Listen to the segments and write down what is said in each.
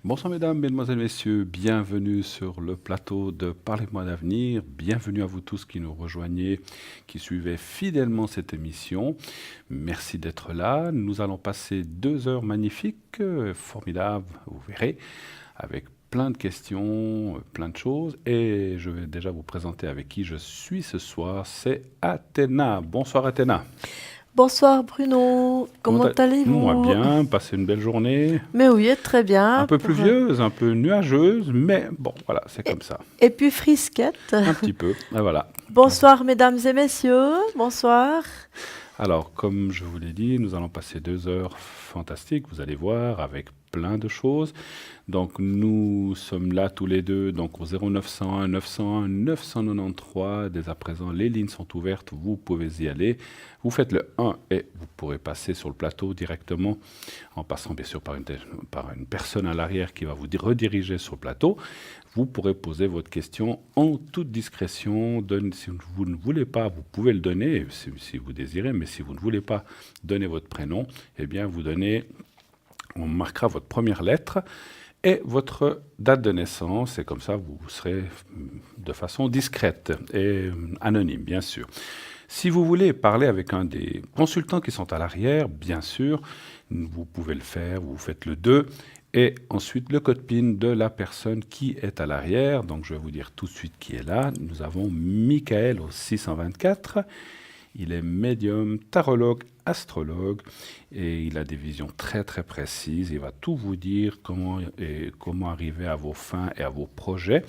Bonsoir mesdames, mesdemoiselles, messieurs, bienvenue sur le plateau de Parlez-moi d'avenir, bienvenue à vous tous qui nous rejoignez, qui suivez fidèlement cette émission. Merci d'être là, nous allons passer 2 heures magnifiques, formidables, vous verrez, avec plein de questions, plein de choses, et je vais déjà vous présenter avec qui je suis ce soir, c'est Athéna. Bonsoir Athéna. Bonsoir Bruno, Comment comment Moi allez-vous? bien, passez une belle journée. Mais oui, très Un bien. peu pluvieuse, un peu nuageuse, mais bon, voilà, c'est Et, comme ça. et puis frisquette. Un petit peu, et voilà. Bonsoir mesdames et messieurs, bonsoir. Alors, comme je vous l'ai dit, nous allons passer 2 heures fantastiques, vous allez voir, avec plein de choses. Donc, nous sommes là tous les deux, donc au 0901 901 993. Dès à présent, les lignes sont ouvertes, vous pouvez y aller. Vous faites le 1 et vous pourrez passer sur le plateau directement, en passant bien sûr par une personne à l'arrière qui va vous rediriger sur le plateau. Vous pourrez poser votre question en toute discrétion. Si vous ne voulez pas, vous pouvez le donner si vous désirez, mais si vous ne voulez pas donner votre prénom, eh bien vous donnez, on marquera votre première lettre et votre date de naissance, et comme ça vous serez de façon discrète et anonyme, bien sûr. Si vous voulez parler avec un des consultants qui sont à l'arrière, bien sûr, vous pouvez le faire, vous faites le 2, et ensuite le code PIN de la personne qui est à l'arrière. Donc je vais vous dire tout de suite qui est là. Nous avons Michael au 624. Il est médium, tarologue, astrologue, et il a des visions très très précises. Il va tout vous dire comment arriver à vos fins et à vos projets.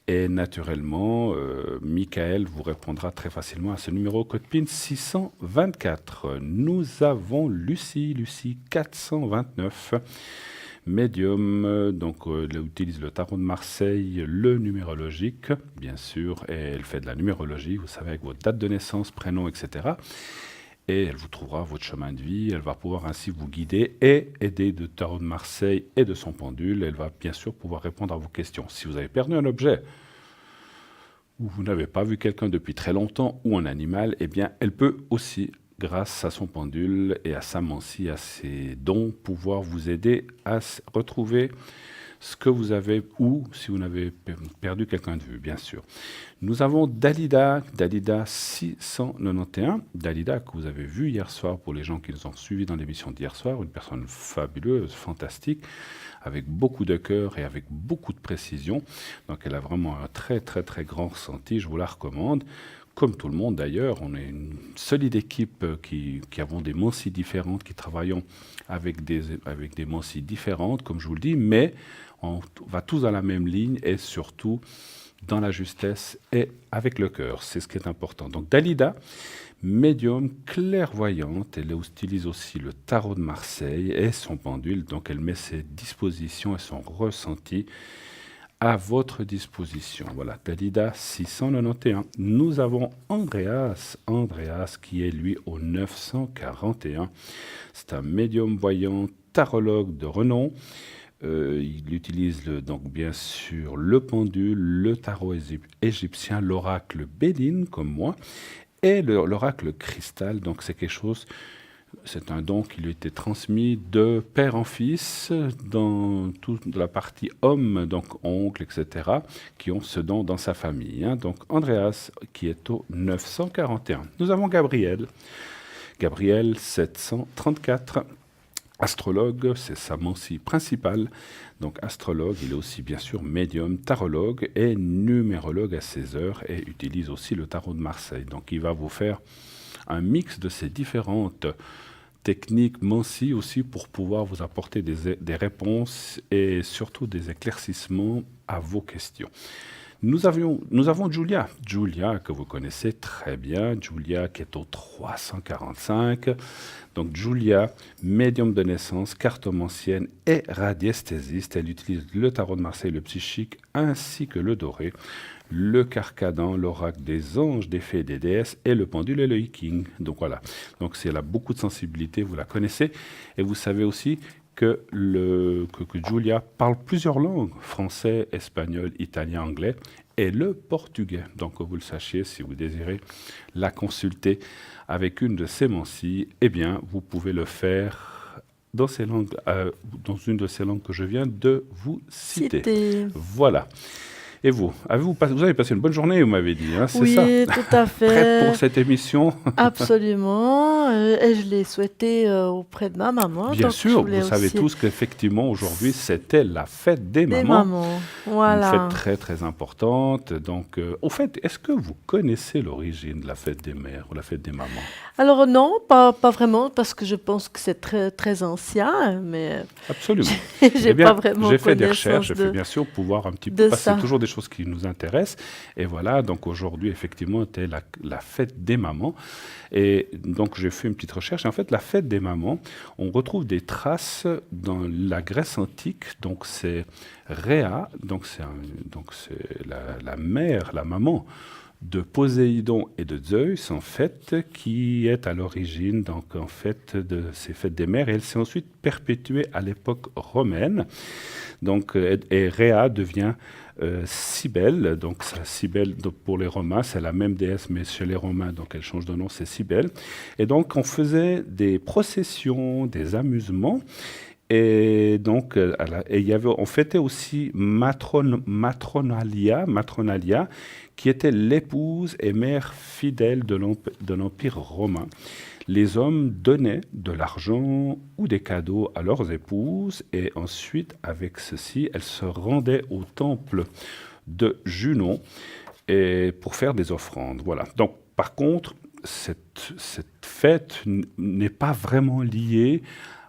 Et naturellement, Michael vous répondra très facilement à ce numéro code PIN 624. Nous avons Lucie 429. Médium, donc elle utilise le tarot de Marseille, le numérologique, bien sûr, et elle fait de la numérologie, vous savez, avec votre date de naissance, prénom, etc. Et elle vous trouvera votre chemin de vie, elle va pouvoir ainsi vous guider et aider de tarot de Marseille et de son pendule. Elle va bien sûr pouvoir répondre à vos questions. Si vous avez perdu un objet, ou vous n'avez pas vu quelqu'un depuis très longtemps, ou un animal, eh bien, elle peut aussi, grâce à son pendule et à sa mancie, à ses dons, pouvoir vous aider à retrouver ce que vous avez, ou si vous n'avez perdu quelqu'un de vue, bien sûr. Nous avons Dalida 691. Dalida, que vous avez vu hier soir, pour les gens qui nous ont suivis dans l'émission d'hier soir, une personne fabuleuse, fantastique, avec beaucoup de cœur et avec beaucoup de précision. Donc elle a vraiment un très très très grand ressenti, je vous la recommande. Comme tout le monde d'ailleurs, on est une solide équipe qui avons des mancies différentes, qui travaillons avec des mancies différentes, comme je vous le dis, mais on va tous dans la même ligne et surtout dans la justesse et avec le cœur. C'est ce qui est important. Donc Dalida, médium clairvoyante, elle utilise aussi le tarot de Marseille et son pendule, donc elle met ses dispositions et son ressenti à votre disposition. Voilà, Dalida 691. Nous avons Andreas qui est lui au 941. C'est un médium voyant, tarologue de renom. Il utilise donc bien sûr le pendule, le tarot égyptien, l'oracle Béline comme moi, et l'oracle cristal. Donc c'est quelque chose, c'est un don qui lui a été transmis de père en fils dans toute la partie homme, donc oncle, etc., qui ont ce don dans sa famille. Donc Andreas qui est au 941. Nous avons Gabriel 734. Astrologue, c'est sa mancie principale. Donc astrologue, il est aussi bien sûr médium, tarologue et numérologue à 16 heures et utilise aussi le tarot de Marseille. Donc il va vous faire un mix de ces différentes techniques mancies aussi pour pouvoir vous apporter des réponses et surtout des éclaircissements à vos questions. Nous avons Julia que vous connaissez très bien, Julia qui est au 345. Donc Julia, médium de naissance, cartomancienne et radiesthésiste. Elle utilise le tarot de Marseille, le psychique, ainsi que le doré, le carcadan, l'oracle des anges, des fées et des déesses, et le pendule et le hiking. Donc voilà, donc si elle a beaucoup de sensibilité, vous la connaissez. Et vous savez aussi que Julia parle plusieurs langues, français, espagnol, italien, anglais, et le portugais. Donc que vous le sachiez, si vous désirez la consulter avec une de ces mancies, eh bien, vous pouvez le faire dans une de ces langues que je viens de vous citer. Cité. Voilà. Et vous, vous avez passé une bonne journée, vous m'avez dit, hein, c'est ça? Oui, tout à Prête pour fait. cette émission? Absolument. Et je l'ai souhaité auprès de ma maman. Bien Donc, je sûr, voulais vous savez aussi tous qu'effectivement, aujourd'hui, c'était la fête des des mamans. mamans. Une fête Voilà. très, très importante. Donc, au fait, est-ce que vous connaissez l'origine de la fête des mères ou la fête des mamans? Alors non, pas vraiment, parce que je pense que c'est très, très ancien, mais Absolument. j'ai Eh pas bien, vraiment j'ai fait des connaissance recherches, j'ai fait bien sûr pour voir un petit peu, de parce que c'est ça. toujours des choses qui nous intéressent. Et voilà, donc aujourd'hui, effectivement, était la fête des mamans. Et donc, j'ai fait une petite recherche. Et en fait, la fête des mamans, on retrouve des traces dans la Grèce antique. Donc, c'est Rhea, donc c'est la mère, la maman de Poséidon et de Zeus, en fait, qui est à l'origine, donc, en fait, de ces fêtes des mères. Et elle s'est ensuite perpétuée à l'époque romaine. Donc, et Rhea devient Cybèle. Donc, Cybèle, donc, pour les Romains, c'est la même déesse, mais chez les Romains, donc elle change de nom, c'est Cybèle. Et donc, on faisait des processions, des amusements. Et donc, et on fêtait aussi Matronalia, qui était l'épouse et mère fidèle de l'Empire romain. Les hommes donnaient de l'argent ou des cadeaux à leurs épouses, et ensuite, avec ceci, elles se rendaient au temple de Junon et pour faire des offrandes. Voilà. Donc, par contre, cette fête n'est pas vraiment liée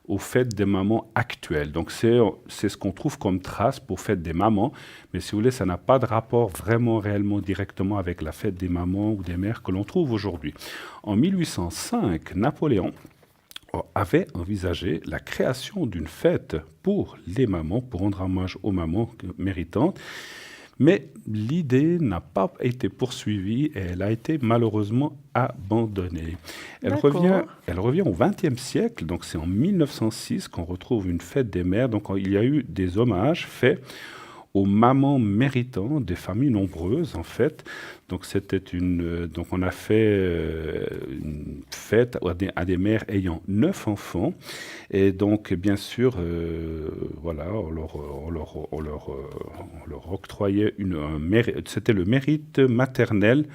aux fêtes des mamans actuelles. Donc c'est ce qu'on trouve comme trace pour fête des mamans, mais si vous voulez, ça n'a pas de rapport vraiment réellement directement avec la fête des mamans ou des mères que l'on trouve aujourd'hui. En 1805, Napoléon avait envisagé la création d'une fête pour les mamans, pour rendre hommage aux mamans méritantes. Mais l'idée n'a pas été poursuivie et elle a été malheureusement abandonnée. Elle revient D'accord. au XXe siècle, donc c'est en 1906 qu'on retrouve une fête des mères. Donc il y a eu des hommages faits aux mamans méritantes des familles nombreuses, en fait. Donc donc on a fait une fête à des mères ayant 9 enfants. Et donc, bien sûr, voilà, on leur octroyait c'était le mérite maternel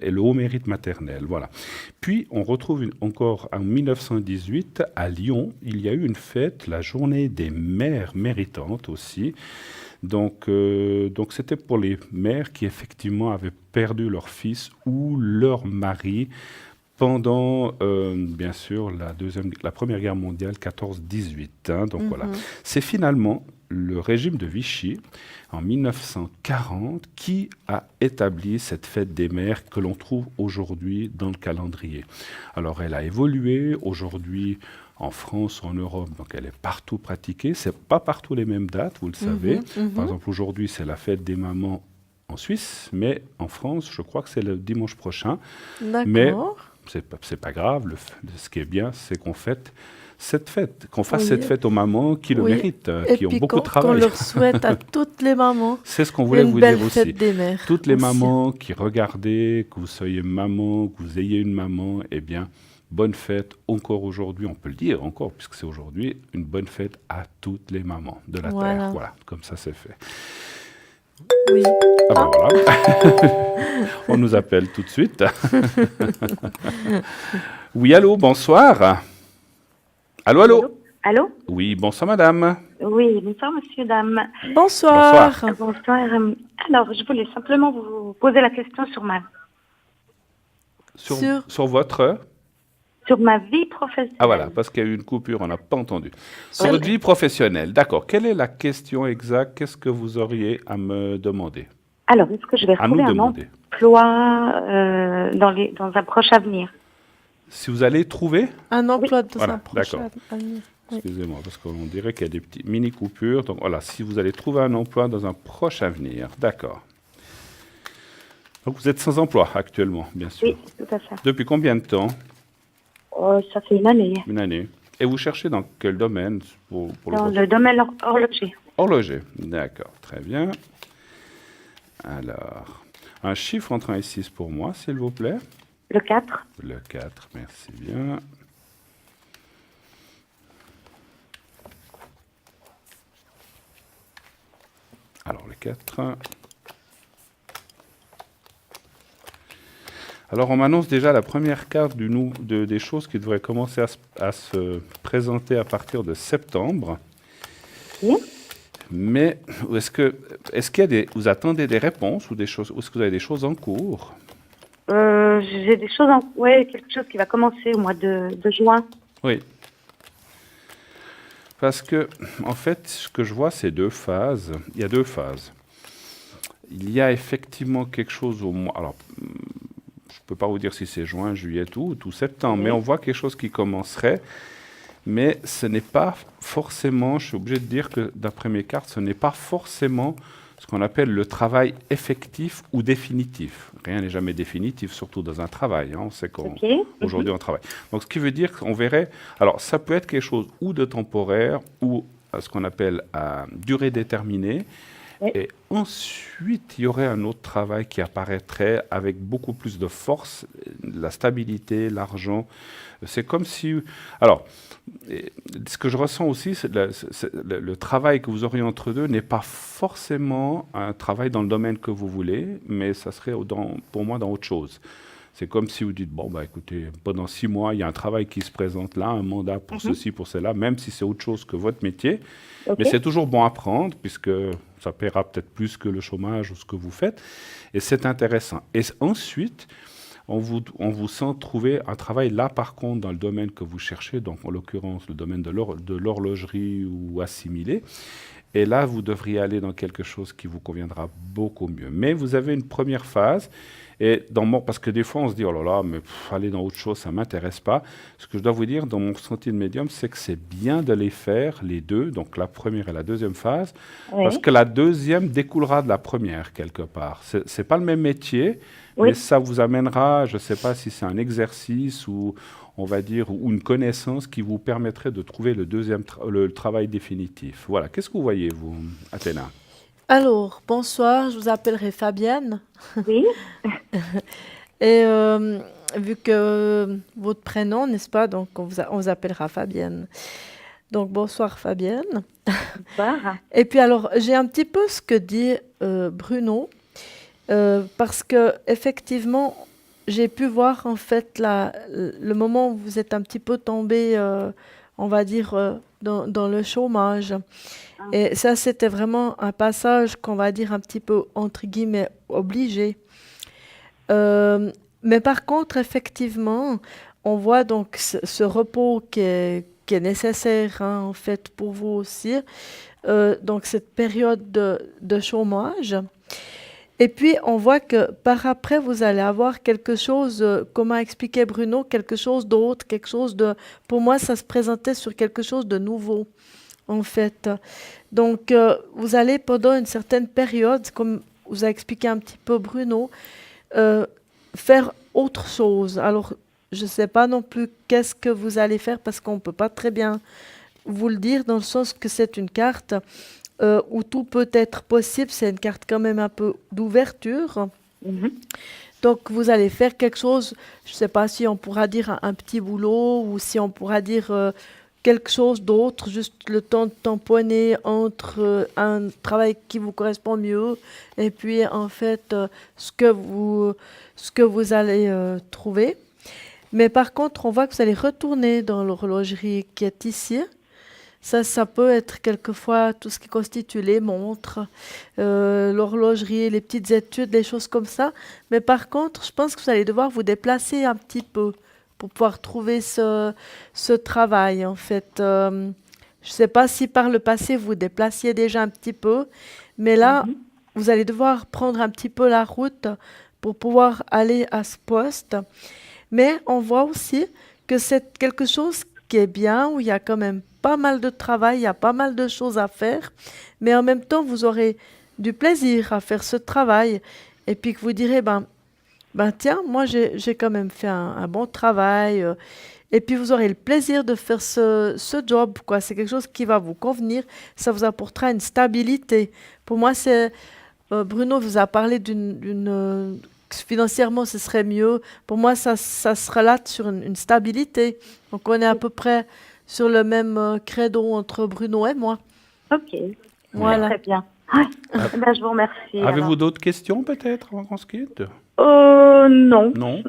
et le haut mérite maternel, voilà. Puis, on retrouve encore en 1918, à Lyon, il y a eu une fête, la journée des mères méritantes aussi. Donc c'était pour les mères qui effectivement avaient perdu leur fils ou leur mari pendant, bien sûr, la Première Guerre mondiale, 14-18. Hein, donc voilà. Mhm. C'est finalement le régime de Vichy, en 1940, qui a établi cette fête des mères que l'on trouve aujourd'hui dans le calendrier. Alors, elle a évolué aujourd'hui en France, en Europe, donc elle est partout pratiquée. C'est pas partout les mêmes dates, vous le savez. Mhm. Par Mhm. exemple, aujourd'hui, c'est la fête des mamans en Suisse, mais en France, je crois que c'est le dimanche prochain. Mais D'accord. c'est pas grave. Ce qui est bien, c'est qu'on fasse cette Oui. fête aux mamans qui le Oui. méritent, Et qui ont puis beaucoup de qu'on travail. leur souhaite à toutes les mamans C'est ce qu'on voulait une vous belle dire fête aussi. des mères Toutes les aussi. mamans qui regardez, que vous soyez maman, que vous ayez une maman, eh bien, bonne fête encore aujourd'hui, on peut le dire encore, puisque c'est aujourd'hui, une bonne fête à toutes les mamans de la Terre. Voilà. Voilà, comme ça c'est fait. Oui. Ah ben Ah, voilà, on nous appelle tout de suite. Oui, allô, bonsoir. Allô, Oui, allô. allô? Allô? Oui, bonsoir madame. Oui, bonsoir, monsieur, dame. bonsoir. Bonsoir. Bonsoir. Alors, je voulais simplement vous poser la question Sur Sur votre... sur ma vie Ah voilà, professionnelle. parce qu'il y a eu une coupure, on n'a pas entendu. Sur sur votre vie professionnelle, d'accord. Quelle est la question exacte? Qu'est-ce que vous auriez à me demander? Alors, est-ce que je vais À nous retrouver un demander. emploi dans un proche avenir? Si vous allez trouver... un Oui. emploi dans un Voilà, prochain d'accord. avenir. Oui. Excusez-moi, parce qu'on dirait qu'il y a des petites mini-coupures. Donc voilà, si vous allez trouver un emploi dans un proche avenir, d'accord. Donc vous êtes sans emploi actuellement, bien sûr. Oui, tout à fait. Depuis combien de temps? Ça fait une année. Une année. Et vous cherchez dans quel domaine pour le Dans poste? le domaine horloger. Horloger, d'accord, très bien. Alors, un chiffre entre 1 et 6 pour moi, s'il vous plaît. Le 4. Le 4, merci bien. 4. Alors, on m'annonce déjà la première carte des choses qui devraient commencer à se présenter à partir de septembre. Oui. Mais est-ce qu'il y a vous attendez des réponses ou des choses, ou est-ce que vous avez des choses en cours? J'ai des choses ouais, quelque chose qui va commencer au mois de juin. Oui. Parce que, en fait, ce que je vois, c'est 2 phases. Il y a 2 phases. Il y a effectivement quelque chose au mois. Alors, je ne peux pas vous dire si c'est juin, juillet, ou septembre, mais on voit quelque chose qui commencerait. Mais ce n'est pas forcément, je suis obligé de dire que d'après mes cartes, ce n'est pas forcément ce qu'on appelle le travail effectif ou définitif. Rien n'est jamais définitif, surtout dans un travail. Hein. On sait qu'aujourd'hui on travaille. Donc ce qui veut dire qu'on verrait, alors ça peut être quelque chose ou de temporaire ou ce qu'on appelle à durée déterminée. Oui. Et ensuite, il y aurait un autre travail qui apparaîtrait avec beaucoup plus de force, la stabilité, l'argent. C'est comme si... Alors, ce que je ressens aussi, c'est le travail que vous auriez entre deux n'est pas forcément un travail dans le domaine que vous voulez, mais ça serait pour moi dans autre chose. C'est comme si vous dites, bon, bah, écoutez, pendant 6 mois, il y a un travail qui se présente là, un mandat pour ceci, pour cela, même si c'est autre chose que votre métier. Ok. Mais c'est toujours bon à prendre, puisque ça paiera peut-être plus que le chômage ou ce que vous faites. Et c'est intéressant. Et ensuite, on vous sent trouver un travail là, par contre, dans le domaine que vous cherchez, donc en l'occurrence le domaine de l'horlogerie ou assimilé. Et là, vous devriez aller dans quelque chose qui vous conviendra beaucoup mieux. Mais vous avez une première phase. Et parce que des fois, on se dit, oh là là, mais aller dans autre chose, ça ne m'intéresse pas. Ce que je dois vous dire, dans mon ressenti de médium, c'est que c'est bien de les faire, les deux, donc la première et la deuxième phase, parce que la deuxième découlera de la première, quelque part. Ce n'est pas le même métier, mais ça vous amènera, je ne sais pas si c'est un exercice ou, on va dire, ou une connaissance qui vous permettrait de trouver le travail définitif. Voilà. Qu'est-ce que vous voyez, vous, Athéna? Alors, bonsoir, je vous appellerai Fabienne. Oui. Et vu que votre prénom, n'est-ce pas, donc on vous appellera Fabienne. Donc, bonsoir Fabienne. Bonsoir. Et puis alors, j'ai un petit peu ce que dit Bruno, parce que effectivement, j'ai pu voir en fait le moment où vous êtes un petit peu tombé, on va dire, dans le chômage. Et ça, c'était vraiment un passage qu'on va dire un petit peu, entre guillemets, obligé. Mais par contre, effectivement, on voit donc ce repos qui est nécessaire, hein, en fait, pour vous aussi. Donc, cette période de chômage. Et puis, on voit que par après, vous allez avoir quelque chose, comme a expliqué Bruno, quelque chose d'autre, quelque chose de... Pour moi, ça se présentait sur quelque chose de nouveau, en fait. Donc, vous allez, pendant une certaine période, comme vous a expliqué un petit peu Bruno, faire autre chose. Alors, je ne sais pas non plus qu'est-ce que vous allez faire, parce qu'on ne peut pas très bien vous le dire, dans le sens que c'est une carte où tout peut être possible. C'est une carte quand même un peu d'ouverture. Donc, vous allez faire quelque chose, je ne sais pas si on pourra dire un petit boulot ou si on pourra dire quelque chose d'autre, juste le temps de tamponner entre un travail qui vous correspond mieux et puis en fait ce que vous allez trouver. Mais par contre, on voit que vous allez retourner dans l'horlogerie qui est ici. Ça peut être quelquefois tout ce qui constitue les montres, l'horlogerie, les petites études, les choses comme ça. Mais par contre, je pense que vous allez devoir vous déplacer un petit peu pour pouvoir trouver ce travail, en fait. Je ne sais pas si par le passé, vous vous déplaciez déjà un petit peu, mais là, vous allez devoir prendre un petit peu la route pour pouvoir aller à ce poste. Mais on voit aussi que c'est quelque chose qui est bien, où il y a quand même pas mal de travail, il y a pas mal de choses à faire, mais en même temps, vous aurez du plaisir à faire ce travail, et puis que vous direz, ben tiens, moi j'ai quand même fait un bon travail, et puis vous aurez le plaisir de faire ce job, quoi. C'est quelque chose qui va vous convenir, ça vous apportera une stabilité. Pour moi, Bruno vous a parlé financièrement, ce serait mieux. Pour moi, ça se relate sur une stabilité. Donc, on est à peu près sur le même credo entre Bruno et moi. Ok. Voilà. Très bien. Ouais. Ah, Eh ben, je vous remercie avez-vous alors. d'autres questions peut-être avant qu'on se quitte? Non. Non?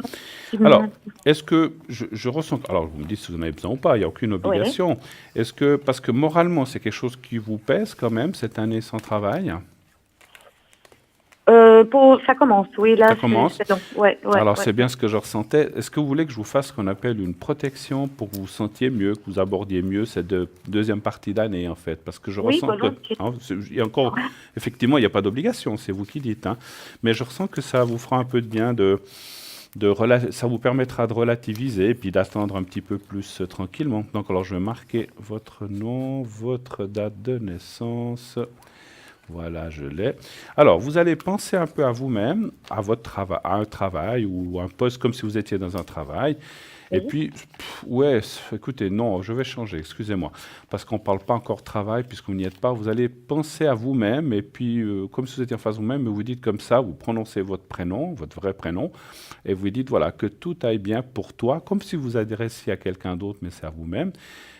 Alors, Effectivement. est-ce que je ressens... Alors, vous me dites si vous en avez besoin ou pas, il n'y a aucune Oui. obligation. Est-ce que, parce que moralement, c'est quelque chose qui vous pèse quand même, cette année sans travail? Ça commence, oui, Ça là, commence. c'est long. Ouais, ouais, Alors, ouais. c'est bien ce que je ressentais. Est-ce que vous voulez que je vous fasse ce qu'on appelle une protection pour que vous vous sentiez mieux, que vous abordiez mieux cette deuxième partie d'année, en fait? Parce que je Oui, ressens que, volontiers. hein, il y a encore, Ouais. effectivement, il n'y a pas d'obligation, c'est vous qui dites, hein. Mais je ressens que ça vous fera un peu de bien ça vous permettra de relativiser et puis d'attendre un petit peu plus tranquillement. Donc, alors, je vais marquer votre nom, votre date de naissance. Voilà, je l'ai. Alors, vous allez penser un peu à vous-même, à votre travail, à un travail ou un poste comme si vous étiez dans un travail. Et Oui. puis, ouais, écoutez, non, je vais changer, excusez-moi, parce qu'on ne parle pas encore travail puisqu'on n'y est pas. Vous allez penser à vous-même et puis, comme si vous étiez en face de vous-même, vous dites comme ça, vous prononcez votre prénom, votre vrai prénom, et vous dites, voilà, que tout aille bien pour toi, comme si vous adressiez à quelqu'un d'autre, mais c'est à vous-même.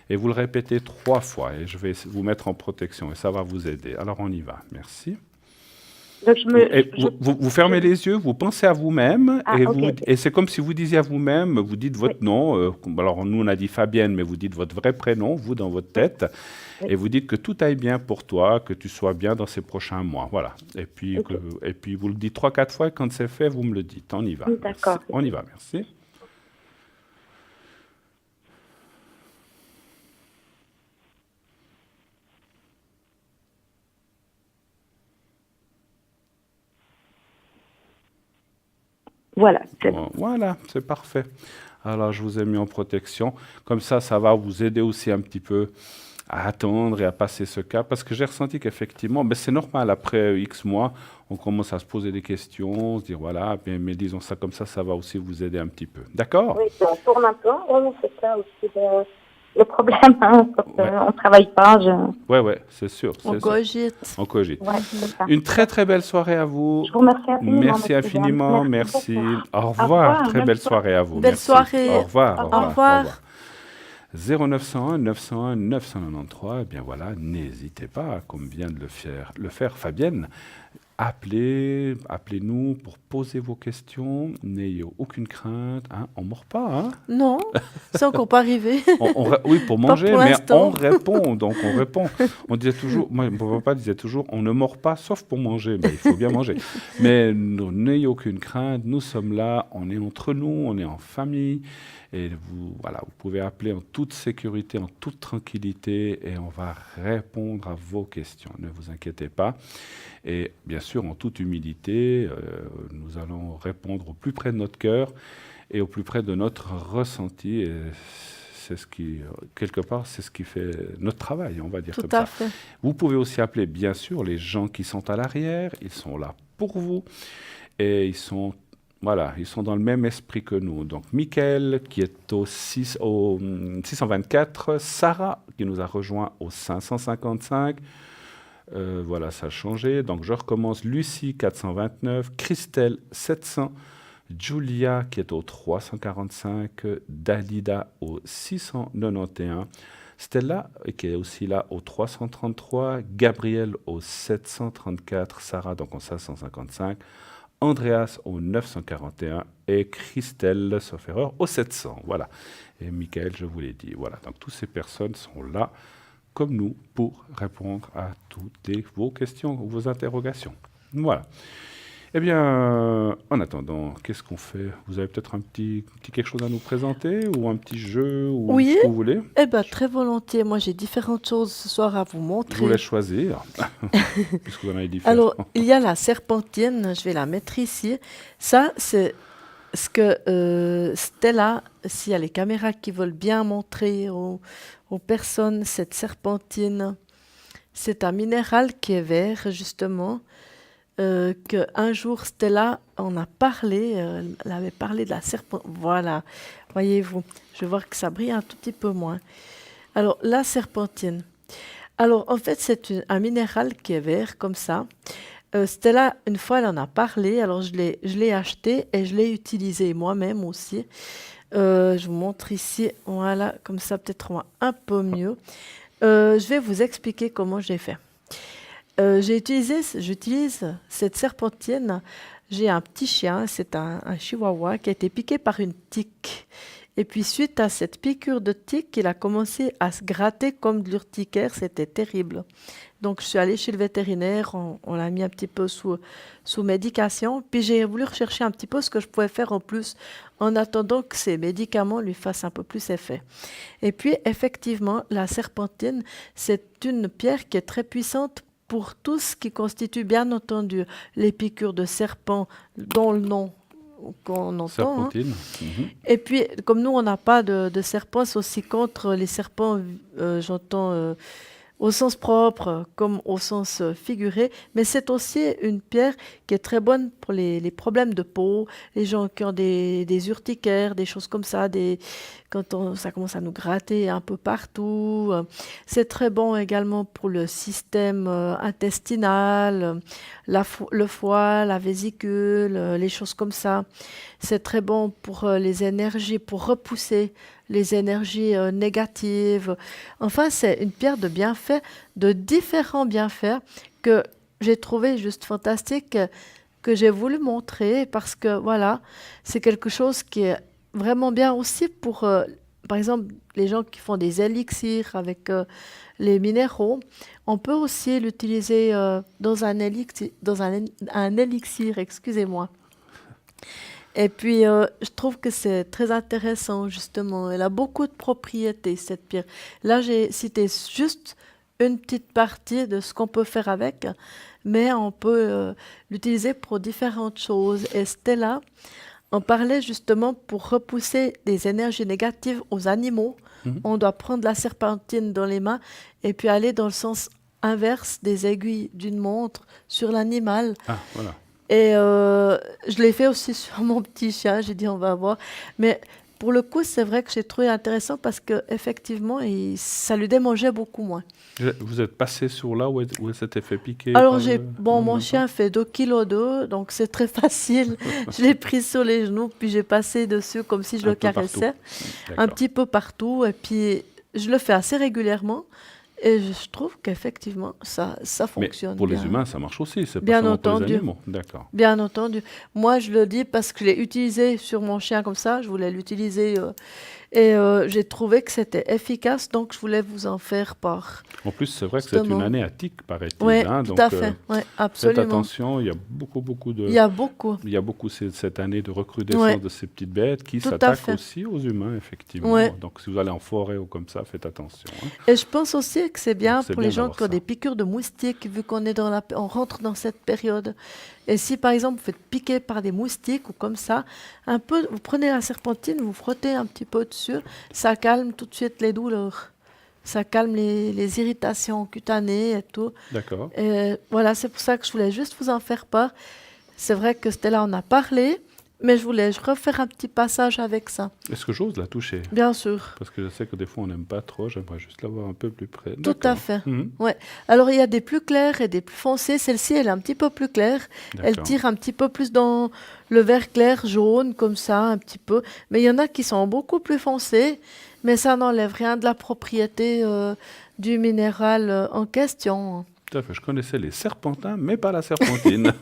Et vous le répétez 3 fois et je vais vous mettre en protection et ça va vous aider. Alors on y va. Merci. Donc, Vous fermez les yeux, vous pensez à vous-même Ah, ok, ok. et c'est comme si vous disiez à vous-même, vous dites Oui, votre nom. Alors nous on a dit Fabienne, mais vous dites votre vrai prénom, vous dans votre oui, tête, oui. et vous dites que tout aille bien pour toi, que tu sois bien dans ces prochains mois. Voilà. Ok. Et puis vous le dites 3, 4 fois et quand c'est fait, vous me le dites. On y va. Merci. D'accord. On y Ok. va. Merci. Voilà, c'est bon. Bon, voilà, c'est parfait. Alors, je vous ai mis en protection. Comme ça va vous aider aussi un petit peu à attendre et à passer ce cap. Parce que j'ai ressenti qu'effectivement, ben, c'est normal, après X mois, on commence à se poser des questions, se dire, voilà, bien, mais disons ça comme ça va aussi vous aider un petit peu. D'accord? Oui, on tourne un peu en rond, c'est ça aussi le problème, hein, quand Ouais, on travaille pas. ouais, c'est sûr, On c'est sûr. cogite. On cogite. Ouais, c'est ça. Une très très belle soirée à vous. Je vous remercie infiniment, Merci monsieur Dan. infiniment, Merci beaucoup. merci. Au Au revoir, revoir, très bonne belle soirée. soirée à vous. Belle Merci. Au soirée. revoir, Au au Au revoir. revoir, au revoir. revoir. 0901 901 993, eh bien voilà, n'hésitez pas, comme vient de le faire Fabienne, appelez-nous pour poser vos questions, n'ayez aucune crainte, hein, on ne mord pas, hein. Non, c'est encore pas arrivé. Oui, pour Pas manger, pour mais on l'instant. répond, donc on répond. On disait toujours, moi, mon papa disait toujours, on ne mord pas sauf pour manger, mais il faut bien manger. Mais n'ayez aucune crainte, nous sommes là, on est entre nous, on est en famille, et voilà, vous pouvez appeler en toute sécurité, en toute tranquillité, et on va répondre à vos questions. Ne vous inquiétez pas. Et bien sûr, en toute humilité, nous allons répondre au plus près de notre cœur et au plus près de notre ressenti. Et c'est ce qui, quelque part, c'est ce qui fait notre travail, on va dire Tout comme à ça. fait. Vous pouvez aussi appeler, bien sûr, les gens qui sont à l'arrière. Ils sont là pour vous et voilà, ils sont dans le même esprit que nous. Donc, Mickaël, qui est au 624, Sarah, qui nous a rejoint au 555. Voilà, ça a changé. Donc, je recommence. Lucie, 429. Christelle, 700. Julia, qui est au 345. Dalida, au 691. Stella, qui est aussi là au 333. Gabriel, au 734. Sarah, donc au 555. Andreas au 941 et Christelle, sauf erreur, au 700. Voilà. Et Michael, je vous l'ai dit. Voilà. Donc, toutes ces personnes sont là, comme nous, pour répondre à toutes vos questions, vos interrogations. Voilà. Eh bien, en attendant, qu'est-ce qu'on fait? Vous avez peut-être un petit quelque chose à nous présenter ou un petit jeu ou Oui, ce que vous voulez? eh ben, très volontiers. Moi, j'ai différentes choses ce soir à vous Je vous montrer. laisse choisir, puisque vous en avez différents. Alors, il y a la serpentine. Je vais la mettre ici. Ça, c'est ce que Stella, s'il y a les caméras qui veulent bien montrer aux personnes, cette serpentine, c'est un minéral qui est vert, justement. Qu'un jour, Stella en a parlé, elle avait parlé de la serpentine. Voilà, voyez-vous, je vais voir que ça brille un tout petit peu moins. Alors, la serpentine. Alors, en fait, c'est un minéral qui est vert, comme ça. Stella, une fois, elle en a parlé, alors je l'ai acheté et je l'ai utilisé moi-même aussi. Je vous montre ici, voilà, comme ça, peut-être on voit un peu mieux. Je vais vous expliquer comment j'ai fait. J'utilise cette serpentine. J'ai un petit chien, c'est un chihuahua qui a été piqué par une tique. Et puis suite à cette piqûre de tique, il a commencé à se gratter comme de l'urticaire, c'était terrible. Donc je suis allée chez le vétérinaire, on l'a mis un petit peu sous médication, puis j'ai voulu rechercher un petit peu ce que je pouvais faire en plus, en attendant que ces médicaments lui fassent un peu plus effet. Et puis effectivement, la serpentine, c'est une pierre qui est très puissante pour tout ce qui constitue bien entendu les piqûres de serpent, dont le nom qu'on entend. Serpentine. Et puis, comme nous, on n'a pas de serpents, c'est aussi contre les serpents, j'entends au sens propre comme au sens figuré, mais c'est aussi une pierre qui est très bonne pour les problèmes de peau, les gens qui ont des urticaires, des choses comme ça, ça commence à nous gratter un peu partout. C'est très bon également pour le système intestinal, le foie, la vésicule, les choses comme ça. C'est très bon pour les énergies, pour repousser les énergies négatives. Enfin, c'est une pierre de bienfaits, de différents bienfaits que j'ai trouvé juste fantastique, que j'ai voulu montrer parce que voilà, c'est quelque chose qui est vraiment bien aussi pour, par exemple, les gens qui font des élixirs avec les minéraux. On peut aussi l'utiliser dans un élixir, excusez-moi. Et puis, je trouve que c'est très intéressant, justement. Elle a beaucoup de propriétés, cette pierre. Là, j'ai cité juste une petite partie de ce qu'on peut faire avec, mais on peut l'utiliser pour différentes choses. Et Stella en parlait justement pour repousser des énergies négatives aux animaux. On doit prendre la serpentine dans les mains et puis aller dans le sens inverse des aiguilles d'une montre sur l'animal. Ah, voilà. Et je l'ai fait aussi sur mon petit chien, j'ai dit on va voir. Mais pour le coup, c'est vrai que j'ai trouvé intéressant parce qu'effectivement, ça lui démangeait beaucoup moins. Vous êtes passé sur là où elle s'était fait piquer Alors, par mon chien fait 2,2 kg, donc c'est très facile. Je l'ai pris sur les genoux, puis j'ai passé dessus comme si je le caressais. Un petit peu partout. Et puis, je le fais assez régulièrement. Et je trouve qu'effectivement, ça fonctionne Mais pour bien. les humains, ça marche aussi, c'est pas Bien seulement pour les entendu. animaux. D'accord. Bien entendu. Moi, je le dis parce que je l'ai utilisé sur mon chien comme ça. Je voulais l'utiliser et j'ai trouvé que c'était efficace, donc je voulais vous en faire part. En plus, c'est vrai que c'est Justement. une année atypique, paraît-il. Oui, Donc, tout à fait. Oui, faites absolument. attention, il y a beaucoup de... Il y a beaucoup. Il y a beaucoup cette année de recrudescence Ouais. de ces petites bêtes qui Tout à s'attaquent fait. aussi aux humains, effectivement. Ouais. Donc, si vous allez en forêt ou comme ça, faites attention. Hein. Et je pense aussi que c'est bien Donc, c'est pour bien les gens d'avoir qui ont ça. des piqûres de moustiques, vu qu'on est on rentre dans cette période. Et si par exemple vous faites piquer par des moustiques ou comme ça, un peu, vous prenez la serpentine, vous frottez un petit peu dessus, ça calme tout de suite les douleurs. Ça calme les irritations cutanées et tout. D'accord. Et voilà, c'est pour ça que je voulais juste vous en faire part. C'est vrai que Stella en a parlé, mais je voulais refaire un petit passage avec ça. Est-ce que j'ose la toucher? Bien sûr. Parce que je sais que des fois, on n'aime pas trop. J'aimerais juste la voir un peu plus près. Tout à D'accord. fait. Mhm. Ouais. Alors, il y a des plus clairs et des plus foncés. Celle-ci, elle est un petit peu plus claire. Elle D'accord. tire un petit peu plus dans le vert clair, jaune, comme ça, un petit peu. Mais il y en a qui sont beaucoup plus foncés. Mais ça n'enlève rien de la propriété du minéral en question. Tout à fait. Je connaissais les serpentins, mais pas la serpentine.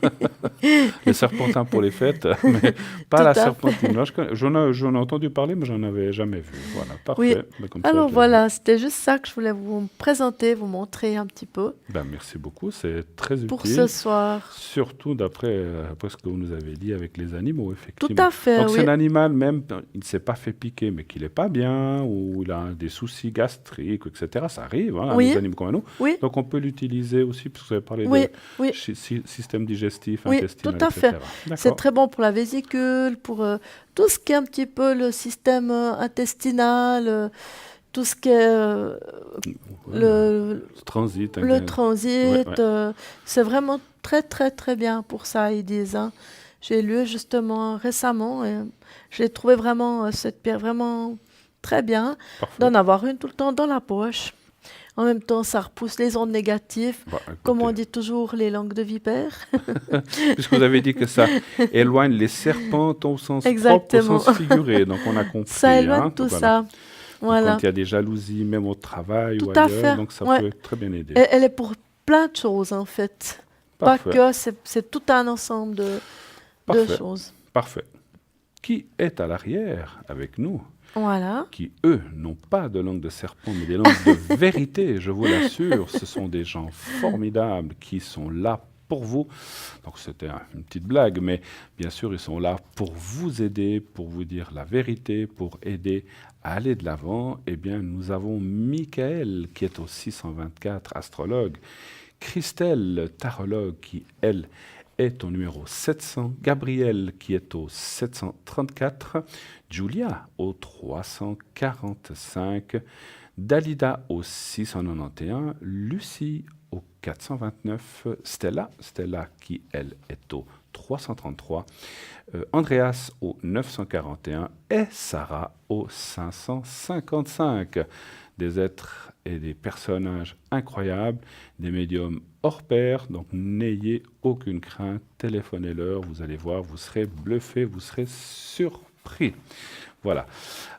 Les serpentins pour les fêtes, mais pas Tout la à fait. serpentine. Moi, j'en ai entendu parler, mais j'en avais jamais vu. Voilà, parfait. Oui. Ben, comme ça, Alors je l'ai voilà, c'était juste ça que je voulais vous présenter, vous montrer un petit peu vu. Ben, merci beaucoup, c'est très pour utile. ce soir. Surtout après ce que vous nous avez dit avec les animaux, effectivement. Tout à fait, Donc, oui. c'est un animal, même, il ne s'est pas fait piquer, mais qu'il n'est pas bien, ou il a des soucis gastriques, etc. Ça arrive, hein, à Oui. des animaux comme à nous. Oui, Donc, on peut l'utiliser aussi, parce que vous avez parlé oui, de oui. système digestif, Oui, intestinal, tout à fait. etc. C'est D'accord. très bon pour la vésicule, pour tout ce qui est un petit peu le système intestinal, tout ce qui est le Transit. le transit. Ouais. C'est vraiment très, très, très bien pour ça, ils disent. Hein. J'ai lu justement récemment et j'ai trouvé vraiment cette pierre vraiment très bien Parfait. d'en avoir une tout le temps dans la poche. En même temps, ça repousse les ondes négatives. Bah, écoutez, Comme on dit toujours, les langues de vipère. puisque vous avez dit que ça éloigne les serpents au sens Exactement. propre, au sens figuré. Donc, on a compris. Ça éloigne hein. tout Voilà. ça. Donc, Voilà. quand il y a des jalousies, même au travail Tout ou à ailleurs, fait, donc ça ouais. peut très bien aider. Elle est pour plein de choses, en fait. Parfait. Pas que, c'est tout un ensemble de Parfait. choses. Parfait. Qui est à l'arrière avec nous, Voilà. qui, eux, n'ont pas de langue de serpent, mais des langues de vérité, je vous l'assure. Ce sont des gens formidables qui sont là pour vous. Donc c'était une petite blague, mais bien sûr, ils sont là pour vous aider, pour vous dire la vérité, pour aider à aller de l'avant. Eh bien, nous avons Michael, qui est au 624, astrologue, Christelle, tarologue, qui, elle, est au numéro 700, Gabriel, qui est au 734, Julia au 345, Dalida au 691, Lucie au 429, Stella qui, elle, est au 333, Andreas au 941 et Sarah au 555. Des êtres et des personnages incroyables, des médiums hors pair, donc n'ayez aucune crainte, téléphonez-leur, vous allez voir, vous serez bluffé, vous serez surpris. Voilà.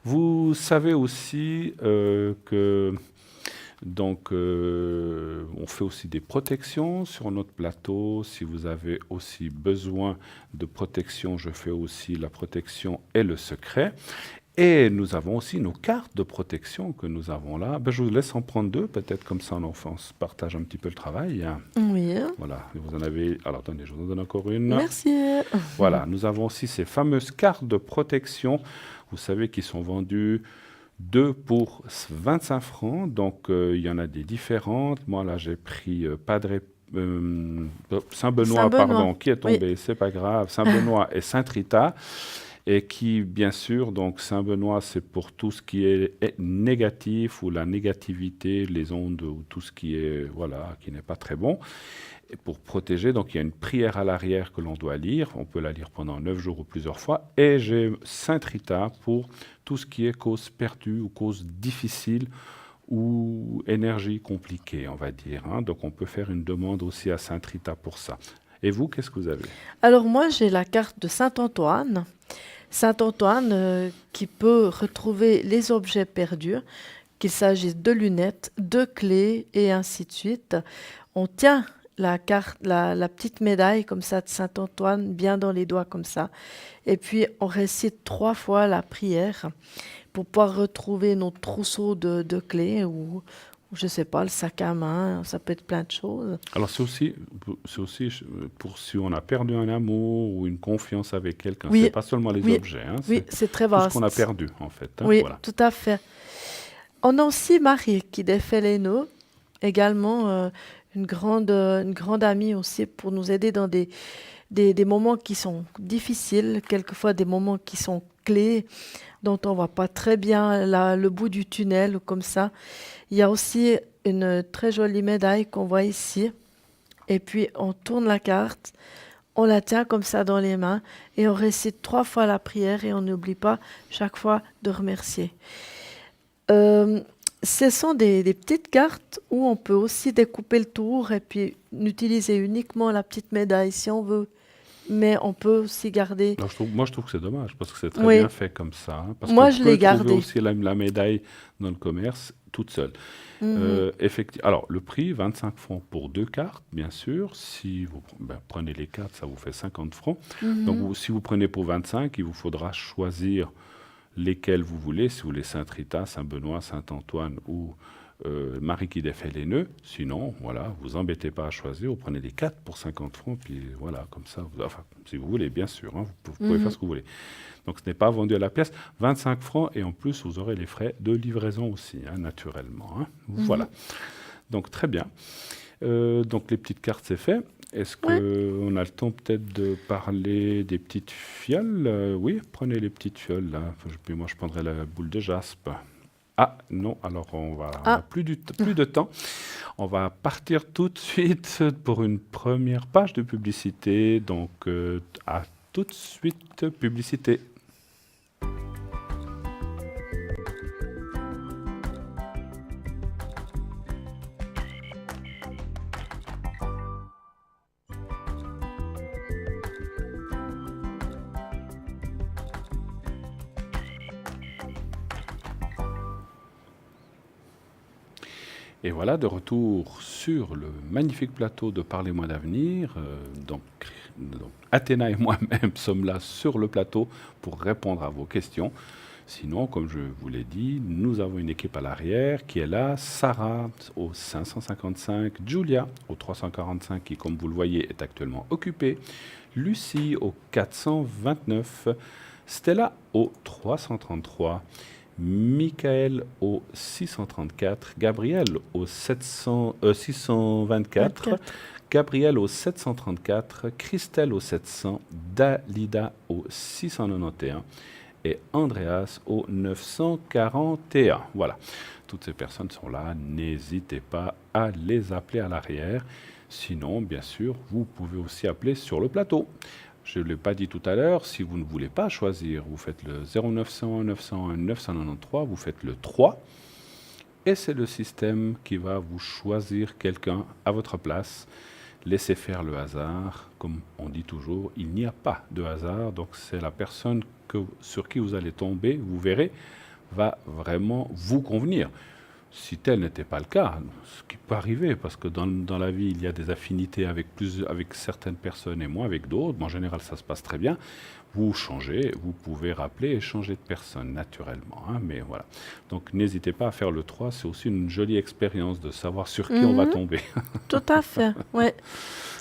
Vous savez aussi que donc, on fait aussi des protections sur notre plateau. Si vous avez aussi besoin de protection, je fais aussi la protection et le secret. Et nous avons aussi nos cartes de protection que nous avons là. Ben, je vous laisse en prendre deux, peut-être comme ça on se partage un petit peu le travail. Hein. Oui. Voilà, vous en avez... Alors attendez, je vous en donne encore une. Merci. Voilà, nous avons aussi ces fameuses cartes de protection, vous savez, qui sont vendues 2 pour 25 francs. Donc il y en a des différentes. Moi là, j'ai pris Saint-Benoît, pardon, qui est tombé, Oui. c'est pas grave. Saint-Benoît et Saint-Rita. Et qui, bien sûr, donc Saint-Benoît, c'est pour tout ce qui est négatif ou la négativité, les ondes ou tout ce qui est, voilà, qui n'est pas très bon. Et pour protéger, donc il y a une prière à l'arrière que l'on doit lire. On peut la lire pendant 9 jours ou plusieurs fois. Et j'ai Saint-Rita pour tout ce qui est cause perdue ou cause difficile ou énergie compliquée, on va dire. Hein. Donc on peut faire une demande aussi à Saint-Rita pour ça. Et vous, qu'est-ce que vous avez? Alors moi, j'ai la carte de Saint-Antoine. Saint-Antoine qui peut retrouver les objets perdus, qu'il s'agisse de lunettes, de clés et ainsi de suite. On tient la carte, la petite médaille comme ça de Saint-Antoine bien dans les doigts comme ça. Et puis on récite 3 fois la prière pour pouvoir retrouver notre trousseau de clés ou je sais pas, le sac à main, ça peut être plein de choses. Alors c'est aussi pour si on a perdu un amour ou une confiance avec quelqu'un. Oui, C'est pas seulement les oui, objets, hein, oui, c'est très tout ce vaste. qu'on a perdu en fait. Hein, Oui, voilà. tout à fait. On a aussi Marie qui défait les nœuds, également une grande amie aussi pour nous aider dans des moments qui sont difficiles, quelquefois des moments qui sont clés, dont on voit pas très bien le bout du tunnel ou comme ça. Il y a aussi une très jolie médaille qu'on voit ici. Et puis on tourne la carte, on la tient comme ça dans les mains et on récite 3 fois la prière et on n'oublie pas chaque fois de remercier. Ce sont des petites cartes où on peut aussi découper le tour et puis utiliser uniquement la petite médaille si on veut. Mais on peut aussi garder... Alors, je trouve que c'est dommage parce que c'est très Oui. bien fait comme ça. Hein, parce Moi, qu'on je peut l'ai trouver gardée. aussi la médaille dans le commerce toute seule. Alors, le prix, 25 francs pour 2 cartes, bien sûr. Si vous prenez les cartes, ça vous fait 50 francs. Donc, si vous prenez pour 25, il vous faudra choisir lesquels vous voulez. Si vous voulez Saint-Rita, Saint-Benoît, Saint-Antoine ou Marie qui défait les nœuds. Sinon, voilà, vous embêtez pas à choisir. Vous prenez les 4 pour 50 francs. Puis voilà, comme ça, enfin, si vous voulez, bien sûr. Hein, vous pouvez faire ce que vous voulez. Donc, ce n'est pas vendu à la pièce. 25 francs et en plus, vous aurez les frais de livraison aussi, hein, naturellement. Hein. Voilà. Donc, très bien. Donc, les petites cartes, c'est fait. Est-ce qu'on a le temps peut-être de parler des petites fioles? Oui, prenez les petites fioles. Là. Puis moi, je prendrai la boule de jaspe. Ah non, alors on a plus de temps. On va partir tout de suite pour une première page de publicité. Donc, à tout de suite, publicité. Et voilà, de retour sur le magnifique plateau de Parlez-moi d'avenir. Donc, Athéna et moi-même sommes là sur le plateau pour répondre à vos questions. Sinon, comme je vous l'ai dit, nous avons une équipe à l'arrière qui est là. Sarah au 555, Julia au 345 qui, comme vous le voyez, est actuellement occupée. Lucie au 429, Stella au 333. Michael au 634, Gabriel au 624, 24. Gabriel au 734, Christelle au 700, Dalida au 691 et Andreas au 941. Voilà, toutes ces personnes sont là, n'hésitez pas à les appeler à l'arrière. Sinon, bien sûr, vous pouvez aussi appeler sur le plateau. Je ne l'ai pas dit tout à l'heure, si vous ne voulez pas choisir, vous faites le 0901 901 993, vous faites le 3, et c'est le système qui va vous choisir quelqu'un à votre place. Laissez faire le hasard, comme on dit toujours, il n'y a pas de hasard, donc c'est la personne sur qui vous allez tomber, vous verrez, va vraiment vous convenir. Si tel n'était pas le cas, ce qui peut arriver, parce que dans la vie, il y a des affinités avec certaines personnes et moi avec d'autres, mais en général, ça se passe très bien. Vous changez, vous pouvez rappeler et changer de personne naturellement. Mais voilà. Donc, n'hésitez pas à faire le 3, c'est aussi une jolie expérience de savoir sur qui on va tomber. Tout à fait, ouais.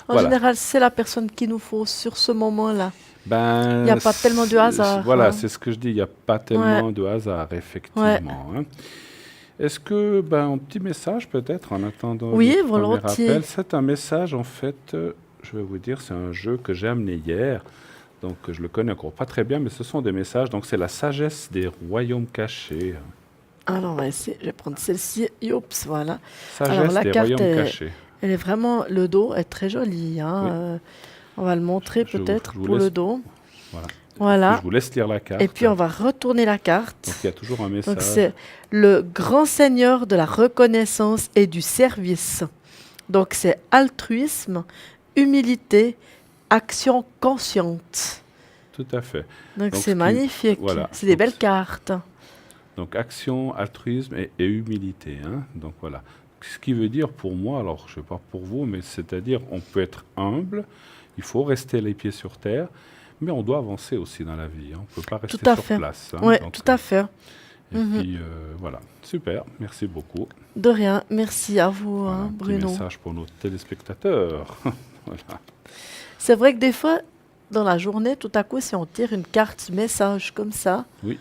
En Voilà. général, c'est la personne qu'il nous faut sur ce moment-là. Ben, Il n'y a pas tellement de hasard. Voilà, hein. c'est ce que je dis, il n'y a pas tellement de hasard, effectivement. Est-ce que, un petit message peut-être en attendant Oui, le premier volontiers. appel. C'est un message, en fait, je vais vous dire, c'est un jeu que j'ai amené hier. Donc, je le connais encore pas très bien, mais ce sont des messages. Donc, c'est la sagesse des royaumes cachés. Alors, on va essayer. Je vais prendre celle-ci. Oups, voilà. Sagesse Alors, la des carte royaumes est- cachés. Elle est vraiment... Le dos est très joli. hein. Oui. On va le montrer Je vous- peut-être je vous pour laisse- le dos. Voilà. Voilà. Je vous laisse lire la carte. Et puis, on va retourner la carte. Donc, il y a toujours un Donc, message. c'est le grand seigneur de la reconnaissance et du service. Donc, c'est altruisme, humilité, action consciente. Tout à fait. Donc, Donc, c'est ce qui- magnifique. voilà. C'est des Donc, belles cartes. Donc action, altruisme et humilité. Donc voilà. Ce qui veut dire pour moi, alors je ne sais pas pour vous, mais c'est-à-dire on peut être humble, il faut rester les pieds sur terre, mais on doit avancer aussi dans la vie. On ne peut pas rester Tout à sur fait. place. Oui, Donc, tout à fait. Et puis voilà, super, merci beaucoup. De rien. Merci à vous, Voilà, hein, un petit Bruno. message pour nos téléspectateurs. Voilà. C'est vrai que des fois, dans la journée, tout à coup, si on tire une carte message comme ça, Oui.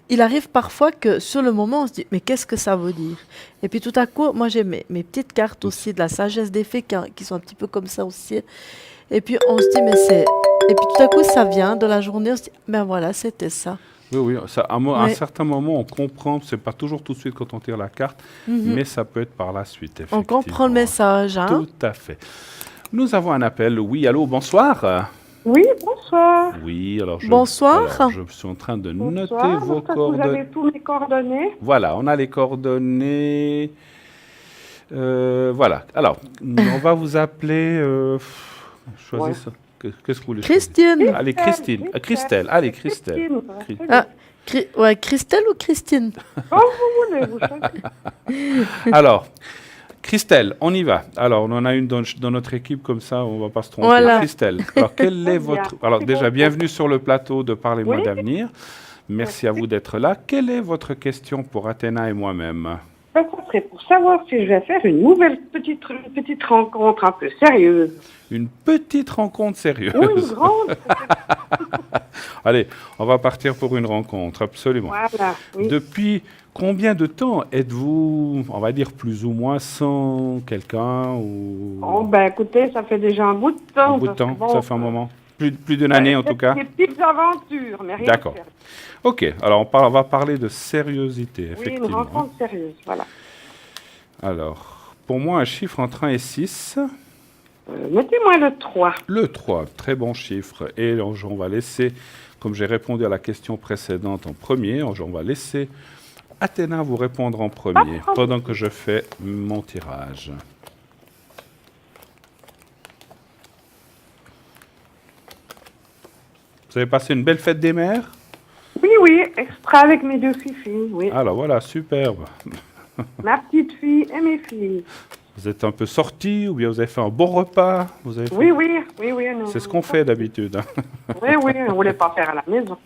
il arrive parfois que sur le moment, on se dit, mais qu'est-ce que ça veut dire? Et puis tout à coup, moi j'ai mes petites cartes aussi de la sagesse des fées qui sont un petit peu comme ça aussi. Et puis on se dit, mais c'est... Et puis tout à coup, ça vient de la journée, on se dit, ben voilà, c'était ça. Oui, ça, à un Ouais. certain moment, on comprend, c'est pas toujours tout de suite quand on tire la carte, Mhm. mais ça peut être par la suite, On comprend le effectivement. message, hein? Tout à fait. Nous avons un appel. Oui, allô, bonsoir. Oui, bonsoir. Oui, alors Bonsoir. alors, je suis en train de noter Bonsoir. vos J'espère que vous coordonnées. avez tous mes coordonnées. Voilà, on a les coordonnées. Voilà. Alors, on va vous appeler. Choisis ça. Qu'est-ce que vous voulez choisir? Christine. Allez, Christine. Christelle. Allez, Christelle. Christine, Chri- Ah, ouais, Christelle ou Christine? Quand vous voulez, vous choisissez. Alors, Christelle, on y va. Alors, on en a une dans notre équipe, comme ça, on ne va pas se tromper. Voilà. Christelle, alors, quel est Très bien. votre... Alors, C'est déjà, bon. bienvenue sur le plateau de Parlez-moi Oui. d'avenir. Merci à vous d'être là. Quelle est votre question pour Athéna et moi-même? Ça serait pour savoir si je vais faire une nouvelle petite rencontre un peu sérieuse. Une petite rencontre sérieuse. Ou une grande. Allez, on va partir pour une rencontre, absolument. Voilà. Oui. Depuis combien de temps êtes-vous, on va dire plus ou moins, sans quelqu'un ou Oh, ben écoutez, ça fait déjà un bout de temps. un bout de parce que temps? bon, Ça fait un moment? Plus d'une année en tout cas? Des petites aventures, mais rien D'accord. de sérieux. Ok, alors on va parler de sériosité, Oui, une effectivement. rencontre sérieuse, voilà. Alors, pour moi, un chiffre entre 1 et 6. Mettez-moi le 3. Le 3, très bon chiffre. Et on va laisser, comme j'ai répondu à la question précédente en premier, on va laisser Athéna vous répondre en premier, pendant que je fais mon tirage. Vous avez passé une belle fête des mères? Oui, extra avec mes deux filles, oui. Alors voilà, superbe. ma petite fille et mes filles. Vous êtes un peu sortis ou bien vous avez fait un bon repas? Vous avez fait... Oui, oui, oui, oui. Non, C'est ce qu'on fait d'habitude, hein. Oui, oui, on ne voulait pas faire à la maison.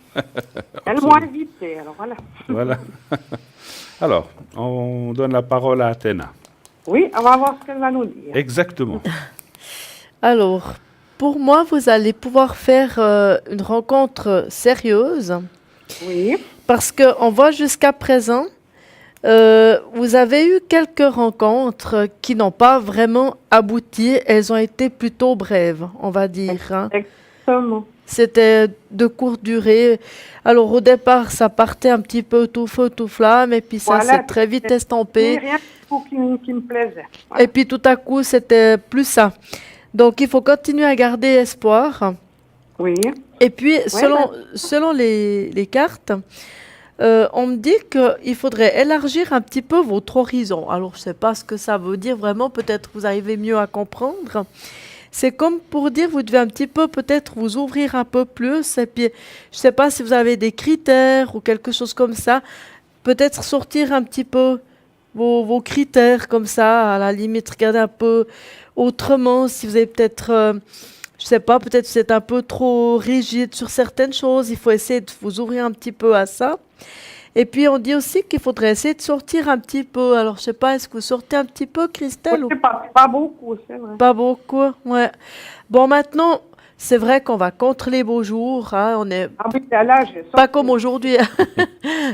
Elles m'ont Absolument. invité, alors voilà. Voilà. Alors, on donne la parole à Athéna. Oui, on va voir ce qu'elle va nous dire. Exactement. Alors, pour moi, vous allez pouvoir faire une rencontre sérieuse Oui, parce qu'on voit jusqu'à présent, vous avez eu quelques rencontres qui n'ont pas vraiment abouti. Elles ont été plutôt brèves, on va dire, hein. exactement. C'était de courte durée. Alors, au départ, ça partait un petit peu tout feu, tout flamme, et puis ça Voilà, s'est très vite c'était estampé. rien du tout qui me plaisait. Voilà. Et puis tout à coup, c'était plus ça. Donc, il faut continuer à garder espoir. Oui, Et puis, selon les cartes, on me dit qu'il faudrait élargir un petit peu votre horizon. Alors, je ne sais pas ce que ça veut dire vraiment. Peut-être vous arrivez mieux à comprendre. C'est comme pour dire, vous devez un petit peu peut-être vous ouvrir un peu plus. Et puis, je ne sais pas si vous avez des critères ou quelque chose comme ça. Peut-être sortir un petit peu vos critères comme ça, à la limite, regarder un peu autrement. Si vous avez peut-être, je sais pas, peut-être vous êtes un peu trop rigide sur certaines choses, il faut essayer de vous ouvrir un petit peu à ça. Et puis on dit aussi qu'il faudrait essayer de sortir un petit peu. Alors je sais pas, est-ce que vous sortez un petit peu, Christelle, ou c'est pas beaucoup, c'est vrai. pas beaucoup? Ouais. Bon, maintenant, c'est vrai qu'on va contre les beaux jours, hein, on est Ah oui, là, j'ai pas comme aujourd'hui,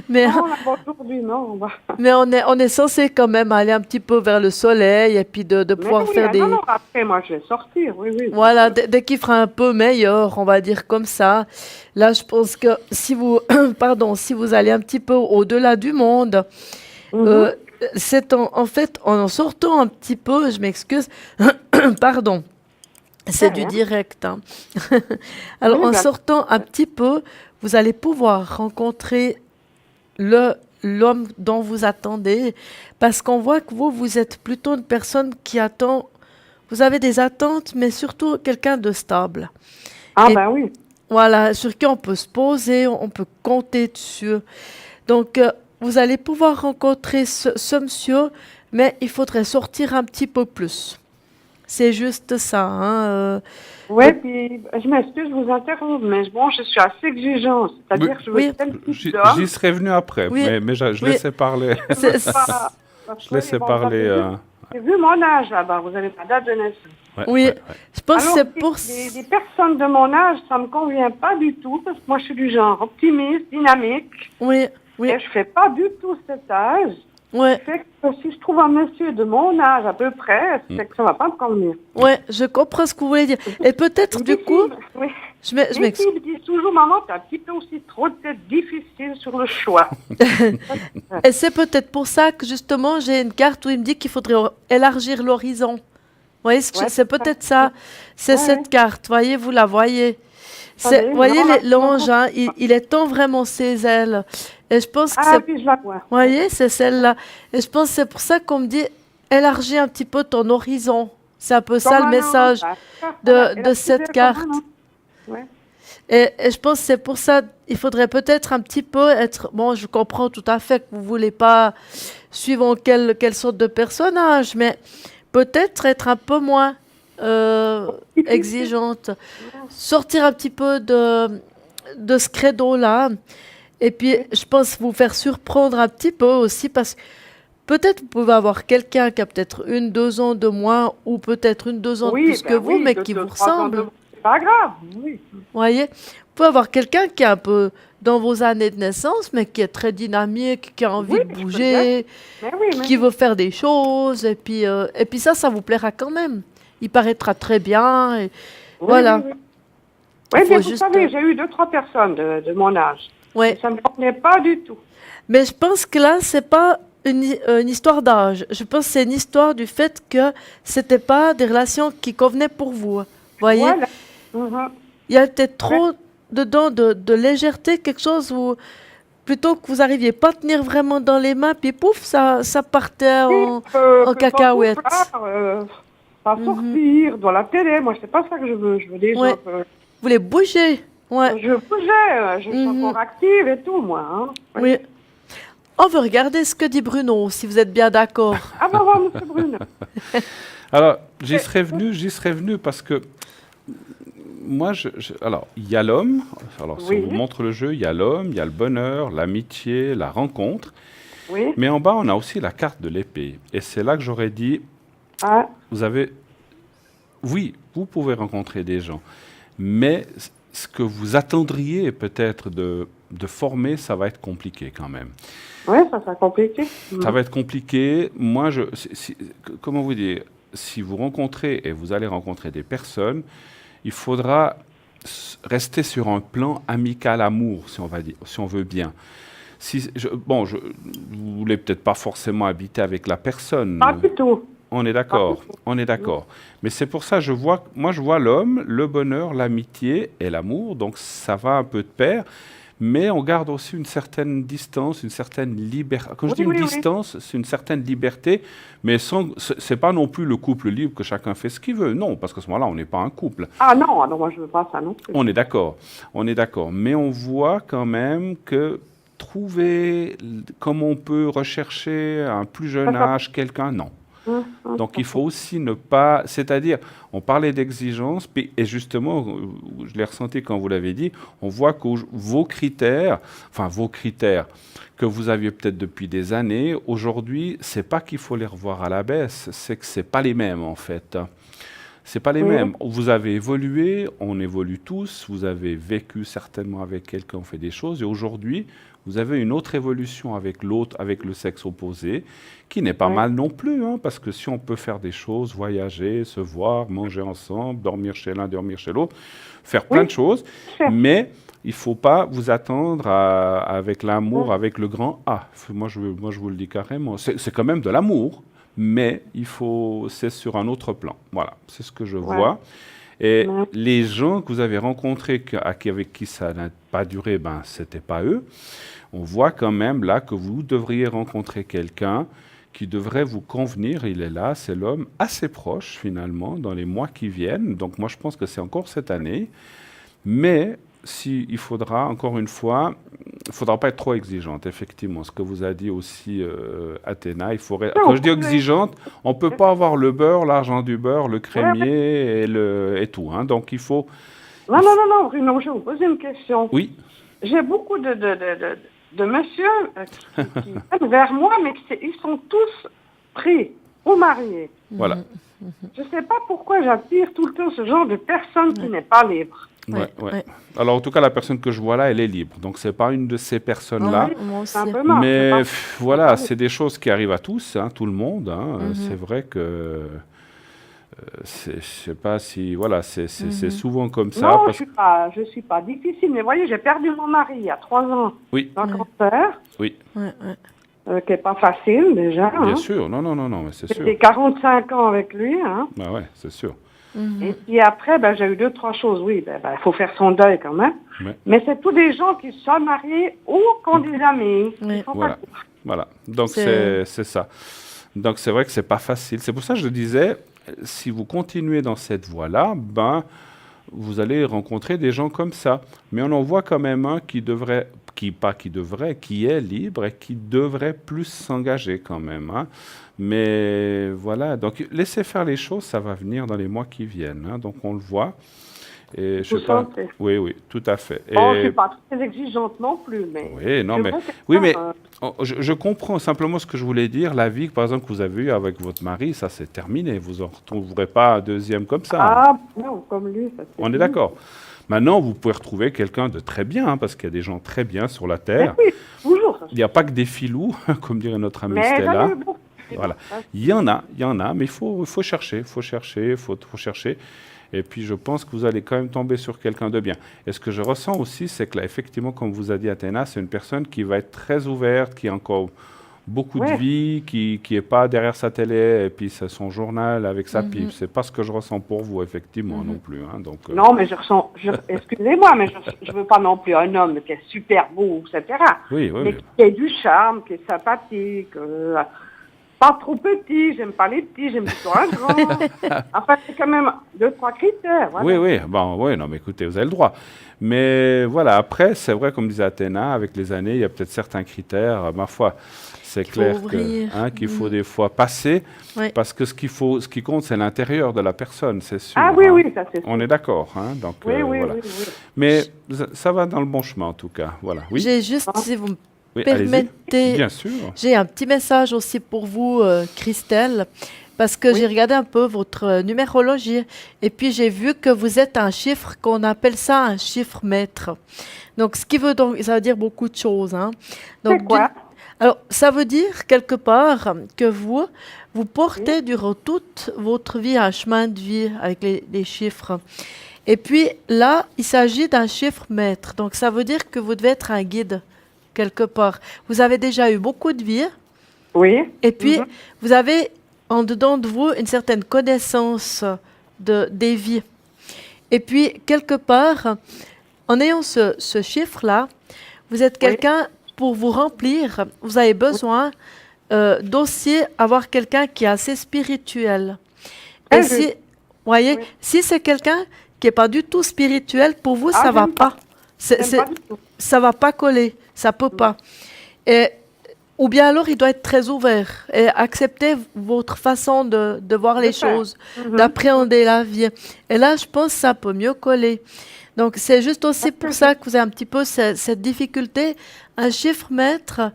mais Non, là, aujourd'hui, non, on va... Mais on est censé quand même aller un petit peu vers le soleil et puis de Mais pouvoir oui, faire ah des... non, non, après, moi, je vais sortir, oui, oui. Voilà, dès qu'il fera un peu meilleur, on va dire comme ça. Là, je pense que si vous, pardon, si vous allez un petit peu au-delà du monde, Mhm. c'est en fait en sortant un petit peu, je m'excuse, pardon, c'est du Rien. direct, hein. Alors, Oui, en bah, sortant un petit peu, vous allez pouvoir rencontrer l'homme dont vous attendez, parce qu'on voit que vous êtes plutôt une personne qui attend, vous avez des attentes, mais surtout quelqu'un de stable. ah Et ben oui. voilà, sur qui on peut se poser, on peut compter dessus. Donc, vous allez pouvoir rencontrer ce monsieur, mais il faudrait sortir un petit peu plus. C'est juste ça, hein. Ouais, puis je m'excuse de vous interrompre, mais bon, je suis assez exigeante. C'est-à-dire que je veux Oui. tel type J'y d'homme. serais venu après, Oui, mais je oui. laissais parler. C'est- Pas... parce Je que, laissais bon, parler. J'ai vu mon âge là-bas, vous avez ma date de naissance. Ouais, Oui, ouais, ouais. je pense que Alors, c'est pour... les personnes de mon âge, ça me convient pas du tout, parce que moi, je suis du genre optimiste, dynamique, Oui, oui, et je fais pas du tout cet âge. oui. Fait que si je trouve un monsieur de mon âge à peu près, c'est que ça va pas me convenir. Ouais, je comprends ce que vous voulez dire. Et peut-être du Les coup, filles, oui. je Les m'excuse. filles me disent toujours, maman, t'as un petit peu aussi trop de tête difficile sur le choix. Et c'est peut-être pour ça que justement j'ai une carte où il me dit qu'il faudrait élargir l'horizon. Vous voyez, Ouais, c'est peut-être ça. C'est Ouais, cette ouais. carte, voyez, vous la voyez. Attendez, Vous voyez non, là, l'ange, hein, il étend vraiment ses ailes. Et je pense que Ah c'est, oui, je la vois. vous voyez, c'est celle-là. Et je pense que c'est pour ça qu'on me dit élargis un petit peu ton horizon. C'est un peu ça Comme le un message ange, voilà. Et de la cette petite comme un carte. ange. Ouais. Et je pense que c'est pour ça, il faudrait peut-être un petit peu être... Bon, je comprends tout à fait que vous voulez pas suivre quelle sorte de personnage, mais peut-être être un peu moins exigeante. Sortir un petit peu de ce credo-là. Et puis, je pense vous faire surprendre un petit peu aussi parce que peut-être vous pouvez avoir quelqu'un qui a peut-être 1, 2 ans de moins ou peut-être 1, 2 ans de Oui, plus que ben vous, oui, mais de qui vous 3 ans ressemble. c'est pas grave, oui. Voyez, vous pouvez avoir quelqu'un qui est un peu dans vos années de naissance, mais qui est très dynamique, qui a envie Oui, de je peux bouger, Mais oui, mais qui veut faire des choses, et puis ça vous plaira quand même. Il paraîtra très bien, et oui, voilà. oui, oui. Il Oui, faut mais vous juste, savez, j'ai eu 2, 3 personnes de mon âge. ouais. Et ça ne me convenait pas du tout. Mais je pense que là, c'est pas une histoire d'âge. Je pense que c'est une histoire du fait que c'était pas des relations qui convenaient pour vous. Voyez, Voilà. Mhm. il y a peut-être trop dedans de légèreté, quelque chose où plutôt que vous arriviez pas à tenir vraiment dans les mains, puis pouf, ça partait en Que cacahuète. pas Mhm. sortir dans la télé. Moi, c'est pas ça que je veux. Je veux des Ouais. gens Vous voulez bouger, ouais. je bougeais, je suis Mhm. encore active et tout, moi. Hein. Oui. On veut regarder ce que dit Bruno, si vous êtes bien d'accord. Ah, va voir, monsieur Bruno. Alors, j'y serais venu parce que moi, alors, il y a l'homme. Alors, si Oui. on vous montre le jeu, il y a l'homme, il y a le bonheur, l'amitié, la rencontre. Oui. Mais en bas, on a aussi la carte de l'épée. Et c'est là que j'aurais dit, Ah, oui, vous pouvez rencontrer des gens, mais ce que vous attendriez peut-être de former, ça va être compliqué quand même. ouais, ça sera compliqué. Ça va être compliqué. Moi, comment vous dire, si vous rencontrez et vous allez rencontrer des personnes, il faudra rester sur un plan amical amour, si on va dire, si on veut bien. Vous voulez peut-être pas forcément habiter avec la personne. Pas du tout. On est d'accord, on est d'accord. Mais c'est pour ça, je vois l'homme, le bonheur, l'amitié et l'amour, donc ça va un peu de pair, mais on garde aussi une certaine distance, une certaine liberté. Quand je dis une distance, c'est une certaine liberté, mais c'est pas non plus le couple libre que chacun fait ce qu'il veut. Non, parce qu'à ce moment-là, on n'est pas un couple. Ah non, moi je veux pas ça non plus. On est d'accord, mais on voit quand même que trouver comme on peut rechercher à un plus jeune âge quelqu'un, non. Donc il faut aussi ne pas, c'est-à-dire, on parlait d'exigence, et justement, je l'ai ressenti quand vous l'avez dit, on voit que vos critères que vous aviez peut-être depuis des années, aujourd'hui, c'est pas qu'il faut les revoir à la baisse, c'est que c'est pas les mêmes en fait. C'est pas les mêmes. Vous avez évolué, on évolue tous, vous avez vécu certainement avec quelqu'un, on fait des choses, et aujourd'hui, vous avez une autre évolution avec l'autre, avec le sexe opposé, qui n'est pas mal non plus, hein, parce que si on peut faire des choses, voyager, se voir, manger ensemble, dormir chez l'un, dormir chez l'autre, faire plein de choses, mais il ne faut pas vous attendre avec l'amour, avec le grand A. Moi, je vous le dis carrément, c'est quand même de l'amour, mais c'est sur un autre plan. Voilà, c'est ce que je vois. Et les gens que vous avez rencontrés avec qui ça n'a pas duré, ce n'était pas eux. On voit quand même là que vous devriez rencontrer quelqu'un qui devrait vous convenir. Il est là, c'est l'homme assez proche finalement dans les mois qui viennent. Donc moi je pense que c'est encore cette année. Mais il faudra, encore une fois, il ne faudra pas être trop exigeante, effectivement. Ce que vous a dit aussi Athéna, quand je dis exigeante, on ne peut pas avoir le beurre, l'argent du beurre, le crémier et tout. Hein. Donc il faut... Non, Bruno, je vais vous poser une question. Oui. J'ai beaucoup de messieurs qui viennent vers moi, mais ils sont tous pris ou mariés. Voilà. Je ne sais pas pourquoi j'attire tout le temps ce genre de personne qui n'est pas libre. Ouais. Alors, en tout cas, la personne que je vois là, elle est libre. Donc, ce n'est pas une de ces personnes-là. Mais voilà, c'est des choses qui arrivent à tous, hein, tout le monde. Hein. C'est vrai que... je sais pas si... Voilà, c'est souvent comme ça. Non, je suis pas difficile. Mais voyez, j'ai perdu mon mari il y a 3 ans. Oui. D'un cancer. Oui. Qui n'est pas facile, déjà. Bien sûr. Non, mais c'est sûr. J'ai 45 ans avec lui. Hein. Bah ouais, c'est sûr. Et puis après, j'ai eu 2-3 choses. Oui, il faut faire son deuil quand même. Mais c'est tous des gens qui sont mariés ou qui ont des amis. Voilà. Donc, c'est ça. Donc, c'est vrai que c'est pas facile. C'est pour ça que je disais, si vous continuez dans cette voie-là, vous allez rencontrer des gens comme ça. Mais on en voit quand même un qui est libre et qui devrait plus s'engager quand même. Hein. Mais voilà, donc laissez faire les choses, ça va venir dans les mois qui viennent. Hein. Donc on le voit. Et oui, tout à fait. Je ne suis pas très exigeante non plus, mais... Je comprends simplement ce que je voulais dire. La vie, par exemple, que vous avez eue avec votre mari, ça c'est terminé. Vous n'en retrouverez pas un deuxième comme ça. Ah, non, comme lui, ça c'est... On est d'accord. Maintenant, vous pouvez retrouver quelqu'un de très bien, hein, parce qu'il y a des gens très bien sur la Terre. Oui, toujours. Il n'y a pas que des filous, comme dirait notre amie Stella. Voilà. Il y en a, mais il faut chercher, faut chercher. Et puis, je pense que vous allez quand même tomber sur quelqu'un de bien. Et ce que je ressens aussi, c'est que là, effectivement, comme vous a dit Athéna, c'est une personne qui va être très ouverte, qui a encore beaucoup de vie, qui n'est pas derrière sa télé, et puis c'est son journal avec sa pipe. C'est pas ce que je ressens pour vous, effectivement, non plus. Hein, donc, non, mais excusez-moi, mais je veux pas non plus un homme qui est super beau, etc. Oui. Mais qui ait du charme, qui est sympathique. pas trop petit, j'aime pas les petits, j'aime plutôt un grand. Enfin, c'est quand même 2-3 critères. Voilà. Oui, oui, bon, oui, non, mais écoutez, vous avez le droit. Mais voilà, après, c'est vrai, comme disait Athéna, avec les années, il y a peut-être certains critères, ma foi. C'est clair qu'il faut des fois passer, parce que ce qui compte, c'est l'intérieur de la personne, c'est sûr. Ah oui, oui, ça c'est sûr. On est d'accord, donc oui, voilà. Oui. Mais ça va dans le bon chemin, en tout cas. Voilà. Oui. J'ai juste, si vous me permettez, bien sûr. J'ai un petit message aussi pour vous, Christelle, parce que j'ai regardé un peu votre numérologie et puis j'ai vu que vous êtes un chiffre qu'on appelle ça un chiffre maître. Donc, ça veut dire beaucoup de choses. Hein. Donc, c'est quoi? Alors, ça veut dire quelque part que vous portez durant toute votre vie un chemin de vie avec les chiffres. Et puis là, il s'agit d'un chiffre maître. Donc, ça veut dire que vous devez être un guide quelque part. Vous avez déjà eu beaucoup de vie. Oui. Et puis, vous avez en dedans de vous une certaine connaissance des vies. Et puis, quelque part, en ayant ce chiffre-là, vous êtes quelqu'un, pour vous remplir, vous avez besoin d'aussi avoir quelqu'un qui est assez spirituel. Et si, voyez, si c'est quelqu'un qui n'est pas du tout spirituel, pour vous, ça ne va pas. Ça ne va pas coller, ça ne peut pas. Ou bien alors, il doit être très ouvert et accepter votre façon de voir les choses, d'appréhender la vie. Et là, je pense que ça peut mieux coller. Donc, c'est juste aussi pour ça que vous avez un petit peu cette difficulté. Un chiffre maître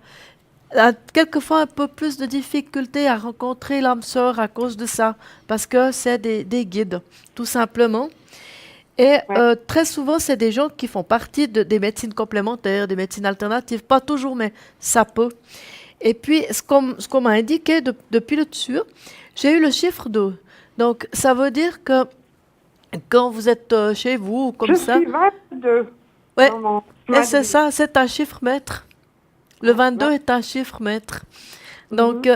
a quelquefois un peu plus de difficulté à rencontrer l'âme sœur à cause de ça, parce que c'est des guides, tout simplement. Et très souvent, c'est des gens qui font partie des médecines complémentaires, des médecines alternatives. Pas toujours, mais ça peut. Et puis, ce qu'on m'a indiqué depuis le dessus, j'ai eu le chiffre 2. Donc, ça veut dire que quand vous êtes chez vous, comme ça... Je suis 22. Oui, et c'est ça, c'est un chiffre maître. Le 22 est un chiffre maître. Donc,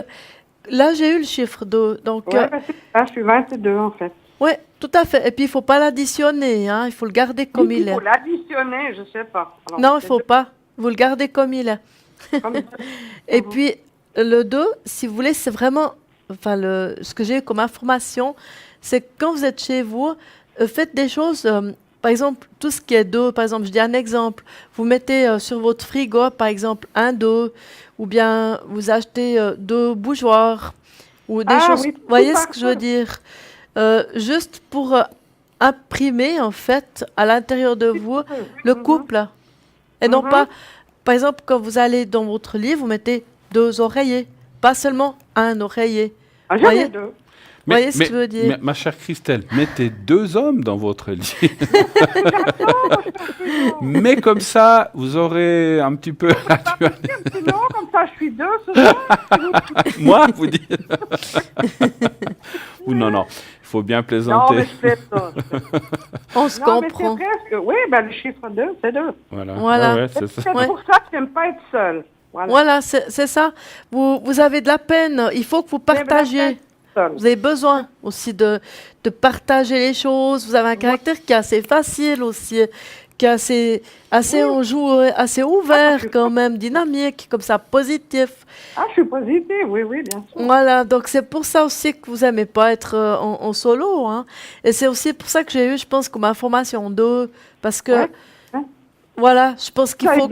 là, j'ai eu le chiffre 2. Donc, je suis 22, en fait. Oui, tout à fait. Et puis, il ne faut pas l'additionner. Hein. Il faut le garder comme il est. Il faut l'additionner, je ne sais pas. Alors, non, il ne faut pas. Vous le gardez comme il est. Et puis, le 2, si vous voulez, c'est vraiment... Enfin, ce que j'ai eu comme information, c'est que quand vous êtes chez vous, faites des choses... par exemple, tout ce qui est 2, par exemple, je dis un exemple. Vous mettez sur votre frigo, par exemple, un 2, ou bien vous achetez 2 bougeoirs, ou des choses... Oui, vous voyez ce que je veux dire? Juste pour imprimer, en fait, à l'intérieur de vous, le couple. Et non pas... Par exemple, quand vous allez dans votre lit, vous mettez 2 oreillers, pas seulement un oreiller. Ah, j'en ai 2. Vous voyez ce que je veux dire? Ma chère Christelle, mettez 2 hommes dans votre lit. Mais comme ça, vous aurez un petit peu... Non, comme ça, je suis 2 ce soir. Moi, vous dites? Ou non, il faut bien plaisanter. Non, mais je fais ça. On se comprend. Mais c'est presque... Oui, le chiffre 2, c'est 2. Voilà. C'est ça. C'est pour ça que je n'aime pas être seule. Voilà, c'est ça. Vous avez de la peine. Il faut que vous partagiez. Vous avez besoin aussi de partager les choses. Vous avez un caractère qui est assez facile aussi, qui est assez enjoué, assez ouvert quand même, dynamique, comme ça, positif. Ah, je suis positive, oui, bien sûr. Voilà, donc c'est pour ça aussi que vous n'aimez pas être en solo. Hein. Et c'est aussi pour ça que j'ai eu, je pense, comme information 2, parce que... Voilà, je pense qu'il faut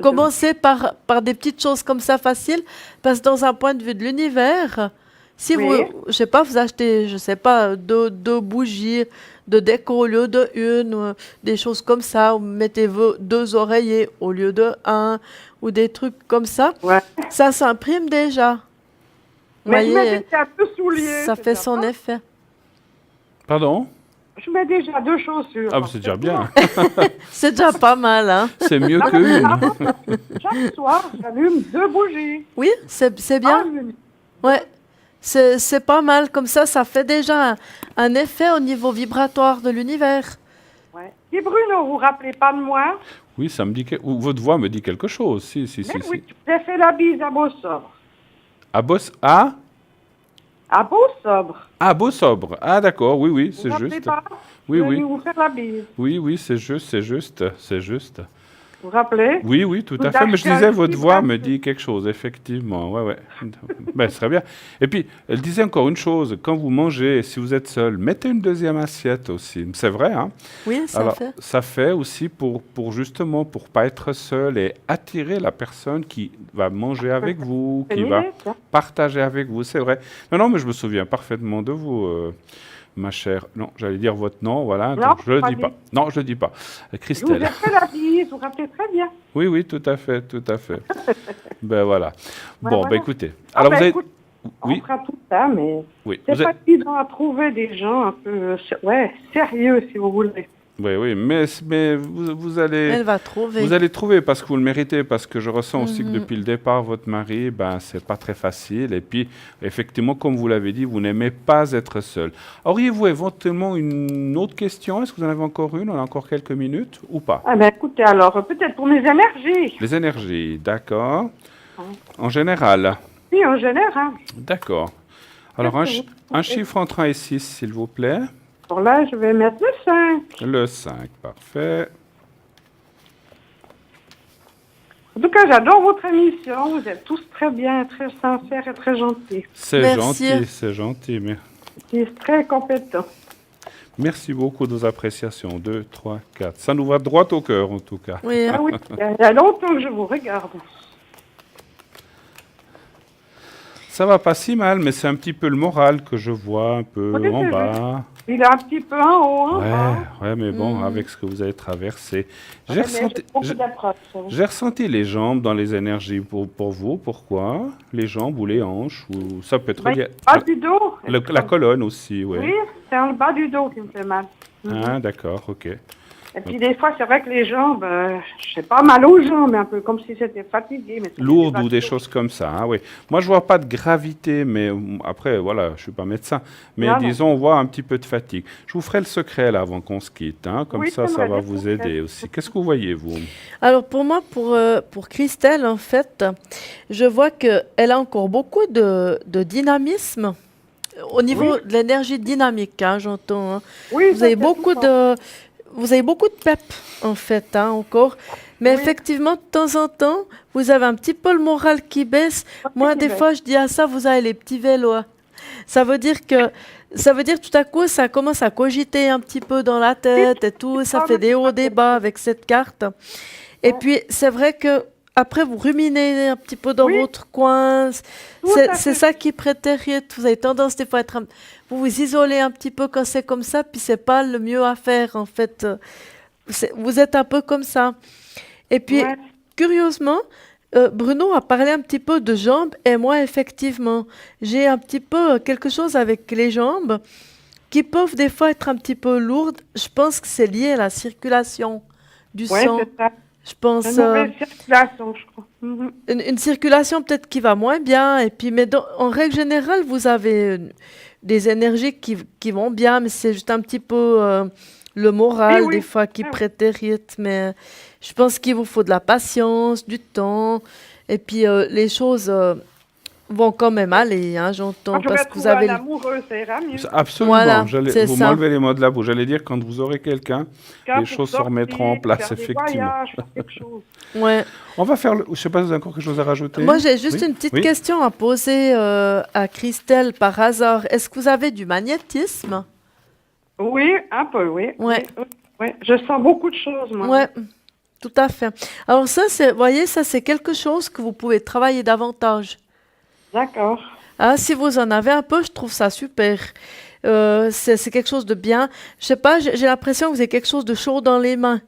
commencer par des petites choses comme ça faciles, parce que dans un point de vue de l'univers, si vous, vous achetez, 2 bougies de déco au lieu de une, des choses comme ça, ou mettez 2 oreillers au lieu de 1, ou des trucs comme ça, ça s'imprime déjà. Mais vous voyez, ça fait son effet. Pardon? Je mets déjà 2 chaussures. Ah, c'est déjà bien. C'est déjà pas mal, hein? C'est mieux qu'une. Chaque soir, j'allume 2 bougies. Oui, c'est bien. Ouais, c'est pas mal. Comme ça fait déjà un effet au niveau vibratoire de l'univers. Ouais. Et Bruno, vous vous rappelez pas de moi? Oui, ça me dit votre voix me dit quelque chose. Si. Oui, j'ai fait la bise à Beau-Sobre. À Beau-Sobre. Ah, Beau-Sobre. Ah, d'accord, oui, c'est juste. Pas Oui. vous faire la bise. Oui, c'est juste. Vous vous rappelez? Oui, oui, tout à Vous fait. Mais je achetez disais, un votre petit voix pain. me dit quelque chose, effectivement. Ouais, ouais. Ben, ce serait bien. Et puis, elle disait encore une chose. Quand vous mangez, si vous êtes seul, mettez une deuxième assiette aussi. C'est vrai, hein? Oui, ça Alors, fait. ça fait aussi pour justement, pour pas être seul et attirer la personne qui va manger avec vous, C'est qui une va idée, ça. partager avec vous. C'est vrai. Non, non, mais je me souviens parfaitement de vous, ma chère. Non, j'allais dire votre nom, voilà. Non, Donc, je le pas dis dit. pas. Non, je le dis pas. Je vous ai Christelle. fait la bise, vous vous rappelez très bien. Oui, oui, tout à fait, tout à fait. Ben voilà. Ouais, Bon, voilà. ben écoutez. Ah, Alors ben, vous avez... écoute, on Oui, fera tout ça, mais oui. c'est Vous pas êtes... évident à trouver des gens un peu, sérieux, si vous voulez. Oui, oui, mais vous Elle va vous trouver. allez trouver parce que vous le méritez, parce que je ressens aussi que Mhm. depuis le départ, votre mari, ben, c'est pas très facile. Et puis, effectivement, comme vous l'avez dit, vous n'aimez pas être seul. Auriez-vous éventuellement une autre question? Est-ce que vous en avez encore une? On a encore quelques minutes ou pas? Ah ben écoutez, alors, peut-être pour mes énergies. Les énergies, d'accord. En général, Oui, en général. d'accord. Alors, Qu'est-ce que vous un pensez? chiffre entre 1 et 6, s'il vous plaît. Pour là, je vais mettre le 5. Le 5, parfait. En tout cas, j'adore votre émission. Vous êtes tous très bien, très sincères et très gentils. C'est Merci. gentil, c'est gentil. Et très compétents. Merci beaucoup de vos appréciations. 2, 3, 4. Ça nous va droit au cœur, en tout cas. Oui, Ah oui, il y a longtemps que je vous regarde. Ça va pas si mal, mais c'est un petit peu le moral que je vois un peu Oui, en c'est bas. Il est un petit peu en haut, hein. Ouais, hein. ouais, mais bon, Mhm. avec ce que vous avez traversé. J'ai Mais ressenti, j'ai beaucoup d'approches. j'ai ressenti les jambes dans les énergies pour vous. Pourquoi? Les jambes ou les hanches, ou ça peut être Ben, lié. bas du dos. La colonne aussi, oui. Oui, c'est en bas du dos qui me fait mal. Ah, d'accord, ok. Et puis des fois, c'est vrai que les jambes, je sais pas, mal aux jambes, un peu comme si c'était fatigué. Mais Lourdes ou des choses comme ça, hein, oui. Moi, je vois pas de gravité, mais après, voilà, je suis pas médecin. Mais Non, non. disons, on voit un petit peu de fatigue. Je vous ferai le secret, là, avant qu'on se quitte, hein. Comme Oui, ça j'aimerais va bien vous qu'on aider fasse. aussi. Qu'est-ce que vous voyez, vous? alors pour moi, pour Christelle, en fait, je vois qu'elle a encore beaucoup de dynamisme au niveau Oui. de l'énergie dynamique, hein, j'entends. Hein. Oui, Vous ça, avez c'est beaucoup tout ça. vous avez beaucoup de pep, en fait, hein, encore. Mais Oui. effectivement, de temps en temps, vous avez un petit peu le moral qui baisse. Moi, qui des baisse. fois, je dis à ça, vous avez les petits vélos. Hein. Ça veut dire tout à coup, ça commence à cogiter un petit peu dans la tête et tout. Ça fait des hauts, des bas avec cette carte. Et Ouais. puis, c'est vrai que après, vous ruminez un petit peu dans Oui. votre coin. Tout à C'est fait. ça qui prétérite. Vous avez tendance des fois à être vous vous isolez un petit peu quand c'est comme ça, puis c'est pas le mieux à faire en fait. Vous êtes un peu comme ça. Et puis, Ouais. curieusement, Bruno a parlé un petit peu de jambes et moi, effectivement, j'ai un petit peu quelque chose avec les jambes qui peuvent des fois être un petit peu lourdes. Je pense que c'est lié à la circulation du Ouais, sang. c'est ça. Je pense Une mauvaise circulation, je crois. Mhm. une circulation peut-être qui va moins bien. Et puis, mais en règle générale, vous avez des énergies qui vont bien, mais c'est juste un petit peu le moral Oui, oui. des fois qui Ah oui. prétérite. Mais je pense qu'il vous faut de la patience, du temps. Et puis, les choses vont quand même aller, hein, j'entends, Quand je vais parce que vous trouver avez... un amoureux, ça ira mieux. Absolument. Voilà, c'est Vous ça. m'enlevez les mots de la bouche. J'allais dire, quand vous aurez quelqu'un, Cas les pour choses se remettront en sortir, place, faire des effectivement. voyages, faire quelque chose. Ouais. On va faire je sais pas si vous avez encore quelque chose à rajouter. Moi, j'ai juste Oui? une petite Oui? question à poser à Christelle par hasard. Est-ce que vous avez du magnétisme? Oui, un peu, oui. Ouais. Oui, oui. Je sens beaucoup de choses, moi. Ouais, tout à fait. Alors ça, voyez, ça c'est quelque chose que vous pouvez travailler davantage. D'accord. Ah, si vous en avez un peu, je trouve ça super. C'est quelque chose de bien. Je sais pas, j'ai l'impression que vous avez quelque chose de chaud dans les mains.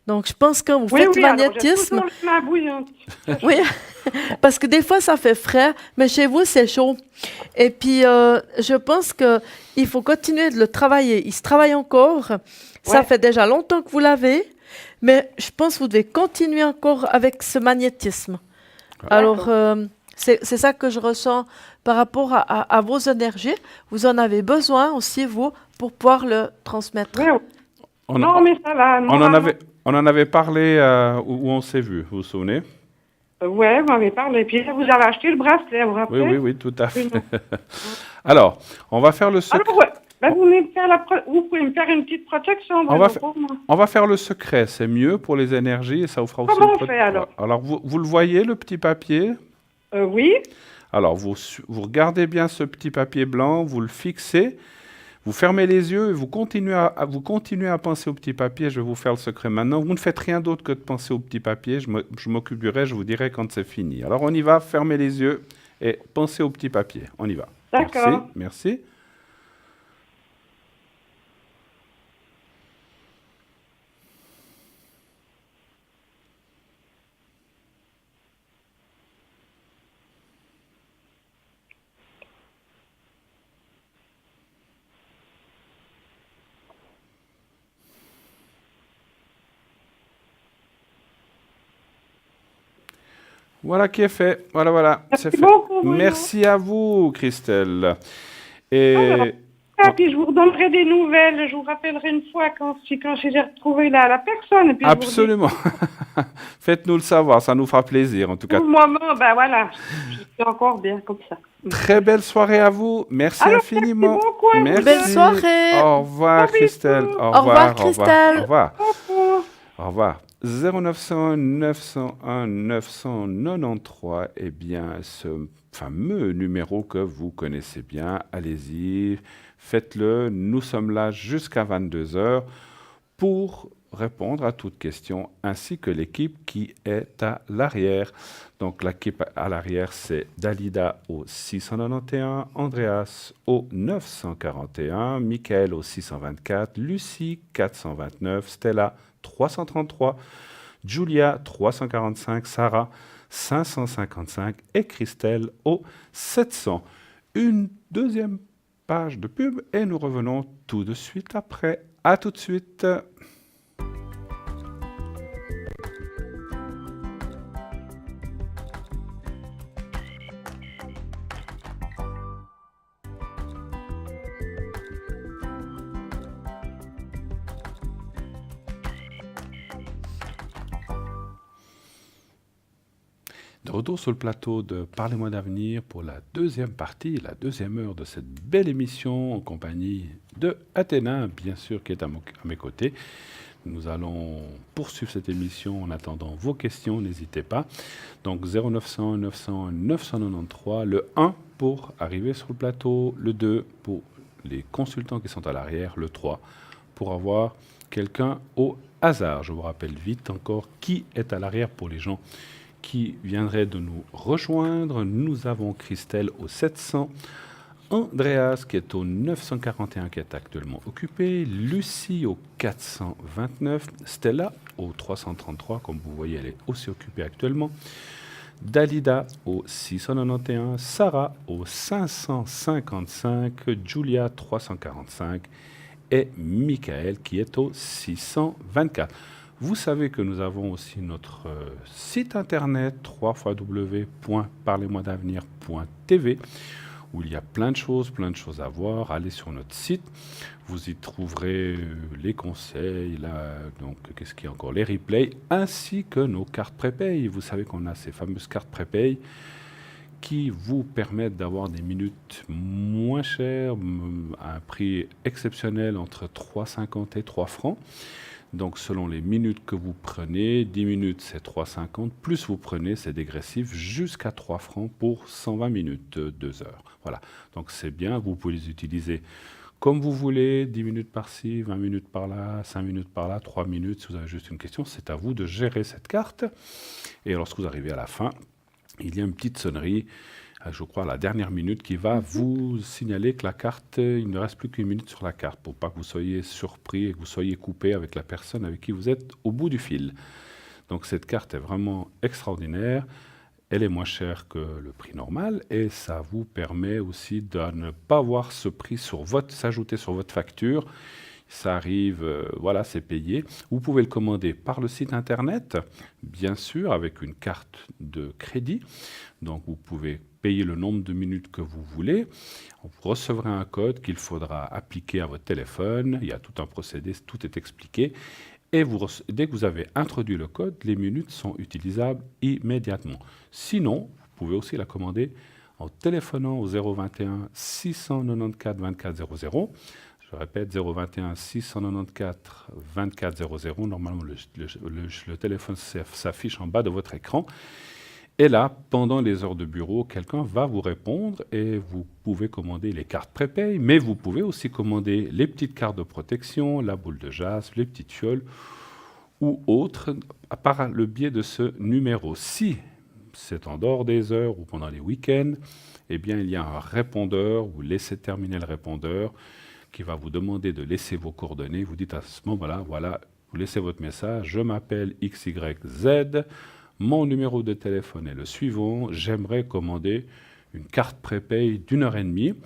Donc, je pense que quand vous Oui, faites oui, du alors j'ai magnétisme, toujours les mains bouillantes. oui, parce que des fois ça fait frais, mais chez vous c'est chaud. Et puis, je pense que il faut continuer de le travailler. Il se travaille encore. Ça Ouais. fait déjà longtemps que vous l'avez, mais je pense que vous devez continuer encore avec ce magnétisme. Alors, c'est ça que je ressens par rapport à vos énergies. Vous en avez besoin aussi, vous, pour pouvoir le transmettre. Oui, oui. On, Non, mais ça va. on en avait parlé où on s'est vu, vous vous souvenez? Ouais, vous m'avez parlé. Puis vous avez acheté le bracelet, vous vous Oui, rappelez? oui, oui, tout à fait. Oui, non. Alors, on va faire le secret. Alors, ouais. Ben, vous pouvez me faire une petite protection. On va faire le secret, c'est mieux pour les énergies et ça vous fera aussi... Comment on fait alors? Alors, vous le voyez, le petit papier? Oui. Alors, vous regardez bien ce petit papier blanc, vous le fixez, vous fermez les yeux et vous continuez à penser au petit papier. Je vais vous faire le secret maintenant. Vous ne faites rien d'autre que de penser au petit papier. Je m'occupe du reste, je vous dirai quand c'est fini. Alors, on y va, fermez les yeux et pensez au petit papier. On y va. D'accord. Merci. Voilà qui est fait. Voilà, c'est fait. Beaucoup, Merci à vous, Christelle. Et puis je vous redonnerai des nouvelles. Je vous rappellerai une fois quand j'ai retrouvé la personne. Et puis absolument. Faites-nous le savoir, ça nous fera plaisir en tout cas. Pour le moment, ben voilà, je suis encore bien comme ça. Très belle soirée à vous. Merci infiniment. Merci beaucoup. Merci. Belle soirée. Au revoir, Christelle. Au revoir, Christelle. Au revoir. Au revoir. 0900 901 993, eh bien, ce fameux numéro que vous connaissez bien, allez-y, faites-le. Nous sommes là jusqu'à 22h pour répondre à toutes questions, ainsi que l'équipe qui est à l'arrière. Donc, l'équipe à l'arrière, c'est Dalida au 691, Andreas au 941, Michael au 624, Lucie 429, Stella 333, Julia 345, Sarah 555 et Christelle au 700. Une deuxième page de pub et nous revenons tout de suite après. À tout de suite. De retour sur le plateau de Parlez-moi d'avenir pour la deuxième partie, la deuxième heure de cette belle émission en compagnie de Athéna, bien sûr, qui est à mes côtés. Nous allons poursuivre cette émission en attendant vos questions, n'hésitez pas. Donc 0900 900 993, le 1 pour arriver sur le plateau, le 2 pour les consultants qui sont à l'arrière, le 3 pour avoir quelqu'un au hasard. Je vous rappelle vite encore qui est à l'arrière pour les gens qui viendrait de nous rejoindre. Nous avons Christelle au 700, Andreas qui est au 941 qui est actuellement occupé, Lucie au 429, Stella au 333, comme vous voyez elle est aussi occupée actuellement, Dalida au 691, Sarah au 555, Julia 345 et Michael qui est au 624. Vous savez que nous avons aussi notre site internet www.parlez-moi-d'avenir.tv où il y a plein de choses à voir. Allez sur notre site, vous y trouverez les conseils, donc qu'est-ce qu'il y a encore, les replays, ainsi que nos cartes prépay. Vous savez qu'on a ces fameuses cartes prépay qui vous permettent d'avoir des minutes moins chères, à un prix exceptionnel entre 3,50 et 3 francs. Donc, selon les minutes que vous prenez, 10 minutes, c'est 3,50. Plus vous prenez, c'est dégressif, jusqu'à 3 francs pour 120 minutes, 2 heures. Voilà. Donc, c'est bien. Vous pouvez les utiliser comme vous voulez. 10 minutes par-ci, 20 minutes par-là, 5 minutes par-là, 3 minutes. Si vous avez juste une question, c'est à vous de gérer cette carte. Et lorsque vous arrivez à la fin, il y a une petite sonnerie, je crois, à la dernière minute, qui va vous signaler que la carte, il ne reste plus qu'une minute sur la carte, pour pas que vous soyez surpris et que vous soyez coupé avec la personne avec qui vous êtes au bout du fil. Donc cette carte est vraiment extraordinaire. Elle est moins chère que le prix normal et ça vous permet aussi de ne pas voir ce prix s'ajouter sur votre facture. Ça arrive, voilà, c'est payé. Vous pouvez le commander par le site internet, bien sûr, avec une carte de crédit. Donc, vous pouvez payer le nombre de minutes que vous voulez. Vous recevrez un code qu'il faudra appliquer à votre téléphone. Il y a tout un procédé, tout est expliqué. Et dès que vous avez introduit le code, les minutes sont utilisables immédiatement. Sinon, vous pouvez aussi la commander en téléphonant au 021 694 24 00. Je répète, 021 694 24 00. Normalement, le téléphone s'affiche en bas de votre écran. Et là, pendant les heures de bureau, quelqu'un va vous répondre et vous pouvez commander les cartes prépay, mais vous pouvez aussi commander les petites cartes de protection, la boule de jazz, les petites fioles ou autres par le biais de ce numéro. Si c'est en dehors des heures ou pendant les week-ends, eh bien, il y a un répondeur, vous laissez terminer le répondeur qui va vous demander de laisser vos coordonnées. Vous dites à ce moment-là, voilà, vous laissez votre message, je m'appelle XYZ, mon numéro de téléphone est le suivant, j'aimerais commander une carte prépay d'1 h 30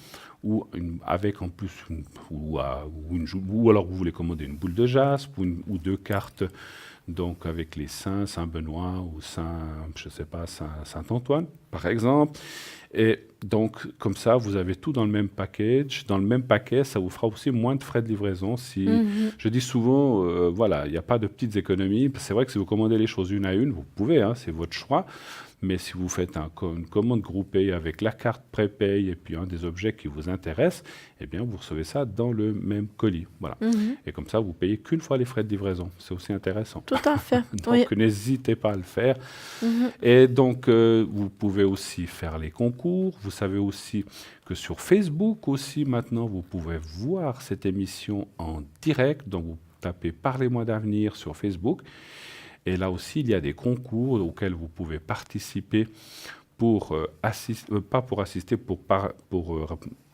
ou avec en plus ou alors vous voulez commander une boule de jaspe ou 2 cartes donc avec les saints, Saint-Benoît ou Saint-Antoine par exemple. Et donc comme ça vous avez tout dans le même package. Dans le même paquet, ça vous fera aussi moins de frais de livraison. Je dis souvent, voilà, il n'y a pas de petites économies. C'est vrai que si vous commandez les choses une à une, vous pouvez, hein, c'est votre choix. Mais si vous faites une commande groupée avec la carte prépay et puis un des objets qui vous intéresse, eh bien, vous recevez ça dans le même colis. Voilà. Et comme ça, vous payez qu'une fois les frais de livraison. C'est aussi intéressant. Tout à fait. Donc, n'hésitez pas à le faire. Et donc, vous pouvez aussi faire les concours. Vous savez aussi que sur Facebook aussi, maintenant, vous pouvez voir cette émission en direct. Donc, vous tapez « Parlez-moi d'avenir » sur Facebook. Et là aussi, il y a des concours auxquels vous pouvez participer pour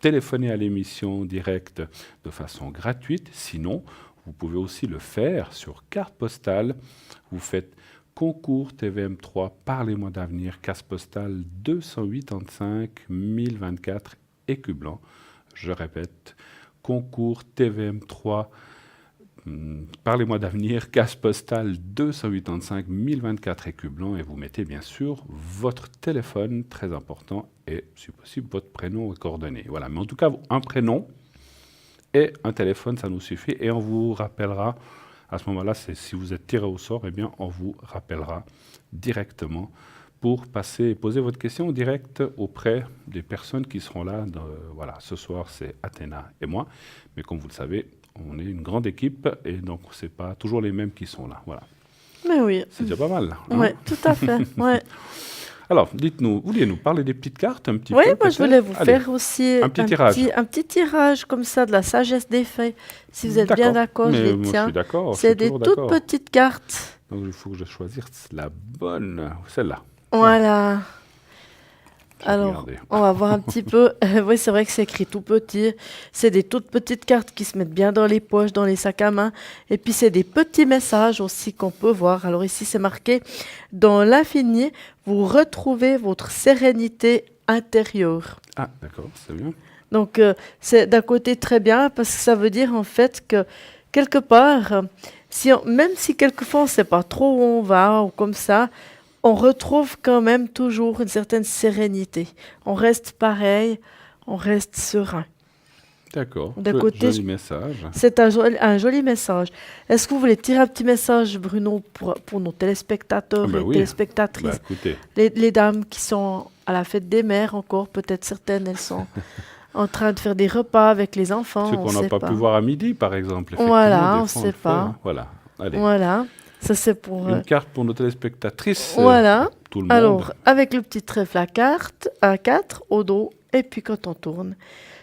téléphoner à l'émission directe de façon gratuite. Sinon, vous pouvez aussi le faire sur carte postale. Vous faites concours TVM3, Parlez-moi d'avenir, carte postale 285 1024 Écublens. Je répète, concours TVM3, Parlez-moi d'avenir, case postale 285 1024 Écublens et vous mettez bien sûr votre téléphone, très important, et si possible votre prénom et coordonnées. Voilà, mais en tout cas, un prénom et un téléphone, ça nous suffit et on vous rappellera, à ce moment-là, si vous êtes tiré au sort, eh bien, on vous rappellera directement pour passer et poser votre question en direct auprès des personnes qui seront là. Voilà, ce soir, c'est Athéna et moi, mais comme vous le savez, on est une grande équipe et donc ce n'est pas toujours les mêmes qui sont là. Voilà. Mais oui. C'est déjà pas mal. Oui, tout à fait. Ouais. Alors, dites-nous, vouliez-nous parler des petites cartes un petit peu? Oui, moi je voulais vous faire aussi un petit tirage comme ça de la sagesse des fées. Si vous êtes bien d'accord, je les moi, tiens. Je suis d'accord. C'est des toutes petites cartes. Donc il faut que je choisisse la bonne, celle-là. Voilà. Alors, on va voir un petit peu. Oui, c'est vrai que c'est écrit tout petit. C'est des toutes petites cartes qui se mettent bien dans les poches, dans les sacs à main. Et puis, c'est des petits messages aussi qu'on peut voir. Alors ici, c'est marqué « Dans l'infini, vous retrouvez votre sérénité intérieure. » Ah, d'accord, c'est bien. Donc, c'est d'un côté très bien parce que ça veut dire en fait que quelque part, même si quelquefois on ne sait pas trop où on va ou comme ça, on retrouve quand même toujours une certaine sérénité. On reste pareil, on reste serein. D'accord, joli message. C'est un joli message. Est-ce que vous voulez tirer un petit message, Bruno, pour nos téléspectateurs et téléspectatrices? Les dames qui sont à la fête des mères encore, peut-être certaines, elles sont en train de faire des repas avec les enfants. Ceux qu'on n'a pas pu voir à midi, par exemple. Voilà, on ne sait pas. Voilà, allez. Voilà. Ça, c'est pour... Une carte pour nos téléspectatrices. Voilà. Tout le monde. Alors, avec le petit trèfle à 4 au dos, et puis quand on tourne.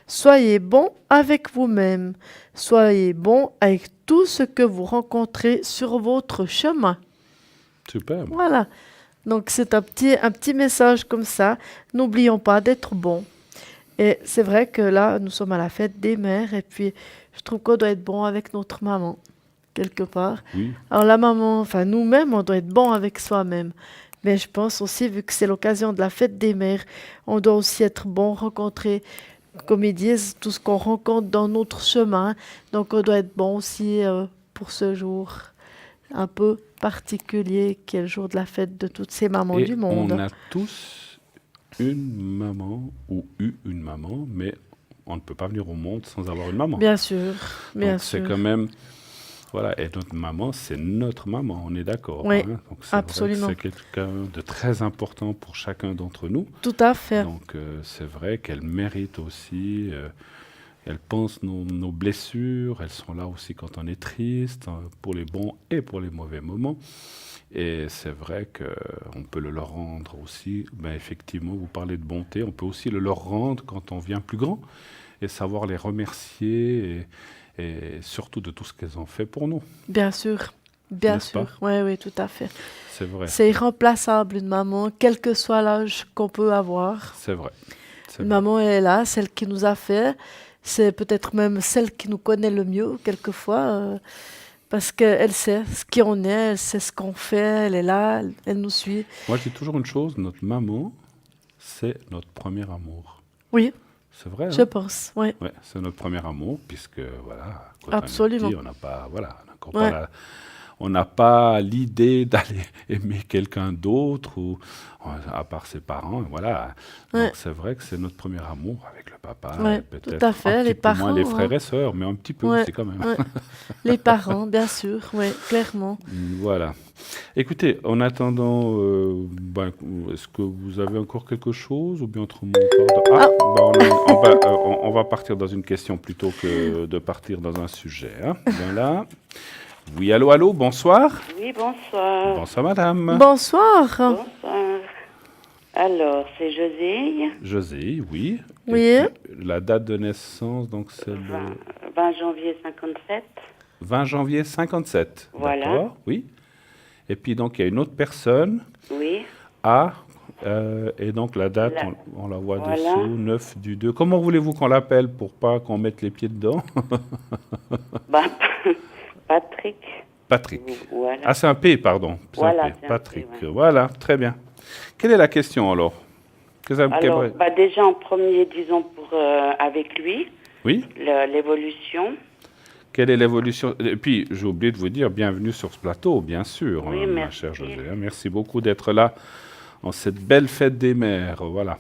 Soyez bon avec vous-même. Soyez bon avec tout ce que vous rencontrez sur votre chemin. Super. Voilà. Donc, c'est un petit message comme ça. N'oublions pas d'être bon. Et c'est vrai que là, nous sommes à la fête des mères, et puis je trouve qu'on doit être bon avec notre maman. Quelque part. Oui. Alors la maman, enfin nous-mêmes, on doit être bon avec soi-même. Mais je pense aussi, vu que c'est l'occasion de la fête des mères, on doit aussi être bon, rencontrer, comme ils disent, tout ce qu'on rencontre dans notre chemin. Donc on doit être bon aussi pour ce jour un peu particulier, qui est le jour de la fête de toutes ces mamans du monde. On a tous une maman ou eu une maman, mais on ne peut pas venir au monde sans avoir une maman. Bien sûr, bien sûr. C'est quand même... Voilà, et notre maman, c'est notre maman, on est d'accord. Oui, hein. Donc, absolument. C'est quelqu'un de très important pour chacun d'entre nous. Tout à fait. Donc c'est vrai qu'elle mérite aussi Elles pensent nos blessures, elles sont là aussi quand on est triste, pour les bons et pour les mauvais moments. Et c'est vrai qu'on peut le leur rendre aussi. Ben effectivement, vous parlez de bonté, on peut aussi le leur rendre quand on vient plus grand et savoir les remercier et surtout de tout ce qu'elles ont fait pour nous. Bien sûr. Bien N'est-ce pas? sûr. Oui, oui, tout à fait. C'est vrai, C'est irremplaçable, une maman, quel que soit l'âge qu'on peut avoir. c'est vrai, c'est Une vrai. maman est là, celle qui nous a fait. C'est peut-être même celle qui nous connaît le mieux, quelquefois, parce qu'elle sait ce qui on est, elle sait ce qu'on fait, elle est là, elle nous suit. Moi, je dis toujours une chose, notre maman, c'est notre premier amour. Oui, C'est vrai, je hein? pense, oui, Ouais, c'est notre premier amour, puisque voilà, quand absolument. on est petit, on n'a pas, voilà, on n'a encore pas Ouais, on n'a pas l'idée d'aller aimer quelqu'un d'autre, ou à part ses parents, voilà. ouais, Donc c'est vrai que c'est notre premier amour avec le papa, et ouais, tout peut-être à un fait. petit Les peu moins les parents, frères hein. et sœurs, mais un petit peu Ouais, aussi quand même. ouais. Les parents, bien sûr, oui, clairement. Voilà. Écoutez, en attendant, est-ce que vous avez encore quelque chose ou bien autrement Ah, on va partir dans une question plutôt que de partir dans un sujet. Hein. Voilà. Oui, allô, allô, bonsoir. Oui, bonsoir. Bonsoir, madame. bonsoir. Bonsoir. Alors, c'est José, José, oui. Et Oui, puis, la date de naissance, donc c'est le 20 janvier 57. 20 janvier 57. Voilà. D'accord, oui. Et puis, donc, il y a une autre personne, Oui, A, et donc la date, La- on la voit voilà. dessous, 9 du 2. Comment voulez-vous qu'on l'appelle pour pas qu'on mette les pieds dedans? bah, Patrick. Patrick. Voilà. Ah, c'est un P, pardon. C'est un Voilà, P. c'est un Patrick. P, ouais. Voilà, très bien. Quelle est la question alors? Alors, déjà en premier, disons, avec lui, Oui? l'évolution. Quelle est l'évolution? Et puis, j'ai oublié de vous dire, bienvenue sur ce plateau, bien sûr, Oui, ma merci. chère José. Merci beaucoup d'être là en cette belle fête des mères. Voilà.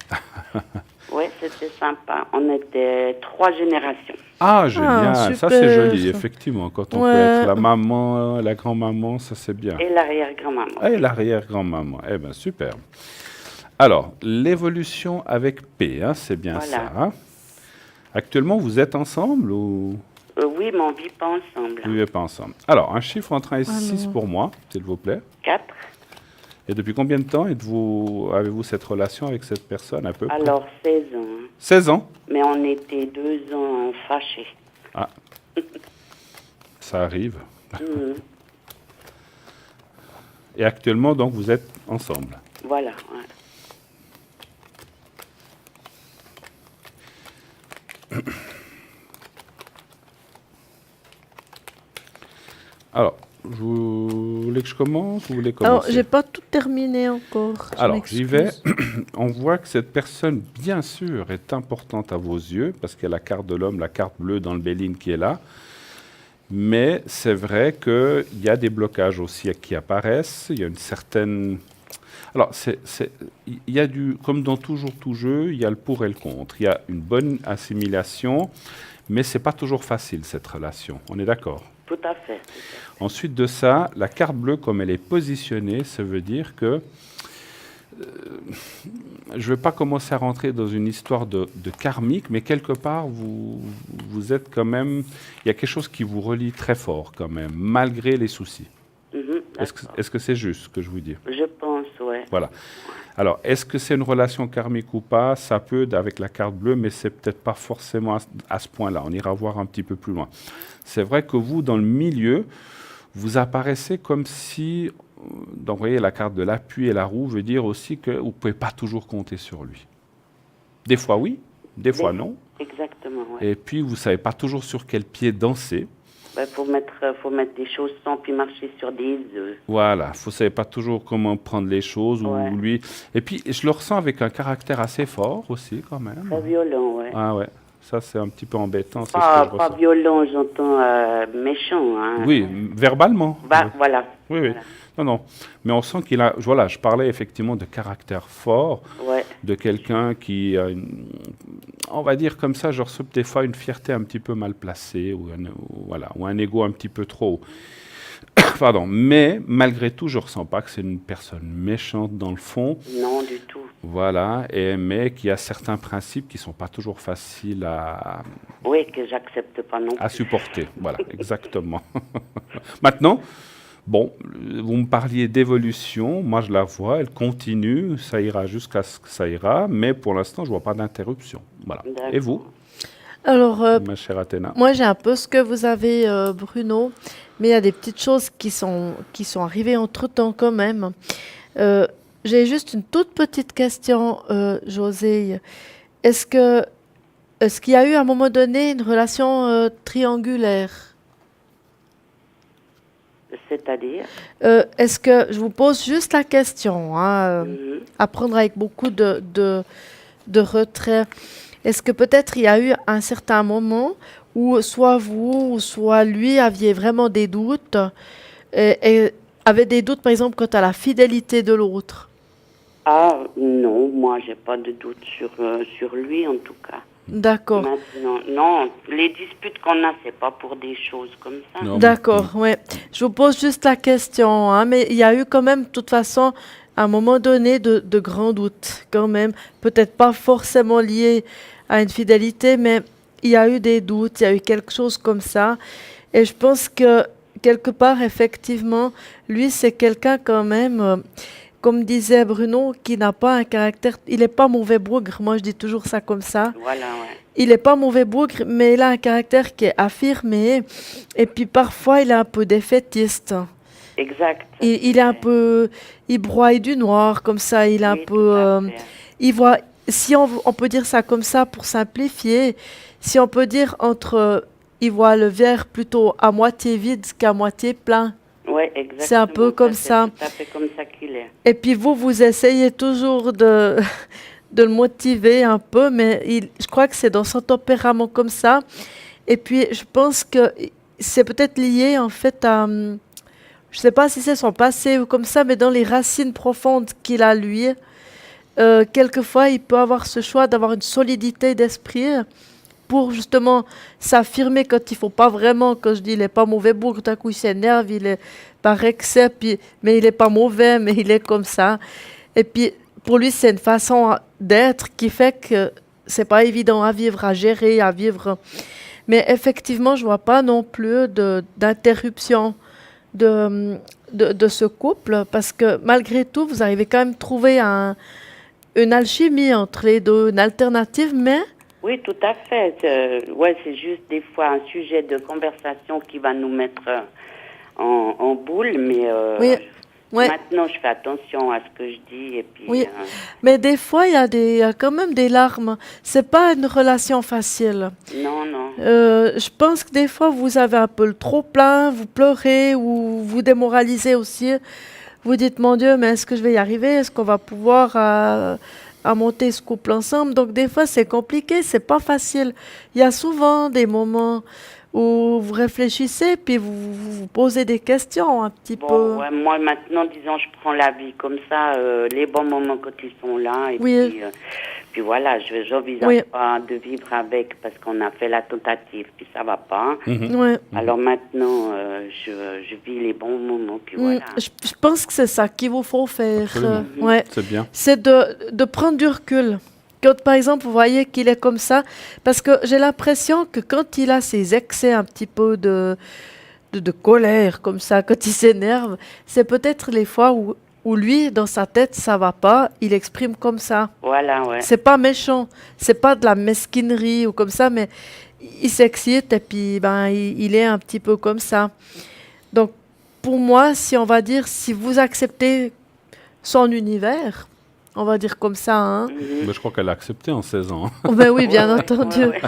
Oui, c'était sympa. On était 3 générations. Ah, génial. Ça, super. c'est joli, effectivement. Quand on peut Ouais. être la maman, la grand-maman, ça, c'est bien. Et l'arrière-grand-maman. Et l'arrière-grand-maman. Eh bien, super. Alors, l'évolution avec P, hein, c'est bien Voilà. ça. Hein. Actuellement, vous êtes ensemble ou Oui, mais on ne vit pas ensemble. vous vivez pas ensemble? Alors, un chiffre entre 1 et 6 Alors. pour moi, s'il vous plaît. 4. Et depuis combien de temps avez-vous cette relation avec cette personne à peu près? Alors, 16 ans. 16 ans. Mais on était 2 ans fâchés. Ah, ça arrive. Mhm. Et actuellement, donc, vous êtes ensemble. Voilà. Ouais. Alors, vous voulez que je commence ou vous voulez Alors, commencer? j'ai pas tout terminé encore. Je Alors, j'y vais. m'excuse. On voit que cette personne, bien sûr, est importante à vos yeux, parce qu'il y a la carte de l'homme, la carte bleue dans le Béline qui est là. Mais c'est vrai qu'il y a des blocages aussi qui apparaissent. Il y a une certaine... Alors, il y a comme dans toujours tout jeu, il y a le pour et le contre. Il y a une bonne assimilation, mais ce n'est pas toujours facile, cette relation. On est d'accord? Tout à fait. Ensuite de ça, la carte bleue, comme elle est positionnée, ça veut dire que je ne vais pas commencer à rentrer dans une histoire de karmique, mais quelque part, vous êtes quand même... Il y a quelque chose qui vous relie très fort quand même, malgré les soucis. Mhm, Est-ce que c'est juste ce que je vous dis? je pense, ouais. Voilà. Alors, est-ce que c'est une relation karmique ou pas? Ça peut avec la carte bleue, mais c'est peut-être pas forcément à ce point-là. On ira voir un petit peu plus loin. C'est vrai que vous, dans le milieu, vous apparaissez comme si... Donc, vous voyez, la carte de l'appui et la roue veut dire aussi que vous ne pouvez pas toujours compter sur lui. Des fois, oui. Des fois, non. Exactement, ouais. Et puis, vous ne savez pas toujours sur quel pied danser. Faut mettre des chaussons puis marcher sur des œufs. Voilà, vous ne savez pas toujours comment prendre les choses. Ouais. Ou lui. Et puis, je le ressens avec un caractère assez fort aussi, quand même. Très violent, ouais. Ah ouais, ça c'est un petit peu embêtant. C'est Pas ce que je ressens. violent, j'entends méchant. Hein. Oui, verbalement. Voilà. Oui, oui. Voilà. Non, non. Mais on sent qu'il a... Voilà, je parlais effectivement de caractère fort, Ouais. de quelqu'un qui a on va dire comme ça, je ressens des fois une fierté un petit peu mal placée, ou un ego un petit peu trop... Pardon. Mais malgré tout, je ne ressens pas que c'est une personne méchante dans le fond. Non, du tout. Voilà, mais qu'il y a certains principes qui ne sont pas toujours faciles à... Oui, que j'accepte pas non plus. À supporter, voilà, exactement. Maintenant, bon, vous me parliez d'évolution, moi je la vois, elle continue, ça ira jusqu'à ce que ça ira, mais pour l'instant, je ne vois pas d'interruption. Voilà. D'accord. Et vous, Alors, ma chère Athéna? moi, j'ai un peu ce que vous avez, Bruno, mais il y a des petites choses qui sont arrivées entre-temps quand même. J'ai juste une toute petite question, José. Est-ce qu'il y a eu à un moment donné une relation triangulaire? C'est-à-dire? Est-ce que, je vous pose juste la question, hein, à prendre avec beaucoup de retrait. Est-ce que peut-être il y a eu un certain moment où soit vous ou soit lui aviez vraiment des doutes et avait des doutes, par exemple, quant à la fidélité de l'autre? Ah non, moi j'ai pas de doute sur lui en tout cas. D'accord. Maintenant, non, les disputes qu'on a, c'est pas pour des choses comme ça. Non. D'accord, ouais. Je vous pose juste la question, hein, mais il y a eu quand même, de toute façon, à un moment donné, de grands doutes, quand même. Peut-être pas forcément liés à une fidélité, mais il y a eu des doutes, il y a eu quelque chose comme ça. Et je pense que, quelque part, effectivement, lui, c'est quelqu'un quand même, comme disait Bruno, qui n'a pas un caractère... Il n'est pas mauvais bougre, moi je dis toujours ça comme ça. Voilà, ouais. Il n'est pas mauvais bougre, mais il a un caractère qui est affirmé. Et puis parfois, il est un peu défaitiste. Exact. Il est un peu... Il broie du noir, comme ça. Il est un Oui, peu... tout à fait. il voit... Si on peut dire ça comme ça pour simplifier, si on peut dire entre... Il voit le verre plutôt à moitié vide qu'à moitié plein. Oui, exactement. C'est un peu comme ça. C'est tout à fait comme ça qu'il est. Et puis vous essayez toujours de le motiver un peu, mais je crois que c'est dans son tempérament comme ça. Et puis je pense que c'est peut-être lié en fait à, je sais pas si c'est son passé ou comme ça, mais dans les racines profondes qu'il a lui, quelquefois il peut avoir ce choix d'avoir une solidité d'esprit pour justement s'affirmer quand il faut pas vraiment, quand je dis il est pas mauvais bourg, tout à coup il s'énerve, il est par excès, mais il est pas mauvais, mais il est comme ça. Et puis pour lui c'est une façon d'être qui fait que c'est pas évident à vivre, à gérer, à vivre. Mais effectivement, je vois pas non plus d'interruption de ce couple, parce que malgré tout, vous arrivez quand même trouver une alchimie entre les deux, une alternative, mais... Oui, tout à fait. Ouais, c'est juste des fois un sujet de conversation qui va nous mettre en boule, mais Oui, ouais. maintenant je fais attention à ce que je dis et puis. Oui, mais des fois il y a quand même des larmes. C'est pas une relation facile. Non, non. Je pense que des fois vous avez un peu le trop plein, vous pleurez ou vous démoralisez aussi. Vous dites mon Dieu, mais est-ce que je vais y arriver? Est-ce qu'on va pouvoir à monter ce couple ensemble? Donc des fois c'est compliqué, c'est pas facile. Il y a souvent des moments où vous réfléchissez puis vous posez des questions un petit peu. Ouais, moi maintenant, disons, je prends la vie comme ça, les bons moments quand ils sont là et Oui. puis voilà, je n'envisage pas de vivre avec parce qu'on a fait la tentative puis ça va pas. Ouais. Alors maintenant, je vis les bons moments puis voilà. Je pense que c'est ça qu'il vous faut faire. Ouais. C'est bien. C'est de prendre du recul. Quand, par exemple, vous voyez qu'il est comme ça, parce que j'ai l'impression que quand il a ses excès un petit peu de colère, comme ça, quand il s'énerve, c'est peut-être les fois où lui, dans sa tête, ça va pas, il exprime comme ça. Voilà, ouais. C'est pas méchant, c'est pas de la mesquinerie ou comme ça, mais il s'excite et puis ben, il est un petit peu comme ça. Donc, pour moi, si on va dire, si vous acceptez son univers, on va dire comme ça, hein. Mais je crois qu'elle a accepté en 16 ans. Oh, ben oui, bien entendu. Ouais.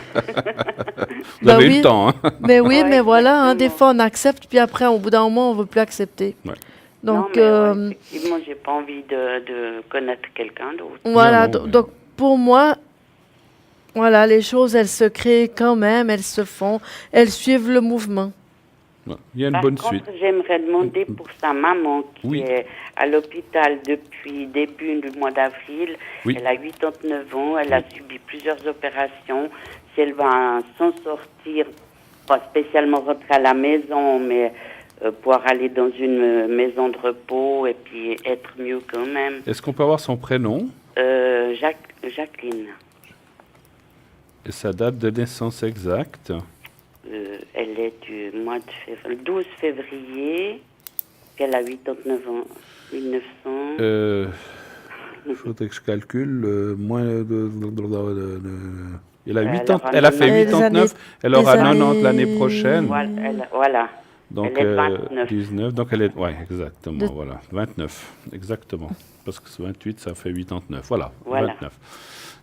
Vous avez eu le temps. Hein. Mais oui, Ouais, mais voilà, hein, des exactement. fois on accepte, puis après, au bout d'un moment, on veut plus accepter. Ouais. Donc, non, mais effectivement, j'ai pas envie de connaître quelqu'un d'autre. voilà, Non, donc pour moi, voilà, les choses, elles se créent quand même, elles se font, elles suivent le mouvement. Ouais. Il y a une Par bonne contre, suite. j'aimerais demander pour sa maman qui Oui. est à l'hôpital depuis début du mois d'avril. Oui. Elle a 89 ans, elle a subi plusieurs opérations. Si elle va s'en sortir, pas spécialement rentrer à la maison, mais pouvoir aller dans une maison de repos et puis être mieux quand même. Est-ce qu'on peut avoir son prénom? Jacqueline. Et sa date de naissance exacte? Elle est du mois de février, 12 février, elle a 89 ans, 1900. Il faudrait que je calcule. Moins elle a 8 ans, alors, elle a fait les 89, elle les aura années- 90 l'année prochaine. Voilà. Donc, Elle est 29. 19, donc elle est, ouais, exactement, De- voilà, 29, exactement. Parce que 28, ça fait 89, voilà, Voilà. 29.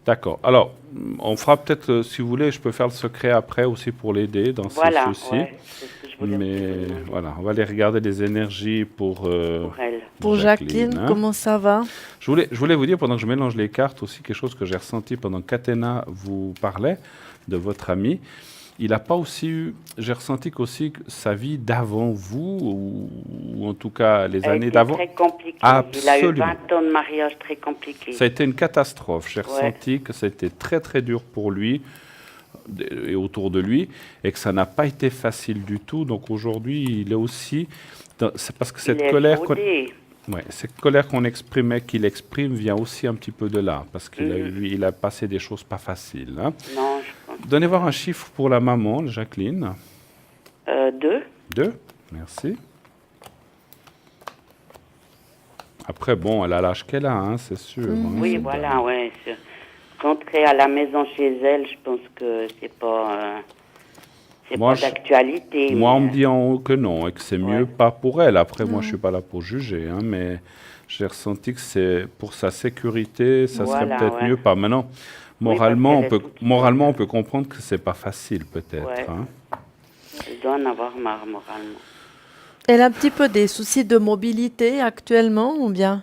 D'accord. Alors, on fera peut-être, si vous voulez, je peux faire le secret après aussi pour l'aider dans Voilà, ses soucis. ouais, c'est ce que je voulais Mais vous demander voilà, on va aller regarder les énergies pour elle. Pour Jacqueline, hein. comment ça va? Je voulais vous dire, pendant que je mélange les cartes, aussi quelque chose que j'ai ressenti pendant qu'Athéna vous parlait de votre ami. Il n'a pas aussi eu, j'ai ressenti qu'aussi que sa vie d'avant vous, ou en tout cas les Elle années était d'avant, très compliquée. Il a eu Absolument. 20 ans de mariage très compliqué. ça a été une catastrophe. J'ai Ouais. ressenti que c'était très très dur pour lui et autour de lui, et que ça n'a pas été facile du tout. Donc aujourd'hui, il est aussi, c'est parce que cette Il est colère, fraudé. cette colère qu'on exprimait, qu'il exprime, vient aussi un petit peu de là, parce qu'il a il a passé des choses pas faciles, hein. Non, je pense. Donnez voir un chiffre pour la maman, Jacqueline. 2. 2, merci. Après, bon, elle a l'âge qu'elle a, hein, c'est sûr. hein, Oui, cette voilà, dame. ouais. Rentrer à la maison chez elle, je pense que c'est pas Moi, d'actualité. Moi, on mais, me dit en haut que non, et que c'est mieux Ouais. pas pour elle. Après, moi, je suis pas là pour juger, hein, mais j'ai ressenti que c'est pour sa sécurité, ça serait Voilà, peut-être ouais. mieux pas. Maintenant, Oui, moralement, parce qu'elle est toute seule. moralement, on peut comprendre que c'est pas facile, peut-être. Ouais. hein. elle doit en avoir marre moralement. Elle a un petit peu des soucis de mobilité actuellement ou bien?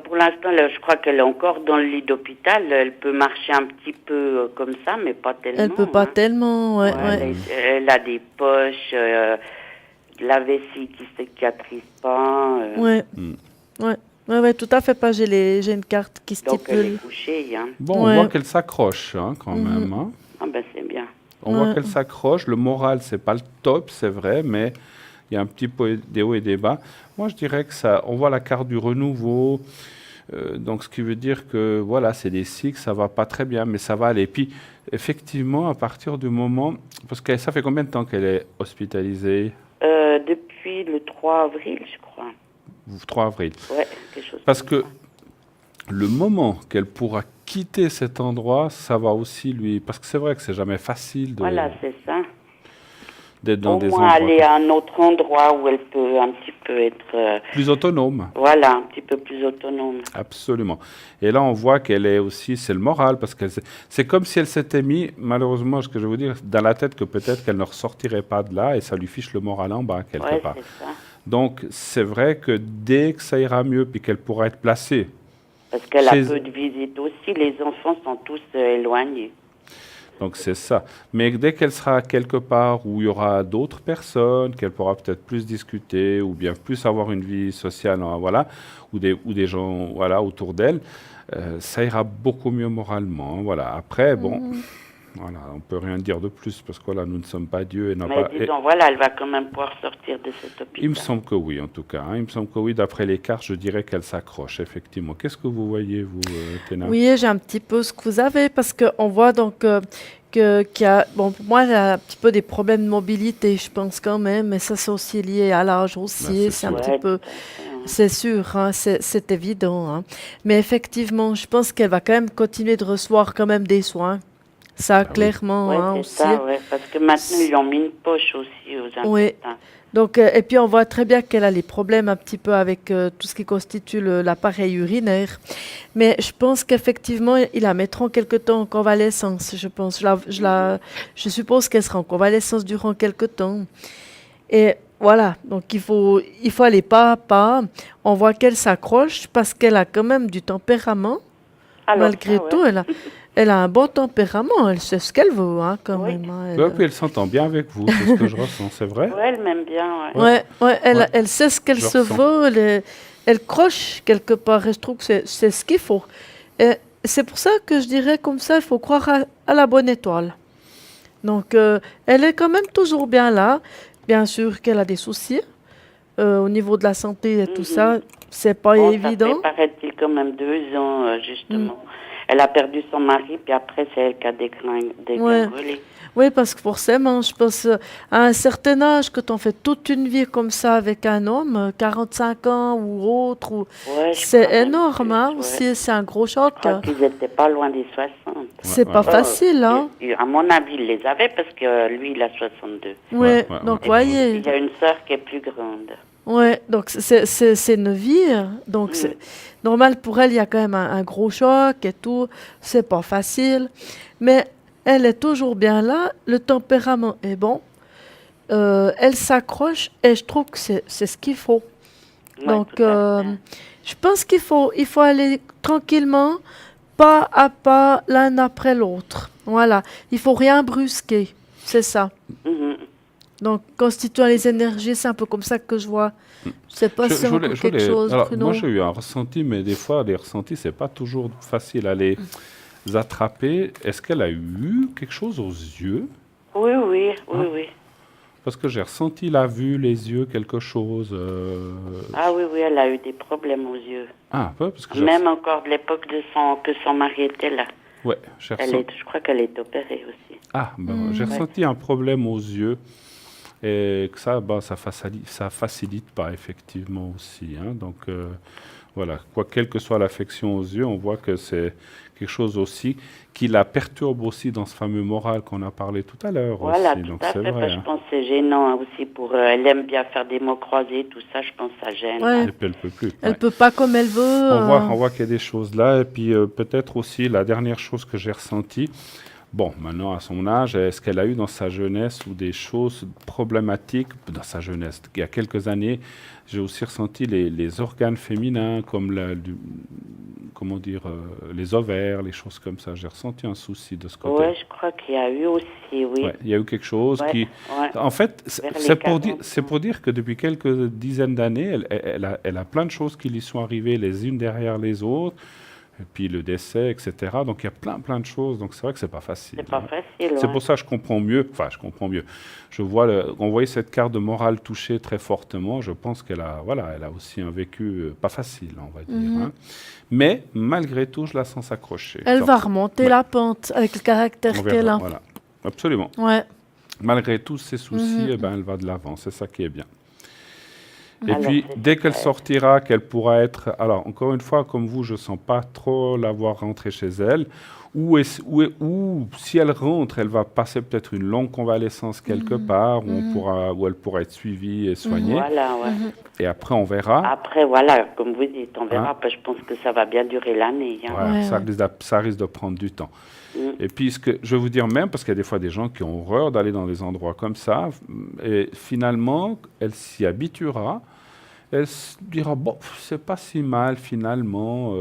Pour l'instant, là, je crois qu'elle est encore dans le lit d'hôpital. Elle peut marcher un petit peu comme ça, mais pas tellement. Elle peut pas hein. tellement, ouais, Ouais, ouais. Elle a des poches, la vessie qui cicatrise pas. Ouais. Ouais. Ouais, ouais, tout à fait pas. J'ai une carte qui Donc elle stipule. est couchée. Hein. Bon, Ouais. on voit qu'elle s'accroche, hein, quand même. hein. Ah ben c'est bien. On voit Ouais. qu'elle s'accroche. Le moral, c'est pas le top, c'est vrai, mais il y a un petit peu des hauts et des bas. Moi, je dirais que ça, on voit la carte du renouveau. Donc, ce qui veut dire que, voilà, c'est des cycles, ça va pas très bien, mais ça va aller. Puis, effectivement, à partir du moment... Parce que ça fait combien de temps qu'elle est hospitalisée? Depuis le 3 avril, je crois. 3 avril. Ouais, quelque chose. Parce comme que le moment qu'elle pourra quitter cet endroit, ça va aussi lui... Parce que c'est vrai que c'est jamais facile ça. Voilà, c'est ça. d'être dans Au des moins endroits aller à un autre endroit où elle peut un petit peu être, plus autonomes. voilà, un petit peu plus autonome. Absolument. Et là, on voit qu'elle est aussi, c'est le moral, parce que c'est comme si elle s'était mis, malheureusement, ce que je veux dire, dans la tête que peut-être qu'elle ne ressortirait pas de là, et ça lui fiche le moral en bas, quelque Ouais, part. c'est ça. Donc, c'est vrai que dès que ça ira mieux, puis qu'elle pourra être placée, Parce qu'elle a Chez- peu de visites aussi. Les enfants sont tous éloignés. donc c'est ça. Mais dès qu'elle sera quelque part où il y aura d'autres personnes, qu'elle pourra peut-être plus discuter, ou bien plus avoir une vie sociale, hein, voilà, ou des gens, voilà, autour d'elle, ça ira beaucoup mieux moralement, hein, voilà. Après, bon... Voilà, on ne peut rien dire de plus parce que voilà, nous ne sommes pas Dieu et n'a Mais pas. disons, voilà, elle va quand même pouvoir sortir de cet hôpital. Il me semble que oui, en tout cas. hein. Il me semble que oui, d'après les cartes, je dirais qu'elle s'accroche, effectivement. Qu'est-ce que vous voyez, vous, Téna? Oui, j'ai un petit peu ce que vous avez parce qu'on voit donc qu'il y a, bon, pour moi, elle a un petit peu des problèmes de mobilité, je pense quand même, mais ça, c'est aussi lié à l'âge aussi. c'est C'est un sûr. petit Ouais, peu, tout à fait, hein. c'est sûr, hein, c'est évident. hein. Mais effectivement, je pense qu'elle va quand même continuer de recevoir quand même des soins. Ça, oui. clairement, Ouais, hein, c'est aussi. ça, ouais, parce que maintenant, ils ont mis une poche aussi aux Oui. intestins. Donc, et puis on voit très bien qu'elle a les problèmes un petit peu avec tout ce qui constitue l'appareil urinaire. Mais je pense qu'effectivement, ils la mettront quelque temps en convalescence. Je pense, je suppose qu'elle sera en convalescence durant quelque temps. Et voilà, donc il faut aller pas à pas. On voit qu'elle s'accroche parce qu'elle a quand même du tempérament. Alors, Malgré ça, ouais. tout, elle a un bon tempérament. Elle sait ce qu'elle veut, hein, quand Oui. même. hein. Ouais, puis elle s'entend bien avec vous, c'est ce que je ressens, c'est vrai? Ouais, elle m'aime bien, ouais. Ouais, Ouais. elle sait ce qu'elle Je se ressens. veut, elle croche quelque part, et je trouve que c'est ce qu'il faut. Et c'est pour ça que je dirais comme ça, il faut croire à la bonne étoile. Donc, elle est quand même toujours bien là. Bien sûr qu'elle a des soucis, au niveau de la santé et tout ça, Mhm. c'est pas Bon, ça évident. fait, paraît-il, quand même 2 ans, Mm. justement. Elle a perdu son mari, puis après, c'est elle qui a Ouais. dégringolé. Oui, parce que forcément, je pense à un certain âge, quand on fait toute une vie comme ça avec un homme, 45 ans ou autre, Ouais, je c'est crois même énorme, plus, hein, ouais. aussi, c'est un gros Je choc. crois qu'ils étaient pas loin des 60. C'est pas facile, hein. À mon avis, il les avait parce que lui, il a 62. Ouais, ouais, donc Et voyez. il y a une sœur qui est plus grande. Ouais, donc c'est une vie, donc c'est normal pour elle, il y a quand même un gros choc et tout, c'est pas facile, mais elle est toujours bien là, le tempérament est bon, elle s'accroche et je trouve que c'est ce qu'il faut. Ouais, Donc tout à fait. je pense qu'il faut aller tranquillement, pas à pas, l'un après l'autre. Voilà, il faut rien brusquer, c'est ça. Mhm. Donc, constituant les énergies, c'est un peu comme ça que je vois. Je sais pas si Je c'est encore voulais, quelque chose, alors, moi, Bruno. j'ai eu un ressenti, mais des fois, les ressentis, c'est pas toujours facile à les attraper. Est-ce qu'elle a eu quelque chose aux yeux? Oui, oui, oui, Hein? oui. Parce que j'ai ressenti la vue, les yeux, quelque chose. Ah oui, oui, elle a eu des problèmes aux yeux. Ah, un peu, parce que Même encore de l'époque que son mari était là. ouais, Je crois qu'elle est opérée aussi. Ah, ben, j'ai ressenti un problème aux yeux. Et que ça, ben, ça facilite pas effectivement aussi, hein. Donc voilà, quelle que soit l'affection aux yeux, on voit que c'est quelque chose aussi qui la perturbe aussi dans ce fameux moral qu'on a parlé tout à l'heure Voilà, aussi. tout Donc à c'est fait. vrai, Parce que je hein. pense que c'est gênant aussi pour elle aime bien faire des mots croisés, tout ça. Je pense que ça gêne. Ouais, Et puis elle peut plus. elle Ouais. peut pas comme elle veut. On voit qu'il y a des choses là. Et puis peut-être aussi la dernière chose que j'ai ressentie. Bon, maintenant à son âge, est-ce qu'elle a eu dans sa jeunesse ou des choses problématiques dans sa jeunesse? Il y a quelques années, j'ai aussi ressenti les organes féminins, comme comment dire, les ovaires, les choses comme ça. J'ai ressenti un souci de ce côté. Ouais, je crois qu'il y a eu aussi, oui. Ouais, il y a eu quelque chose Ouais, qui... ouais. En fait, Vers les c'est 40 pour dire que depuis quelques dizaines d'années, elle a plein de choses qui lui sont arrivées les unes derrière les autres. Et puis le décès, etc. Donc il y a plein de choses. Donc c'est vrai que c'est pas facile, C'est pas hein. facile, C'est ouais. pour ça que je comprends mieux. Enfin, je comprends mieux. Je vois, on voyait cette carte de morale touchée très fortement. Je pense qu'elle a, voilà, elle a aussi un vécu pas facile, on va dire, hein. Mais malgré tout, je la sens s'accrocher. Elle Donc, va remonter ouais, la pente avec le on caractère qu'elle verra. a. Voilà, absolument. Ouais. Malgré tous ses soucis, eh ben, elle va de l'avant. C'est ça qui est bien. Et Alors, puis, c'est dès qu'elle super. sortira, qu'elle pourra être... Alors, encore une fois, comme vous, je ne sens pas trop la voir rentrer chez elle. Ou si elle rentre, elle va passer peut-être une longue convalescence quelque part, où elle pourra être suivie et soignée. Voilà, ouais. Et après, on verra. Après, voilà, comme vous dites, on verra. Hein? Parce que je pense que ça va bien durer l'année, hein. Voilà, Ouais, ça risque de prendre du temps. Mm. Et puis, je vais vous dire même, parce qu'il y a des fois des gens qui ont horreur d'aller dans des endroits comme ça, et finalement, elle s'y habituera. Elle se dira, bon, c'est pas si mal finalement,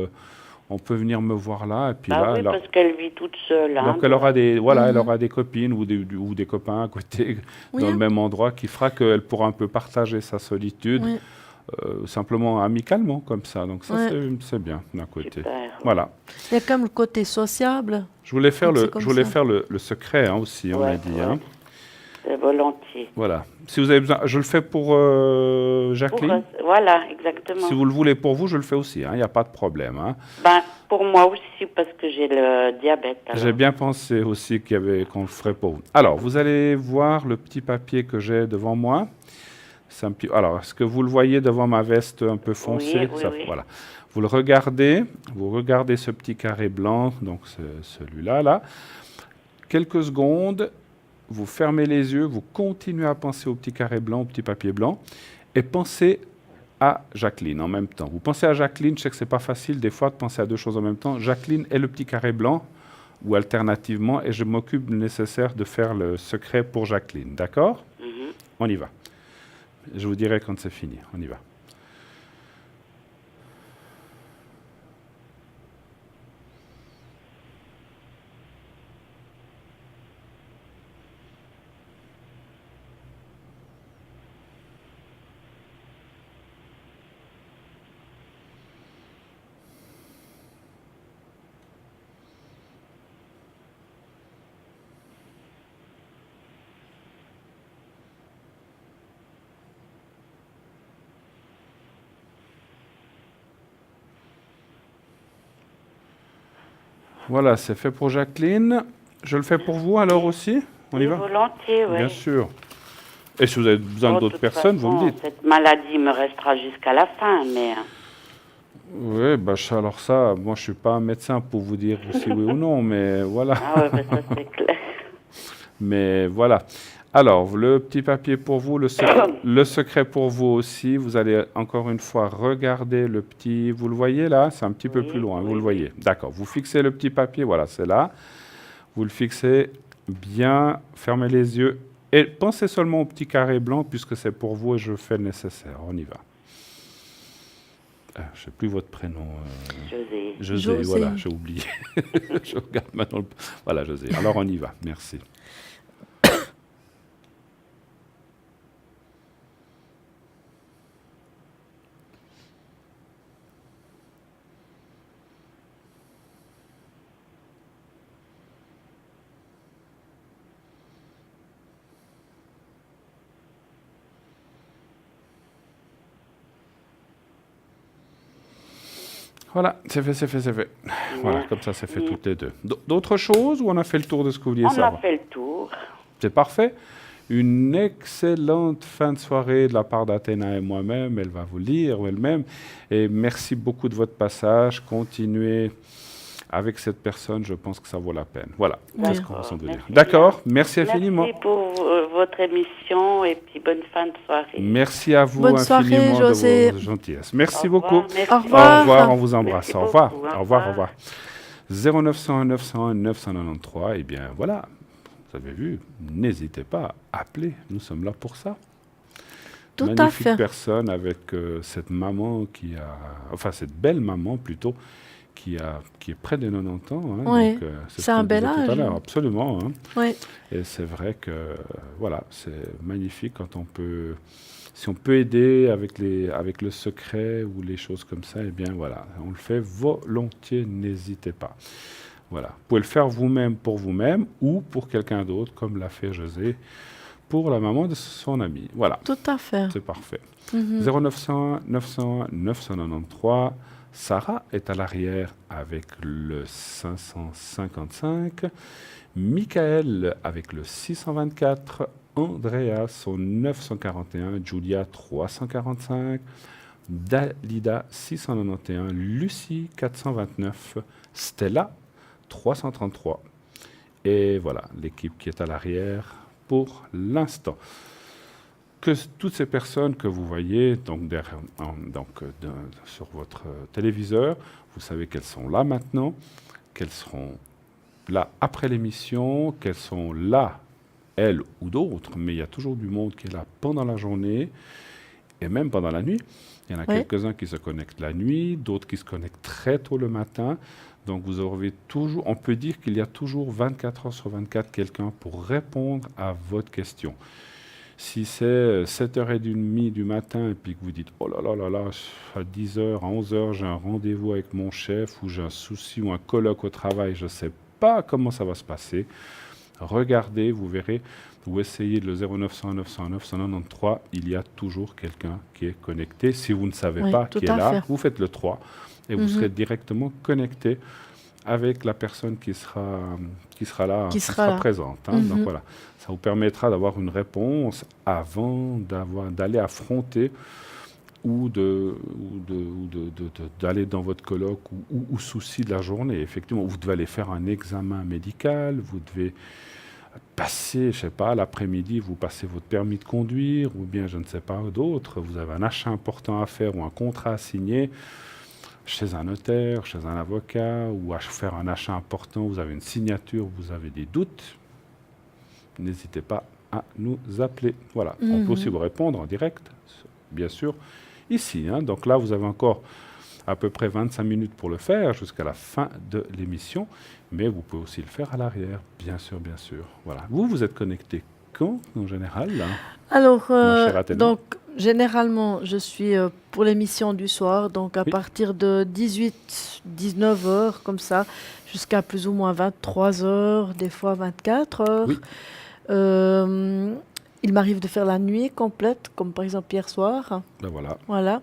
on peut venir me voir là. Et puis Ah là, oui, parce qu'elle vit toute seule, hein. donc elle aura elle aura des copines ou des copains à côté Oui, dans le hein. même endroit qui fera qu'elle pourra un peu partager sa solitude, Oui. simplement amicalement comme ça. Donc ça, Ouais. c'est bien d'un côté. Super. Voilà. Il y a comme le côté sociable. Je voulais faire Donc c'est comme ça. le secret, hein, aussi, on Ouais, a dit, ouais. hein. Volontiers. Voilà. Si vous avez besoin, je le fais pour Jacqueline. Voilà, exactement. Si vous le voulez pour vous, je le fais aussi, hein. Il n'y a pas de problème, hein. Ben, pour moi aussi, parce que j'ai le diabète. Alors. J'ai bien pensé aussi qu'on le ferait pour vous. Alors, vous allez voir le petit papier que j'ai devant moi. Alors, est-ce que vous le voyez devant ma veste un peu foncée? Oui, oui. Voilà. Vous regardez ce petit carré blanc, donc celui-là, là. Quelques secondes, vous fermez les yeux, vous continuez à penser au petit carré blanc, au petit papier blanc, et pensez à Jacqueline en même temps. Vous pensez à Jacqueline, je sais que ce n'est pas facile des fois de penser à deux choses en même temps. Jacqueline et le petit carré blanc, ou alternativement, et je m'occupe du nécessaire de faire le secret pour Jacqueline. D'accord? Mhm. On y va. Je vous dirai quand c'est fini. On y va. Voilà, c'est fait pour Jacqueline. Je le fais pour vous alors aussi? On y va? Volontiers, oui. Bien sûr. Et si vous avez besoin d'autres personnes, vous me dites. Cette maladie me restera jusqu'à la fin, mais... Oui, bah, alors ça, moi je suis pas un médecin pour vous dire si oui ou non, mais voilà. Ah oui, ça c'est clair. Mais voilà. Alors, le petit papier pour vous, le secret pour vous aussi. Vous allez encore une fois regarder le petit... Vous le voyez là? C'est un petit peu plus loin, vous le voyez. D'accord, vous fixez le petit papier, voilà, c'est là. Vous le fixez bien, fermez les yeux et pensez seulement au petit carré blanc puisque c'est pour vous et je fais le nécessaire. On y va. Je ne sais plus votre prénom. José, voilà, j'ai oublié. Je regarde maintenant. Voilà, José. Alors on y va, merci. Voilà, c'est fait. Voilà, comme ça, c'est fait toutes les deux. D'autres choses ou on a fait le tour de ce que vous vouliez savoir? On a fait le tour. C'est parfait. Une excellente fin de soirée de la part d'Athéna et moi-même. Elle va vous lire elle-même. Et merci beaucoup de votre passage. Continuez avec cette personne, je pense que ça vaut la peine. Voilà, c'est ce qu'on va vous dire. D'accord, merci infiniment. Merci pour votre émission et puis bonne fin de soirée. Merci à vous bonne infiniment soirée, José. de vos gentillesses. Merci beaucoup. Merci. Au revoir. Au revoir, on vous embrasse. Merci Au revoir. beaucoup. Au revoir, au revoir. 0901 901 993, eh bien voilà, vous avez vu, n'hésitez pas à appeler, nous sommes là pour ça. Tout à Magnifique fait. personne avec cette maman cette belle maman plutôt, qui est près des 90 ans. Hein, Oui, donc, c'est un bel âge. Tout à l'heure, absolument. Hein. Oui. Et c'est vrai que voilà, c'est magnifique quand on peut, si on peut aider avec le secret ou les choses comme ça, eh bien voilà, on le fait volontiers, n'hésitez pas. Voilà, vous pouvez le faire vous-même pour vous-même ou pour quelqu'un d'autre, comme l'a fait José pour la maman de son ami. Voilà. Tout à fait. C'est parfait. Mhm. 0901 901 993. Sarah est à l'arrière avec le 555. Michael avec le 624. Andreas au 941. Julia 345. Dalida 691. Lucie 429. Stella 333. Et voilà, l'équipe qui est à l'arrière pour l'instant. Que toutes ces personnes que vous voyez sur votre téléviseur, vous savez qu'elles sont là maintenant, qu'elles seront là après l'émission, qu'elles sont là, elles ou d'autres, mais il y a toujours du monde qui est là pendant la journée et même pendant la nuit. Il y en a quelques-uns qui se connectent la nuit, d'autres qui se connectent très tôt le matin. Donc vous aurez toujours, on peut dire qu'il y a toujours 24 heures sur 24 quelqu'un pour répondre à votre question. Si c'est 7h30 du matin et puis que vous dites « Oh là là là là, à 10h, à 11h, j'ai un rendez-vous avec mon chef ou j'ai un souci ou un colloque au travail, je ne sais pas comment ça va se passer », regardez, vous verrez, vous essayez le 0901 901 993, il y a toujours quelqu'un qui est connecté. Si vous ne savez pas qui est là, vous faites le 3 et vous serez directement connecté avec la personne qui sera là, qui sera présente. Hein. Donc voilà, ça vous permettra d'avoir une réponse avant d'aller affronter ou d'aller dans votre colloque ou souci de la journée. Effectivement, vous devez aller faire un examen médical, vous devez passer, je ne sais pas, l'après-midi, vous passez votre permis de conduire, ou bien, je ne sais pas, d'autres, vous avez un achat important à faire ou un contrat à signer chez un notaire, chez un avocat, ou à faire un achat important, vous avez une signature, vous avez des doutes, n'hésitez pas à nous appeler. Voilà, on peut aussi vous répondre en direct, bien sûr, ici. Hein. Donc là, vous avez encore à peu près 25 minutes pour le faire jusqu'à la fin de l'émission, mais vous pouvez aussi le faire à l'arrière, bien sûr, bien sûr. Voilà. Vous êtes connecté quand, en général là, alors, donc, généralement, je suis pour l'émission du soir, donc à partir de 18-19 heures, comme ça, jusqu'à plus ou moins 23 heures, des fois 24 heures. Oui. Il m'arrive de faire la nuit complète, comme par exemple hier soir. Ben voilà. Voilà.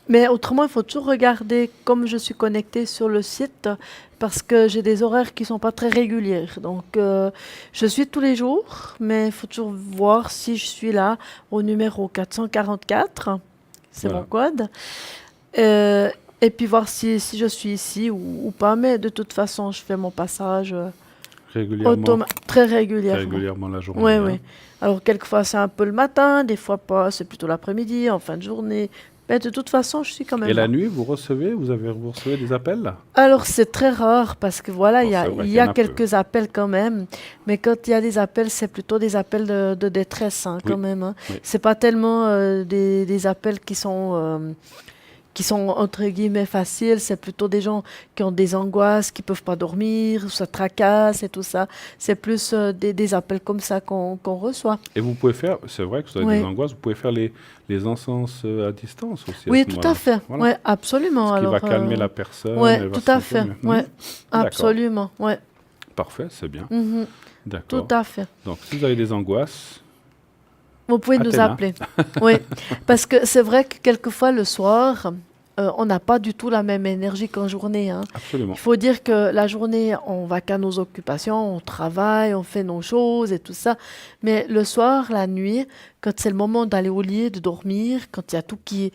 Mais autrement, il faut toujours regarder comme je suis connectée sur le site parce que j'ai des horaires qui sont pas très réguliers. Donc, je suis tous les jours, mais il faut toujours voir si je suis là au numéro 444. C'est mon code. Et puis voir si je suis ici ou pas. Mais de toute façon, je fais mon passage Régulièrement, très régulièrement. très régulièrement la journée. Oui, hein. oui. Alors, quelquefois, c'est un peu le matin, des fois pas, c'est plutôt l'après-midi, en fin de journée. Mais de toute façon, je suis quand même Et là. la nuit, vous recevez des appels là? Alors, c'est très rare parce que voilà, Bon, c'est vrai il qu'il y y a en a peu. quelques appels quand même. Mais quand il y a des appels, c'est plutôt des appels de détresse quand Oui, même. oui. C'est pas tellement des appels qui sont entre guillemets faciles, c'est plutôt des gens qui ont des angoisses, qui peuvent pas dormir, ça tracasse et tout ça. C'est plus des appels comme ça qu'on reçoit. Et vous pouvez faire, c'est vrai que vous avez Oui. des angoisses, vous pouvez faire les encens à distance aussi à Oui, ce tout moment-là. à fait. Voilà. Oui, absolument. Ce qui va Alors, calmer la personne. ouais, elle va tout se à sentir fait. mieux. Ouais, D'accord. absolument. Ouais. Parfait, c'est bien. Mhm. D'accord. Tout à fait. Donc, si vous avez des angoisses, Vous pouvez nous Athéna. appeler. Oui, parce que c'est vrai que quelquefois le soir, on n'a pas du tout la même énergie qu'en journée. absolument. Il faut dire que la journée, on va qu'à nos occupations, on travaille, on fait nos choses et tout ça. Mais le soir, la nuit, quand c'est le moment d'aller au lit, de dormir, quand il y a tout qui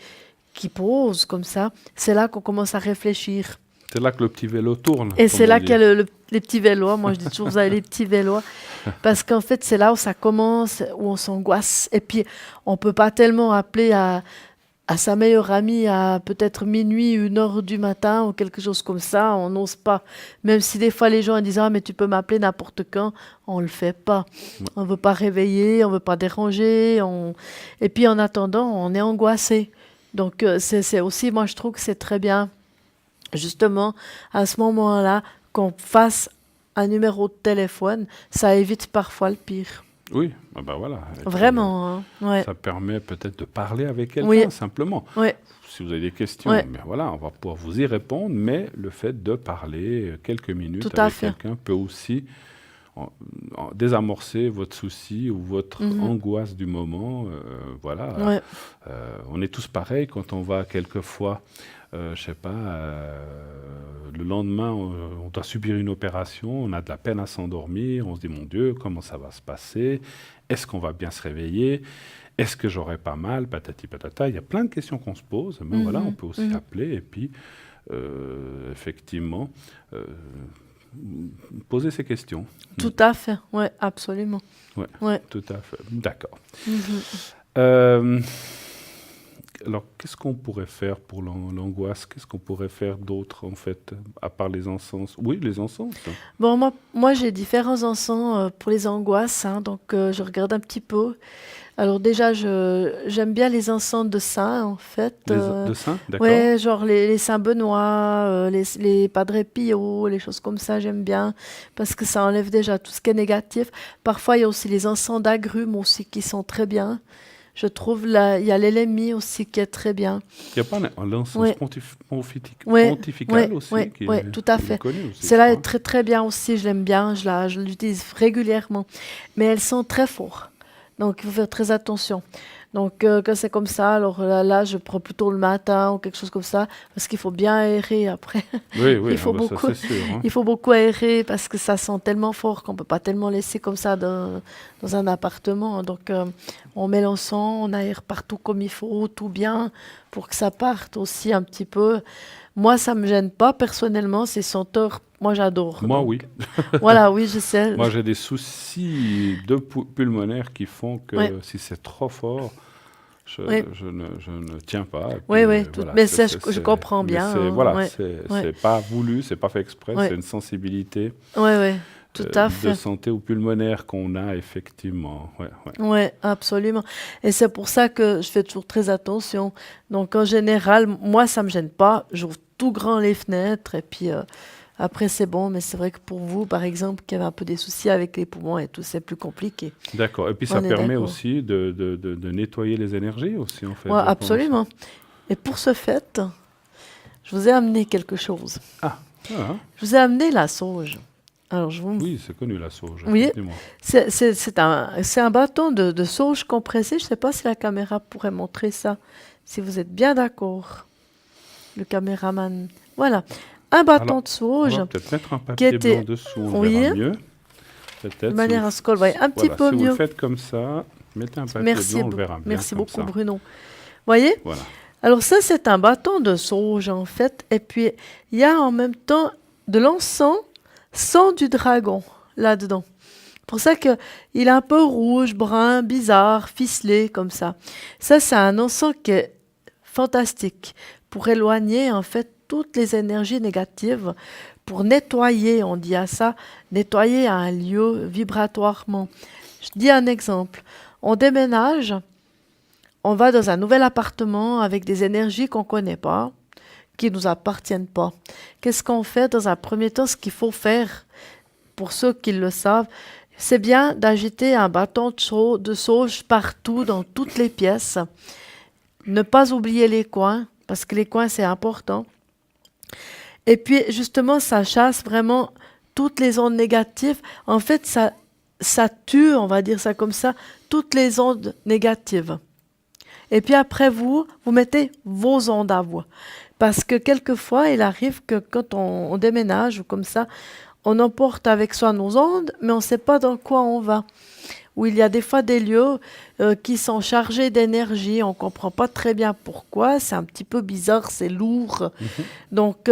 pose comme ça, c'est là qu'on commence à réfléchir. C'est là que le petit vélo tourne. Et comme c'est on là dit. qu'il y a les petits vélos. Moi, je dis toujours, vous avez les petits vélos. Parce qu'en fait, c'est là où ça commence, où on s'angoisse. Et puis, on ne peut pas tellement appeler à sa meilleure amie à peut-être minuit, 1h du matin ou quelque chose comme ça. On n'ose pas. Même si des fois, les gens disent « Ah, mais tu peux m'appeler n'importe quand », on ne le fait pas. Ouais. On ne veut pas réveiller, on ne veut pas déranger. Et puis, en attendant, on est angoissé. Donc, c'est aussi, moi, je trouve que c'est très bien, justement, à ce moment-là, qu'on fasse un numéro de téléphone, ça évite parfois le pire. Oui, ah ben voilà. Et puis, Vraiment, hein. Ouais. ça permet peut-être de parler avec quelqu'un, Oui. simplement. Ouais. Si vous avez des questions, Ouais. mais voilà, on va pouvoir vous y répondre, mais le fait de parler quelques minutes Tout à avec fait. quelqu'un peut aussi désamorcer votre souci ou votre angoisse du moment. Voilà. Ouais. On est tous pareils quand on va quelquefois, je sais pas, le lendemain, on doit subir une opération, on a de la peine à s'endormir, on se dit, mon Dieu, comment ça va se passer? Est-ce qu'on va bien se réveiller? Est-ce que j'aurai pas mal? Patati patata. Il y a plein de questions qu'on se pose. Mais voilà, on peut aussi appeler et puis, effectivement, poser ces questions. Tout à fait, ouais, absolument. Ouais, Ouais. tout à fait. D'accord. Mhm. Alors, qu'est-ce qu'on pourrait faire pour l'angoisse? Qu'est-ce qu'on pourrait faire d'autre, en fait, à part les encens? Oui, les encens. Bon, moi j'ai différents encens pour les angoisses, donc je regarde un petit peu. Alors déjà, j'aime bien les encens de saint, en fait. De saint, d'accord. Ouais, genre les Saint-Benoît, les Padre Pio, les choses comme ça, j'aime bien, parce que ça enlève déjà tout ce qui est négatif. Parfois, il y a aussi les encens d'agrumes aussi qui sont très bien. Je trouve, là, il y a l'Elemi aussi qui est très bien. Il n'y a pas l'encens Ouais. pontifical aussi Oui, qui est, tout à qui est fait. connu aussi, Celle-là je est crois. très très bien aussi, je l'aime bien, je l'utilise régulièrement. Mais elles sont très fortes, donc il faut faire très attention. Donc quand c'est comme ça, alors là, je prends plutôt le matin ou quelque chose comme ça, parce qu'il faut bien aérer après. Oui, oui, Il faut ah bah, beaucoup- ça c'est sûr. hein. Il faut beaucoup aérer parce que ça sent tellement fort qu'on ne peut pas tellement laisser comme ça dans un appartement. Donc on met l'encens, on aère partout comme il faut, tout bien, pour que ça parte aussi un petit peu. Moi, ça ne me gêne pas personnellement, ces senteurs, moi j'adore. Moi, Donc, oui. Voilà, oui, je sais. Moi, j'ai des soucis pulmonaires qui font que Ouais. si c'est trop fort, je Ouais. ne tiens pas. Et Oui, puis, oui, mais ça, je comprends mais bien, hein, voilà, ouais, c'est ouais. pas voulu, c'est pas fait exprès, Ouais. c'est une sensibilité Oui, oui, tout à de fait. santé ou pulmonaire qu'on a effectivement. Ouais, ouais. Oui, absolument. Et c'est pour ça que je fais toujours très attention. Donc, en général, moi, ça ne me gêne pas. J'ouvre tout grand les fenêtres et puis après, c'est bon. Mais c'est vrai que pour vous, par exemple, qui avez un peu des soucis avec les poumons et tout, c'est plus compliqué. D'accord. Et puis ça On est permet d'accord. aussi de nettoyer les énergies aussi, en fait. Ouais, je pense. absolument. Et pour ce fait, je vous ai amené quelque chose. Ah, Je vous ai amené la sauge. Alors, je vous... oui, c'est connu la sauge. Oui. effectivement. C'est un bâton de sauge compressé. Je ne sais pas si la caméra pourrait montrer ça, si vous êtes bien d'accord. le caméraman. Voilà. Un bâton Alors, de on sauge va peut-être mettre un qui papier était... blanc dessous, on Oui, verra mieux. Peut-être, de manière à ce qu'on le voie un petit voilà, peu si vous mieux. le faites comme ça, mettez un papier Merci, blanc, on le verra bien merci comme beaucoup, ça. Bruno. Voyez? Voilà. Alors ça, c'est un bâton de sauge, en fait. Et puis, il y a en même temps de l'encens sans du dragon là-dedans. C'est pour ça qu'il est un peu rouge, brun, bizarre, ficelé, comme ça. Ça, c'est un encens qui est fantastique pour éloigner, en fait, toutes les énergies négatives, pour nettoyer, on dit à ça, nettoyer un lieu vibratoirement. Je dis un exemple. On déménage, on va dans un nouvel appartement avec des énergies qu'on ne connaît pas, qui ne nous appartiennent pas. Qu'est-ce qu'on fait dans un premier temps? Ce qu'il faut faire, pour ceux qui le savent, c'est bien d'agiter un bâton de sauge partout, dans toutes les pièces. Ne pas oublier les coins, parce que les coins, c'est important. Et puis, justement, ça chasse vraiment toutes les ondes négatives. En fait, ça tue, on va dire ça comme ça, toutes les ondes négatives. Et puis après, vous mettez vos ondes à vous. Parce que quelquefois, il arrive que quand on déménage ou comme ça, on emporte avec soi nos ondes, mais on ne sait pas dans quoi on va. Où il y a des fois des lieux qui sont chargés d'énergie, on ne comprend pas très bien pourquoi, c'est un petit peu bizarre, c'est lourd. Donc,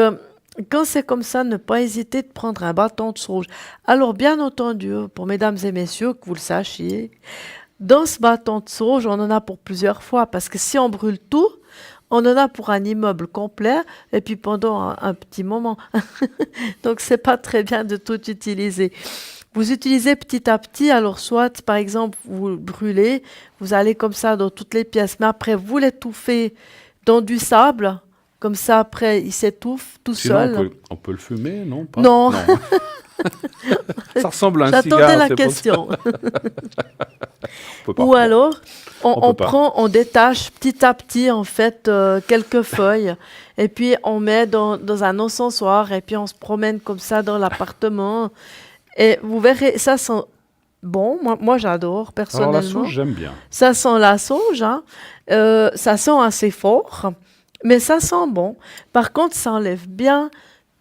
quand c'est comme ça, ne pas hésiter de prendre un bâton de sauge. Alors, bien entendu, pour mesdames et messieurs, que vous le sachiez, dans ce bâton de sauge, on en a pour plusieurs fois, parce que si on brûle tout, on en a pour un immeuble complet, et puis pendant un petit moment. Donc, c'est pas très bien de tout utiliser. Vous utilisez petit à petit, alors soit, par exemple, vous le brûlez, vous allez comme ça dans toutes les pièces, mais après, vous l'étouffez dans du sable, comme ça, après, il s'étouffe tout Sinon, seul. on peut le fumer, non? Pas Non. Ça ressemble à un cigare. J'attendais la c'est question. On peut pas. Ou alors, On peut pas. on détache petit à petit, en fait, quelques feuilles, et puis on met dans un encensoir, et puis on se promène comme ça dans l'appartement. Et vous verrez, ça sent bon. Moi j'adore, personnellement. Alors la sauge, j'aime bien. Ça sent la sauge, hein. Ça sent assez fort, mais ça sent bon. Par contre, ça enlève bien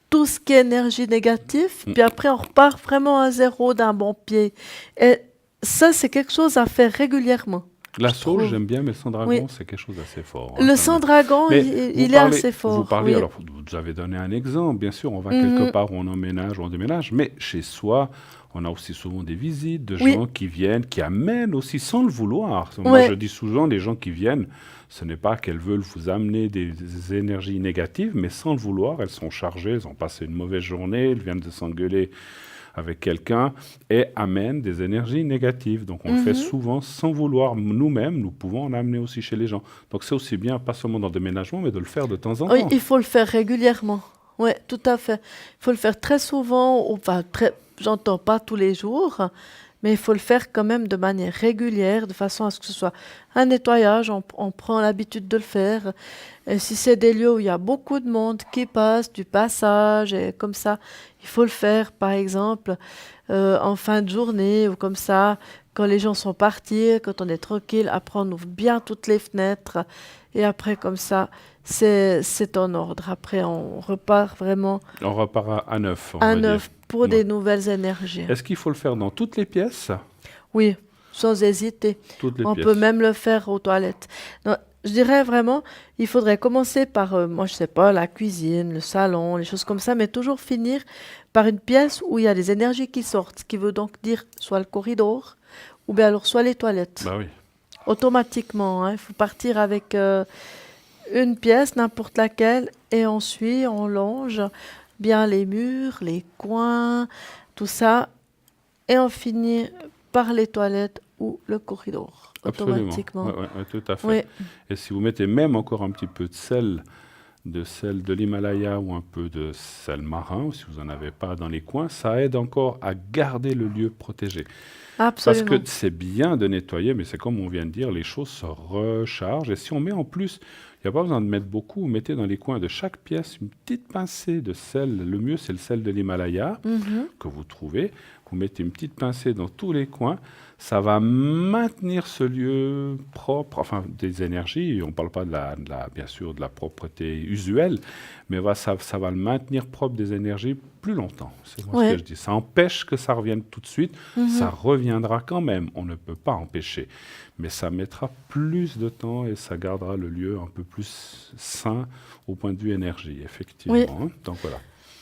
tout ce qui est énergie négative, puis après on repart vraiment à zéro d'un bon pied. Et ça, c'est quelque chose à faire régulièrement. La je sauge, trouve. j'aime bien, mais le sang dragon, Oui. c'est quelque chose d'assez fort. Le sang dragon, Mais il est assez fort. Vous parlez, oui. alors vous avez donné un exemple, bien sûr, on va quelque part, on emménage, on déménage, mais chez soi, on a aussi souvent des visites de Oui. gens qui viennent, qui amènent aussi sans le vouloir. Moi, Ouais. je dis souvent, les gens qui viennent, ce n'est pas qu'elles veulent vous amener des énergies négatives, mais sans le vouloir, elles sont chargées, elles ont passé une mauvaise journée, elles viennent de s'engueuler avec quelqu'un et amènent des énergies négatives. Donc on le fait souvent sans vouloir. Nous-mêmes, nous pouvons en amener aussi chez les gens. Donc c'est aussi bien, pas seulement dans le déménagement, mais de le faire de temps en Oui, temps. il faut le faire régulièrement. Oui, tout à fait. Il faut le faire très souvent, enfin, j'entends pas tous les jours, mais il faut le faire quand même de manière régulière, de façon à ce que ce soit un nettoyage, on prend l'habitude de le faire. Et si c'est des lieux où il y a beaucoup de monde qui passe, du passage, et comme ça, il faut le faire, par exemple, en fin de journée, ou comme ça, quand les gens sont partis, quand on est tranquille, après on ouvre bien toutes les fenêtres, et après comme ça, c'est en ordre. Après, on repart vraiment On repart à neuf, on à va dire. neuf pour des nouvelles énergies. Est-ce qu'il faut le faire dans toutes les pièces? Oui, sans hésiter. Toutes les On pièces. peut même le faire aux toilettes. Non, je dirais vraiment, il faudrait commencer par, moi je sais pas, la cuisine, le salon, les choses comme ça, mais toujours finir par une pièce où il y a des énergies qui sortent, ce qui veut donc dire soit le corridor, ou bien alors soit les toilettes. Bah oui. Automatiquement, hein, il faut partir avec une pièce, n'importe laquelle, et ensuite on longe bien les murs, les coins, tout ça, et on finit par les toilettes ou le corridor, Absolument. automatiquement. Ouais, tout à fait. Oui. Et si vous mettez même encore un petit peu de sel de l'Himalaya ou un peu de sel marin, ou si vous n'en avez pas dans les coins, ça aide encore à garder le lieu protégé. Absolument. Parce que c'est bien de nettoyer, mais c'est comme on vient de dire, les choses se rechargent. Et si on met en plus, il n'y a pas besoin de mettre beaucoup, vous mettez dans les coins de chaque pièce une petite pincée de sel. Le mieux, c'est le sel de l'Himalaya que vous trouvez. vous mettez une petite pincée dans tous les coins, ça va maintenir ce lieu propre, enfin des énergies, on ne parle pas bien sûr de la propreté usuelle, mais ça va le maintenir propre des énergies plus longtemps. C'est moi ce que je dis. Ça empêche que ça revienne tout de suite, ça reviendra quand même, on ne peut pas empêcher. Mais ça mettra plus de temps et ça gardera le lieu un peu plus sain au point de vue énergie, effectivement. Oui. Donc voilà.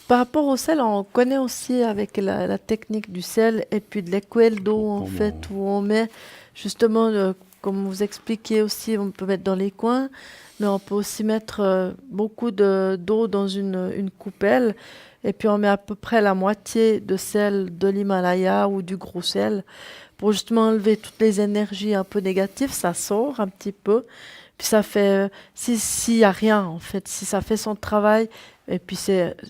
Par rapport au sel, on connaît aussi avec la technique du sel et puis de l'écuelle d'eau, en fait, où on met justement, comme vous expliquez aussi, on peut mettre dans les coins, mais on peut aussi mettre beaucoup d'eau dans une coupelle et puis on met à peu près la moitié de sel de l'Himalaya ou du gros sel pour justement enlever toutes les énergies un peu négatives, ça sort un petit peu. Puis ça fait, s'il n'y a rien en fait, si ça fait son travail, et puis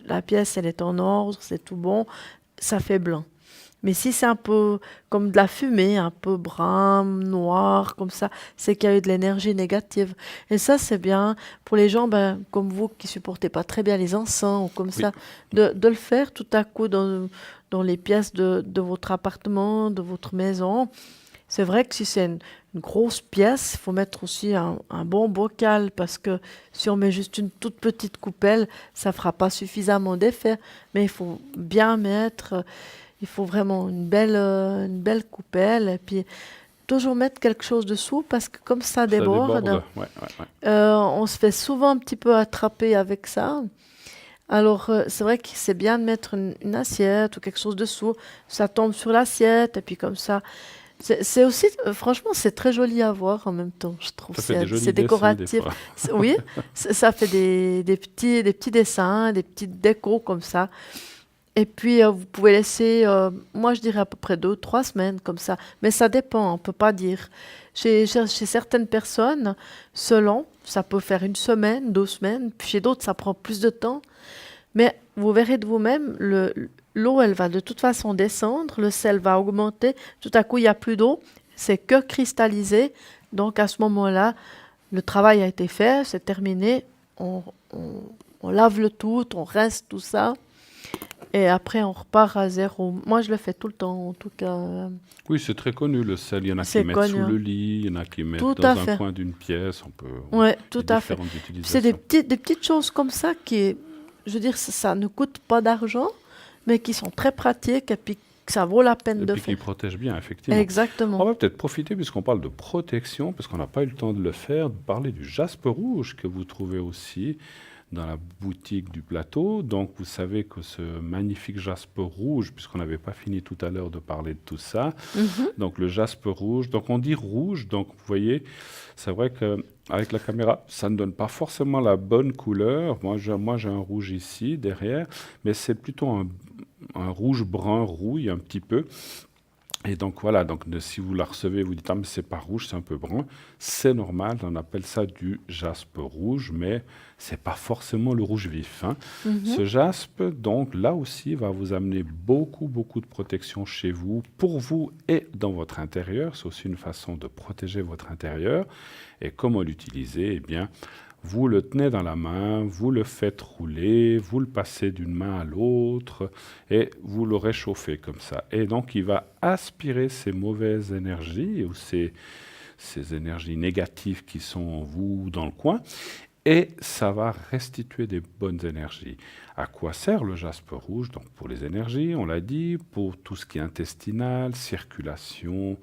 la pièce elle est en ordre, c'est tout bon, ça fait blanc. Mais si c'est un peu comme de la fumée, un peu brun, noir, comme ça, c'est qu'il y a eu de l'énergie négative. Et ça, c'est bien pour les gens comme vous qui supportez pas très bien les encens ou comme ça, de le faire tout à coup dans les pièces de votre appartement, de votre maison. C'est vrai que si c'est une grosse pièce, il faut mettre aussi un bon bocal parce que si on met juste une toute petite coupelle, ça ne fera pas suffisamment d'effet. Mais il faut bien mettre, il faut vraiment une belle coupelle et puis toujours mettre quelque chose dessous parce que comme ça déborde. On se fait souvent un petit peu attraper avec ça. Alors, c'est vrai que c'est bien de mettre une assiette ou quelque chose dessous. Ça tombe sur l'assiette et puis comme ça. C'est aussi, franchement, c'est très joli à voir en même temps, je trouve. C'est décoratif. Oui, ça fait des petits dessins, des petites décos comme ça. Et puis, vous pouvez laisser, moi je dirais à peu près 2-3 semaines comme ça. Mais ça dépend, on ne peut pas dire. Chez certaines personnes, selon, ça peut faire 1 semaine, 2 semaines. Puis chez d'autres, ça prend plus de temps. Mais vous verrez de vous-même, l'eau, elle va de toute façon descendre, le sel va augmenter. Tout à coup, il n'y a plus d'eau, c'est que cristallisé. Donc à ce moment-là, le travail a été fait, c'est terminé. On lave le tout, on rince tout ça. Et après, on repart à zéro. Moi, je le fais tout le temps, en tout cas. Oui, c'est très connu, le sel. Il y en a qui mettent sous le lit, il y en a qui mettent dans un coin d'une pièce. Oui, tout à fait. C'est des petites choses comme ça qui, je veux dire, ça ne coûte pas d'argent, mais qui sont très pratiques et puis que ça vaut la peine de faire. Et puis qui protègent bien, effectivement. Exactement. On va peut-être profiter, puisqu'on parle de protection, parce qu'on n'a pas eu le temps de le faire, de parler du jaspe rouge que vous trouvez aussi dans la boutique du plateau. Donc, vous savez que ce magnifique jaspe rouge, puisqu'on n'avait pas fini tout à l'heure de parler de tout ça, donc le jaspe rouge, donc on dit rouge, donc vous voyez, c'est vrai qu'avec la caméra, ça ne donne pas forcément la bonne couleur. Moi, j'ai un rouge ici, derrière, mais c'est plutôt un rouge brun rouille un petit peu. Et donc voilà, si vous la recevez, vous dites « Ah, mais c'est pas rouge, c'est un peu brun », c'est normal, on appelle ça du jaspe rouge, mais c'est pas forcément le rouge vif. Ce jaspe, donc, là aussi, va vous amener beaucoup, beaucoup de protection chez vous, pour vous et dans votre intérieur. C'est aussi une façon de protéger votre intérieur. Et comment l'utiliser? Eh bien, vous le tenez dans la main, vous le faites rouler, vous le passez d'une main à l'autre et vous le réchauffez comme ça. Et donc, il va aspirer ces mauvaises énergies ou ces énergies négatives qui sont en vous ou dans le coin et ça va restituer des bonnes énergies. À quoi sert le jaspe rouge? Donc, pour les énergies, on l'a dit, pour tout ce qui est intestinal, circulation,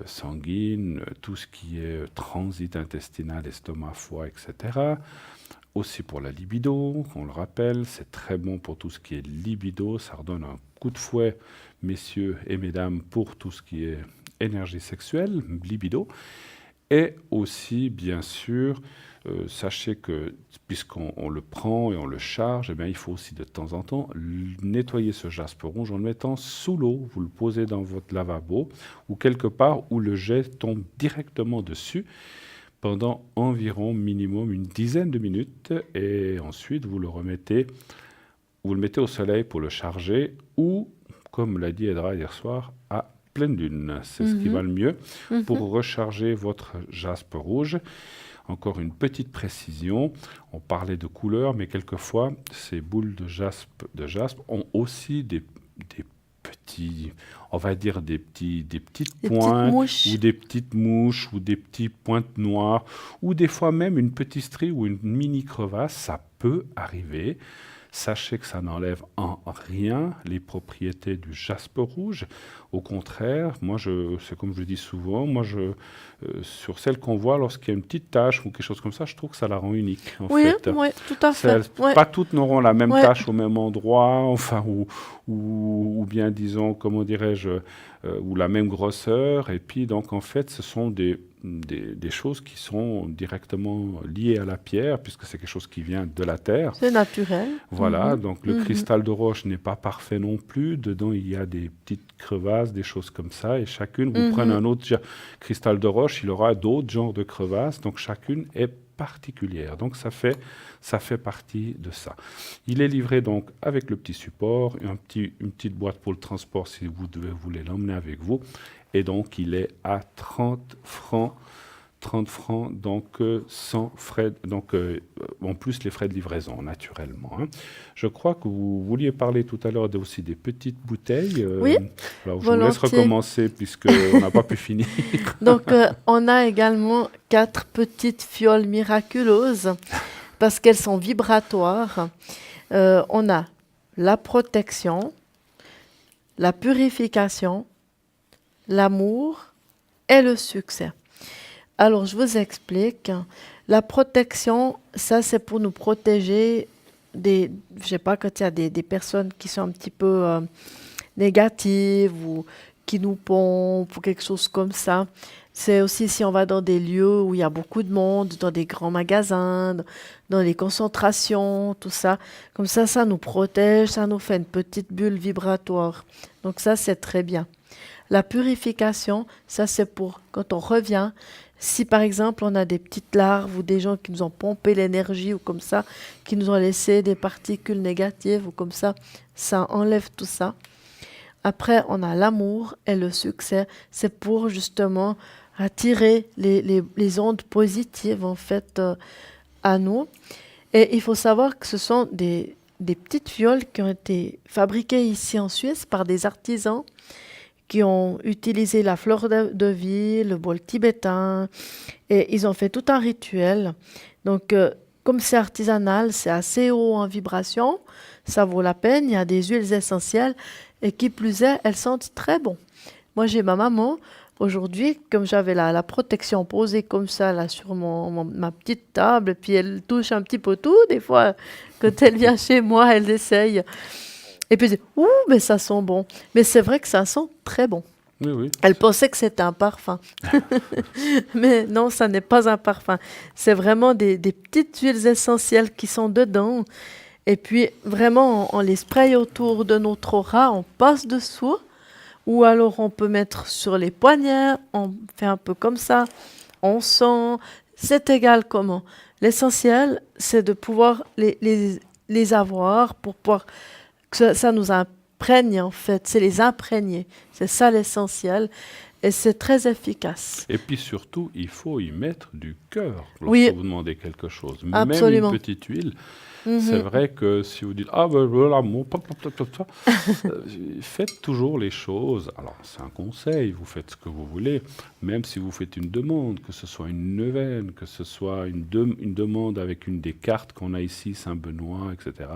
sanguine, tout ce qui est transit intestinal, estomac, foie, etc. Aussi pour la libido, on le rappelle, c'est très bon pour tout ce qui est libido, ça redonne un coup de fouet, messieurs et mesdames, pour tout ce qui est énergie sexuelle, libido. Et aussi, bien sûr, sachez que puisqu'on le prend et on le charge, eh bien, il faut aussi de temps en temps nettoyer ce jaspe rouge en le mettant sous l'eau. Vous le posez dans votre lavabo ou quelque part où le jet tombe directement dessus pendant environ minimum 10 minutes. Et ensuite, vous le mettez au soleil pour le charger ou, comme l'a dit Edra hier soir, à pleine lune. C'est ce qui va le mieux pour recharger votre jaspe rouge. Encore une petite précision, on parlait de couleur, mais quelquefois, ces boules de jaspe ont aussi des petits, on va dire des petites Des petites pointes, mouches. ou des petites mouches, ou des petites pointes noires, ou des fois même une petite strie ou une mini crevasse, ça peut arriver. Sachez que ça n'enlève en rien les propriétés du jaspe rouge. Au contraire, c'est comme je dis souvent, sur celle qu'on voit lorsqu'il y a une petite tache ou quelque chose comme ça, je trouve que ça la rend unique, en Oui, fait. oui, tout à fait. Ouais. Pas toutes n'auront la même Ouais. tache au même endroit, enfin, ou bien, disons, comment dirais-je, ou la même grosseur. Et puis, donc, en fait, ce sont des choses qui sont directement liées à la pierre, puisque c'est quelque chose qui vient de la terre. C'est naturel. Voilà, Mhm. donc le Mhm. cristal de roche n'est pas parfait non plus. Dedans, il y a des petites crevasses, des choses comme ça. Et chacune, vous prenez un autre cristal de roche, il aura d'autres genres de crevasses. Donc chacune est particulière. Donc ça fait partie de ça. Il est livré donc avec le petit support, une petite boîte pour le transport si vous voulez l'emmener avec vous. Et donc il est à 30 francs. 30 francs, donc sans frais, donc en plus les frais de livraison, naturellement. Hein. Je crois que vous vouliez parler tout à l'heure aussi des petites bouteilles. Oui, alors je vous laisse volontiers. recommencer puisqu'on n'a pas pu finir. Donc, on a également 4 petites fioles miraculeuses parce qu'elles sont vibratoires. On a la protection, la purification, l'amour et le succès. Alors, je vous explique. La protection, ça, c'est pour nous protéger je sais pas, quand il y a des personnes qui sont un petit peu négatives ou qui nous pompent ou quelque chose comme ça. C'est aussi si on va dans des lieux où il y a beaucoup de monde, dans des grands magasins, dans les concentrations, tout ça. Comme ça nous protège, ça nous fait une petite bulle vibratoire. Donc ça, c'est très bien. La purification, ça c'est pour quand on revient. Si par exemple on a des petites larves ou des gens qui nous ont pompé l'énergie ou comme ça, qui nous ont laissé des particules négatives ou comme ça enlève tout ça. Après, on a l'amour et le succès. C'est pour justement attirer les ondes positives en fait à nous. Et il faut savoir que ce sont des petites fioles qui ont été fabriquées ici en Suisse par des artisans qui ont utilisé la fleur de vie, le bol tibétain, et ils ont fait tout un rituel. Donc, comme c'est artisanal, c'est assez haut en vibration, ça vaut la peine, il y a des huiles essentielles, et qui plus est, elles sentent très bon. Moi, j'ai ma maman, aujourd'hui, comme j'avais la protection posée comme ça, là, sur ma petite table, puis elle touche un petit peu tout, des fois, quand elle vient chez moi, elle essaye. Et puis, ouh, mais ça sent bon. Mais c'est vrai que ça sent très bon. Oui, oui. Elle pensait que c'était un parfum. Mais non, ça n'est pas un parfum. C'est vraiment des petites huiles essentielles qui sont dedans. Et puis, vraiment, on les spraye autour de notre aura, on passe dessous. Ou alors, on peut mettre sur les poignets, on fait un peu comme ça. On sent, c'est égal comment. L'essentiel, c'est de pouvoir les avoir pour pouvoir que ça nous imprègne en fait, c'est les imprégner. C'est ça l'essentiel et c'est très efficace. Et puis surtout, il faut y mettre du cœur lorsque Oui. vous demandez quelque chose. Absolument. Même une petite huile. C'est vrai que si vous dites « Ah ben voilà, faites toujours les choses. Alors, c'est un conseil, vous faites ce que vous voulez. Même si vous faites une demande, que ce soit une neuvaine, que ce soit une demande avec une des cartes qu'on a ici, Saint-Benoît, etc.,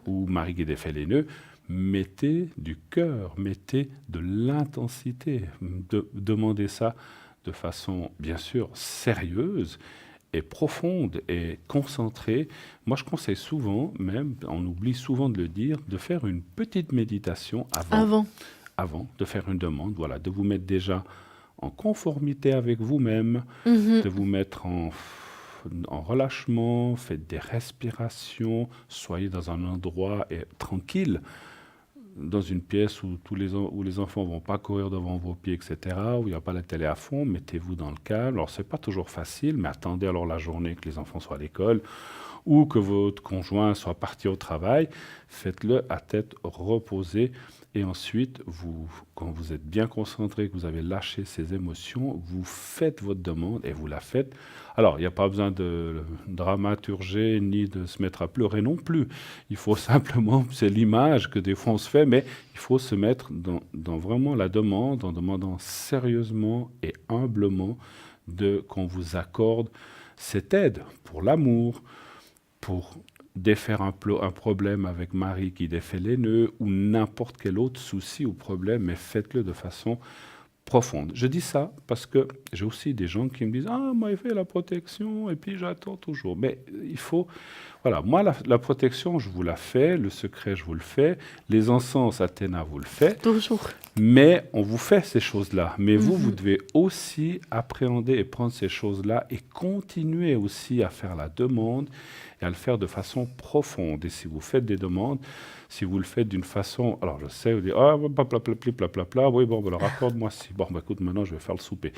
ou Marie-Guédé les nœuds, mettez du cœur, mettez de l'intensité. Demandez ça de façon, bien sûr, sérieuse, et profonde et concentrée. Moi, je conseille souvent, même, on oublie souvent de le dire, de faire une petite méditation avant de faire une demande. Voilà, de vous mettre déjà en conformité avec vous-même, de vous mettre en relâchement, faites des respirations, soyez dans un endroit tranquille, dans une pièce où les enfants ne vont pas courir devant vos pieds, etc., où il n'y a pas la télé à fond, mettez-vous dans le calme. Alors, ce n'est pas toujours facile, mais attendez alors la journée que les enfants soient à l'école ou que votre conjoint soit parti au travail. Faites-le à tête reposée Et ensuite, quand vous êtes bien concentré, que vous avez lâché ces émotions, vous faites votre demande et vous la faites. Alors, il n'y a pas besoin de dramaturger ni de se mettre à pleurer non plus. Il faut simplement, c'est l'image que des fois on se fait, mais il faut se mettre dans vraiment la demande, en demandant sérieusement et humblement qu'on vous accorde cette aide pour l'amour, pour défaire un problème avec Marie qui défait les nœuds ou n'importe quel autre souci ou problème, mais faites-le de façon profonde. Je dis ça parce que j'ai aussi des gens qui me disent « Ah, moi, j'ai fait la protection et puis j'attends toujours. » Mais il faut... Voilà, moi, la protection, je vous la fais, le secret, je vous le fais, les encens, Athéna, vous le faites. Toujours. Mais on vous fait ces choses-là. Mais vous devez aussi appréhender et prendre ces choses-là et continuer aussi à faire la demande et à le faire de façon profonde. Et si vous faites des demandes, si vous le faites d'une façon... Alors, je sais, vous dites « Ah, blablabla, oui, bon, alors accorde-moi si. Bon, écoute, maintenant, je vais faire le souper. »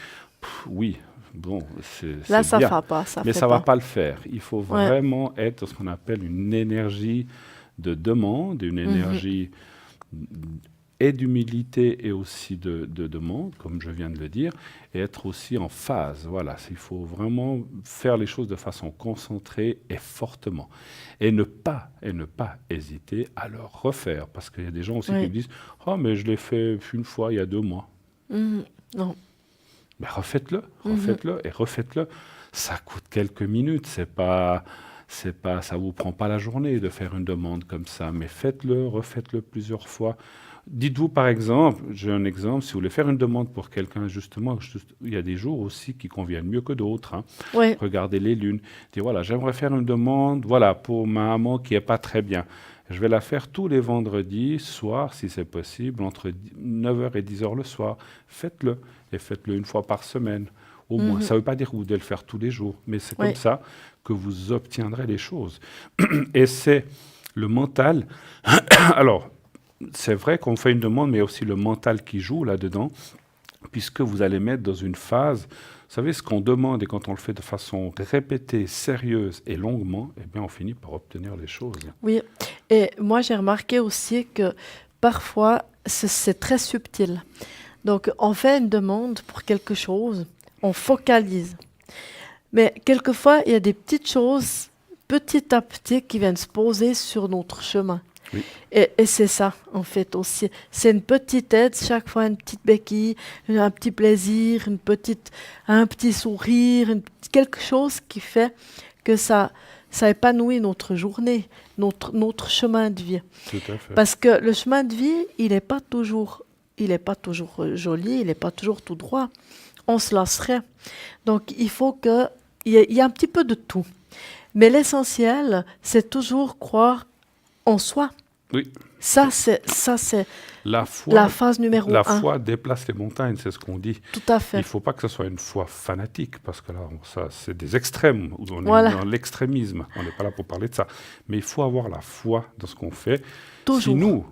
Oui, bon, là, ça ne bien. va pas. Mais ça ne va pas le faire. Il faut vraiment être dans ce qu'on appelle une énergie de demande, une énergie et d'humilité et aussi de demande, comme je viens de le dire, et être aussi en phase. Voilà, il faut vraiment faire les choses de façon concentrée et fortement. Et ne pas hésiter à le refaire. Parce qu'il y a des gens aussi qui me disent « Oh, mais je l'ai fait une fois il y a 2 mois. Non. Mais refaites-le et refaites-le. Ça coûte quelques minutes, ça vous prend pas la journée de faire une demande comme ça, mais faites-le, refaites-le plusieurs fois. Dites-vous par exemple, j'ai un exemple, si vous voulez faire une demande pour quelqu'un, justement, il y a des jours aussi qui conviennent mieux que d'autres. Hein. Oui. Regardez les lunes, dites voilà, j'aimerais faire une demande, voilà, pour ma maman qui est pas très bien. Je vais la faire tous les vendredis soir, si c'est possible, entre 9h et 10h le soir. Faites-le, et faites-le une fois par semaine, au moins. Ça ne veut pas dire que vous devez le faire tous les jours, mais c'est comme ça que vous obtiendrez les choses. Et c'est le mental. Alors, c'est vrai qu'on fait une demande, mais il y a aussi le mental qui joue là-dedans, puisque vous allez mettre dans une phase... Vous savez, ce qu'on demande, et quand on le fait de façon répétée, sérieuse et longuement, eh bien, on finit par obtenir les choses. Oui, et moi, j'ai remarqué aussi que parfois, c'est très subtil. Donc, on fait une demande pour quelque chose, on focalise. Mais quelquefois, il y a des petites choses, petit à petit, qui viennent se poser sur notre chemin. Oui. Et c'est ça, en fait, aussi. C'est une petite aide, chaque fois une petite béquille, un petit plaisir, un petit sourire, quelque chose qui fait que ça épanouit notre journée, notre chemin de vie. Tout à fait. Parce que le chemin de vie, il n'est pas toujours joli, il n'est pas toujours tout droit. On se lasserait. Donc, il faut qu'il y ait un petit peu de tout. Mais l'essentiel, c'est toujours croire en soi. Oui. Ça, c'est la phase numéro 1. La foi déplace les montagnes, c'est ce qu'on dit. Tout à fait. Il ne faut pas que ce soit une foi fanatique, parce que là, ça, c'est des extrêmes. On est dans l'extrémisme. On n'est pas là pour parler de ça. Mais il faut avoir la foi dans ce qu'on fait. Toujours. Si nous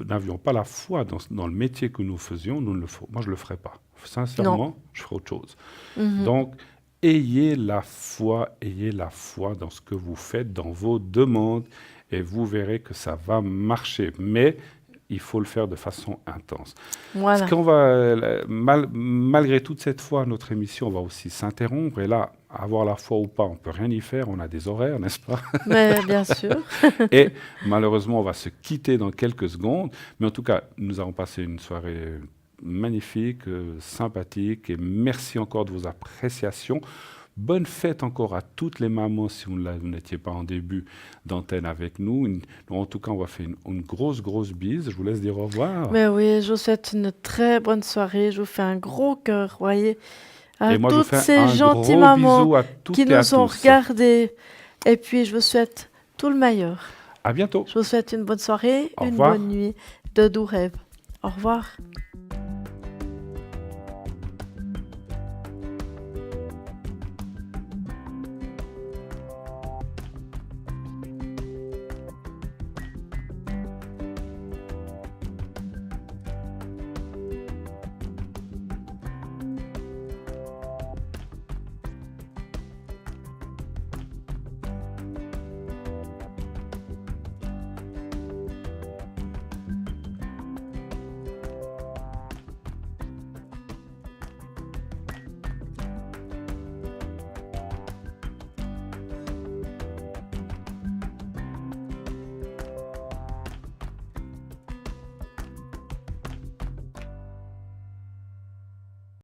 n'avions pas la foi dans le métier que nous faisions, moi, je ne le ferais pas. Sincèrement, je ferais autre chose. Donc, ayez la foi dans ce que vous faites, dans vos demandes, et vous verrez que ça va marcher. Mais il faut le faire de façon intense. Voilà. Ce qu'on va, malgré toute cette foi, notre émission va aussi s'interrompre. Et là, avoir la foi ou pas, on ne peut rien y faire. On a des horaires, n'est-ce pas? Mais bien sûr. Et malheureusement, on va se quitter dans quelques secondes. Mais en tout cas, nous avons passé une soirée magnifique, sympathique. Et merci encore de vos appréciations. Bonne fête encore à toutes les mamans si vous n'étiez pas en début d'antenne avec nous. En tout cas, on va faire une grosse bise. Je vous laisse dire au revoir. Mais oui, je vous souhaite une très bonne soirée. Je vous fais un gros cœur, voyez, à toutes ces gentilles mamans qui nous ont regardés. Et puis, je vous souhaite tout le meilleur. À bientôt. Je vous souhaite une bonne soirée, Au une revoir. bonne nuit, de doux rêves. Au revoir.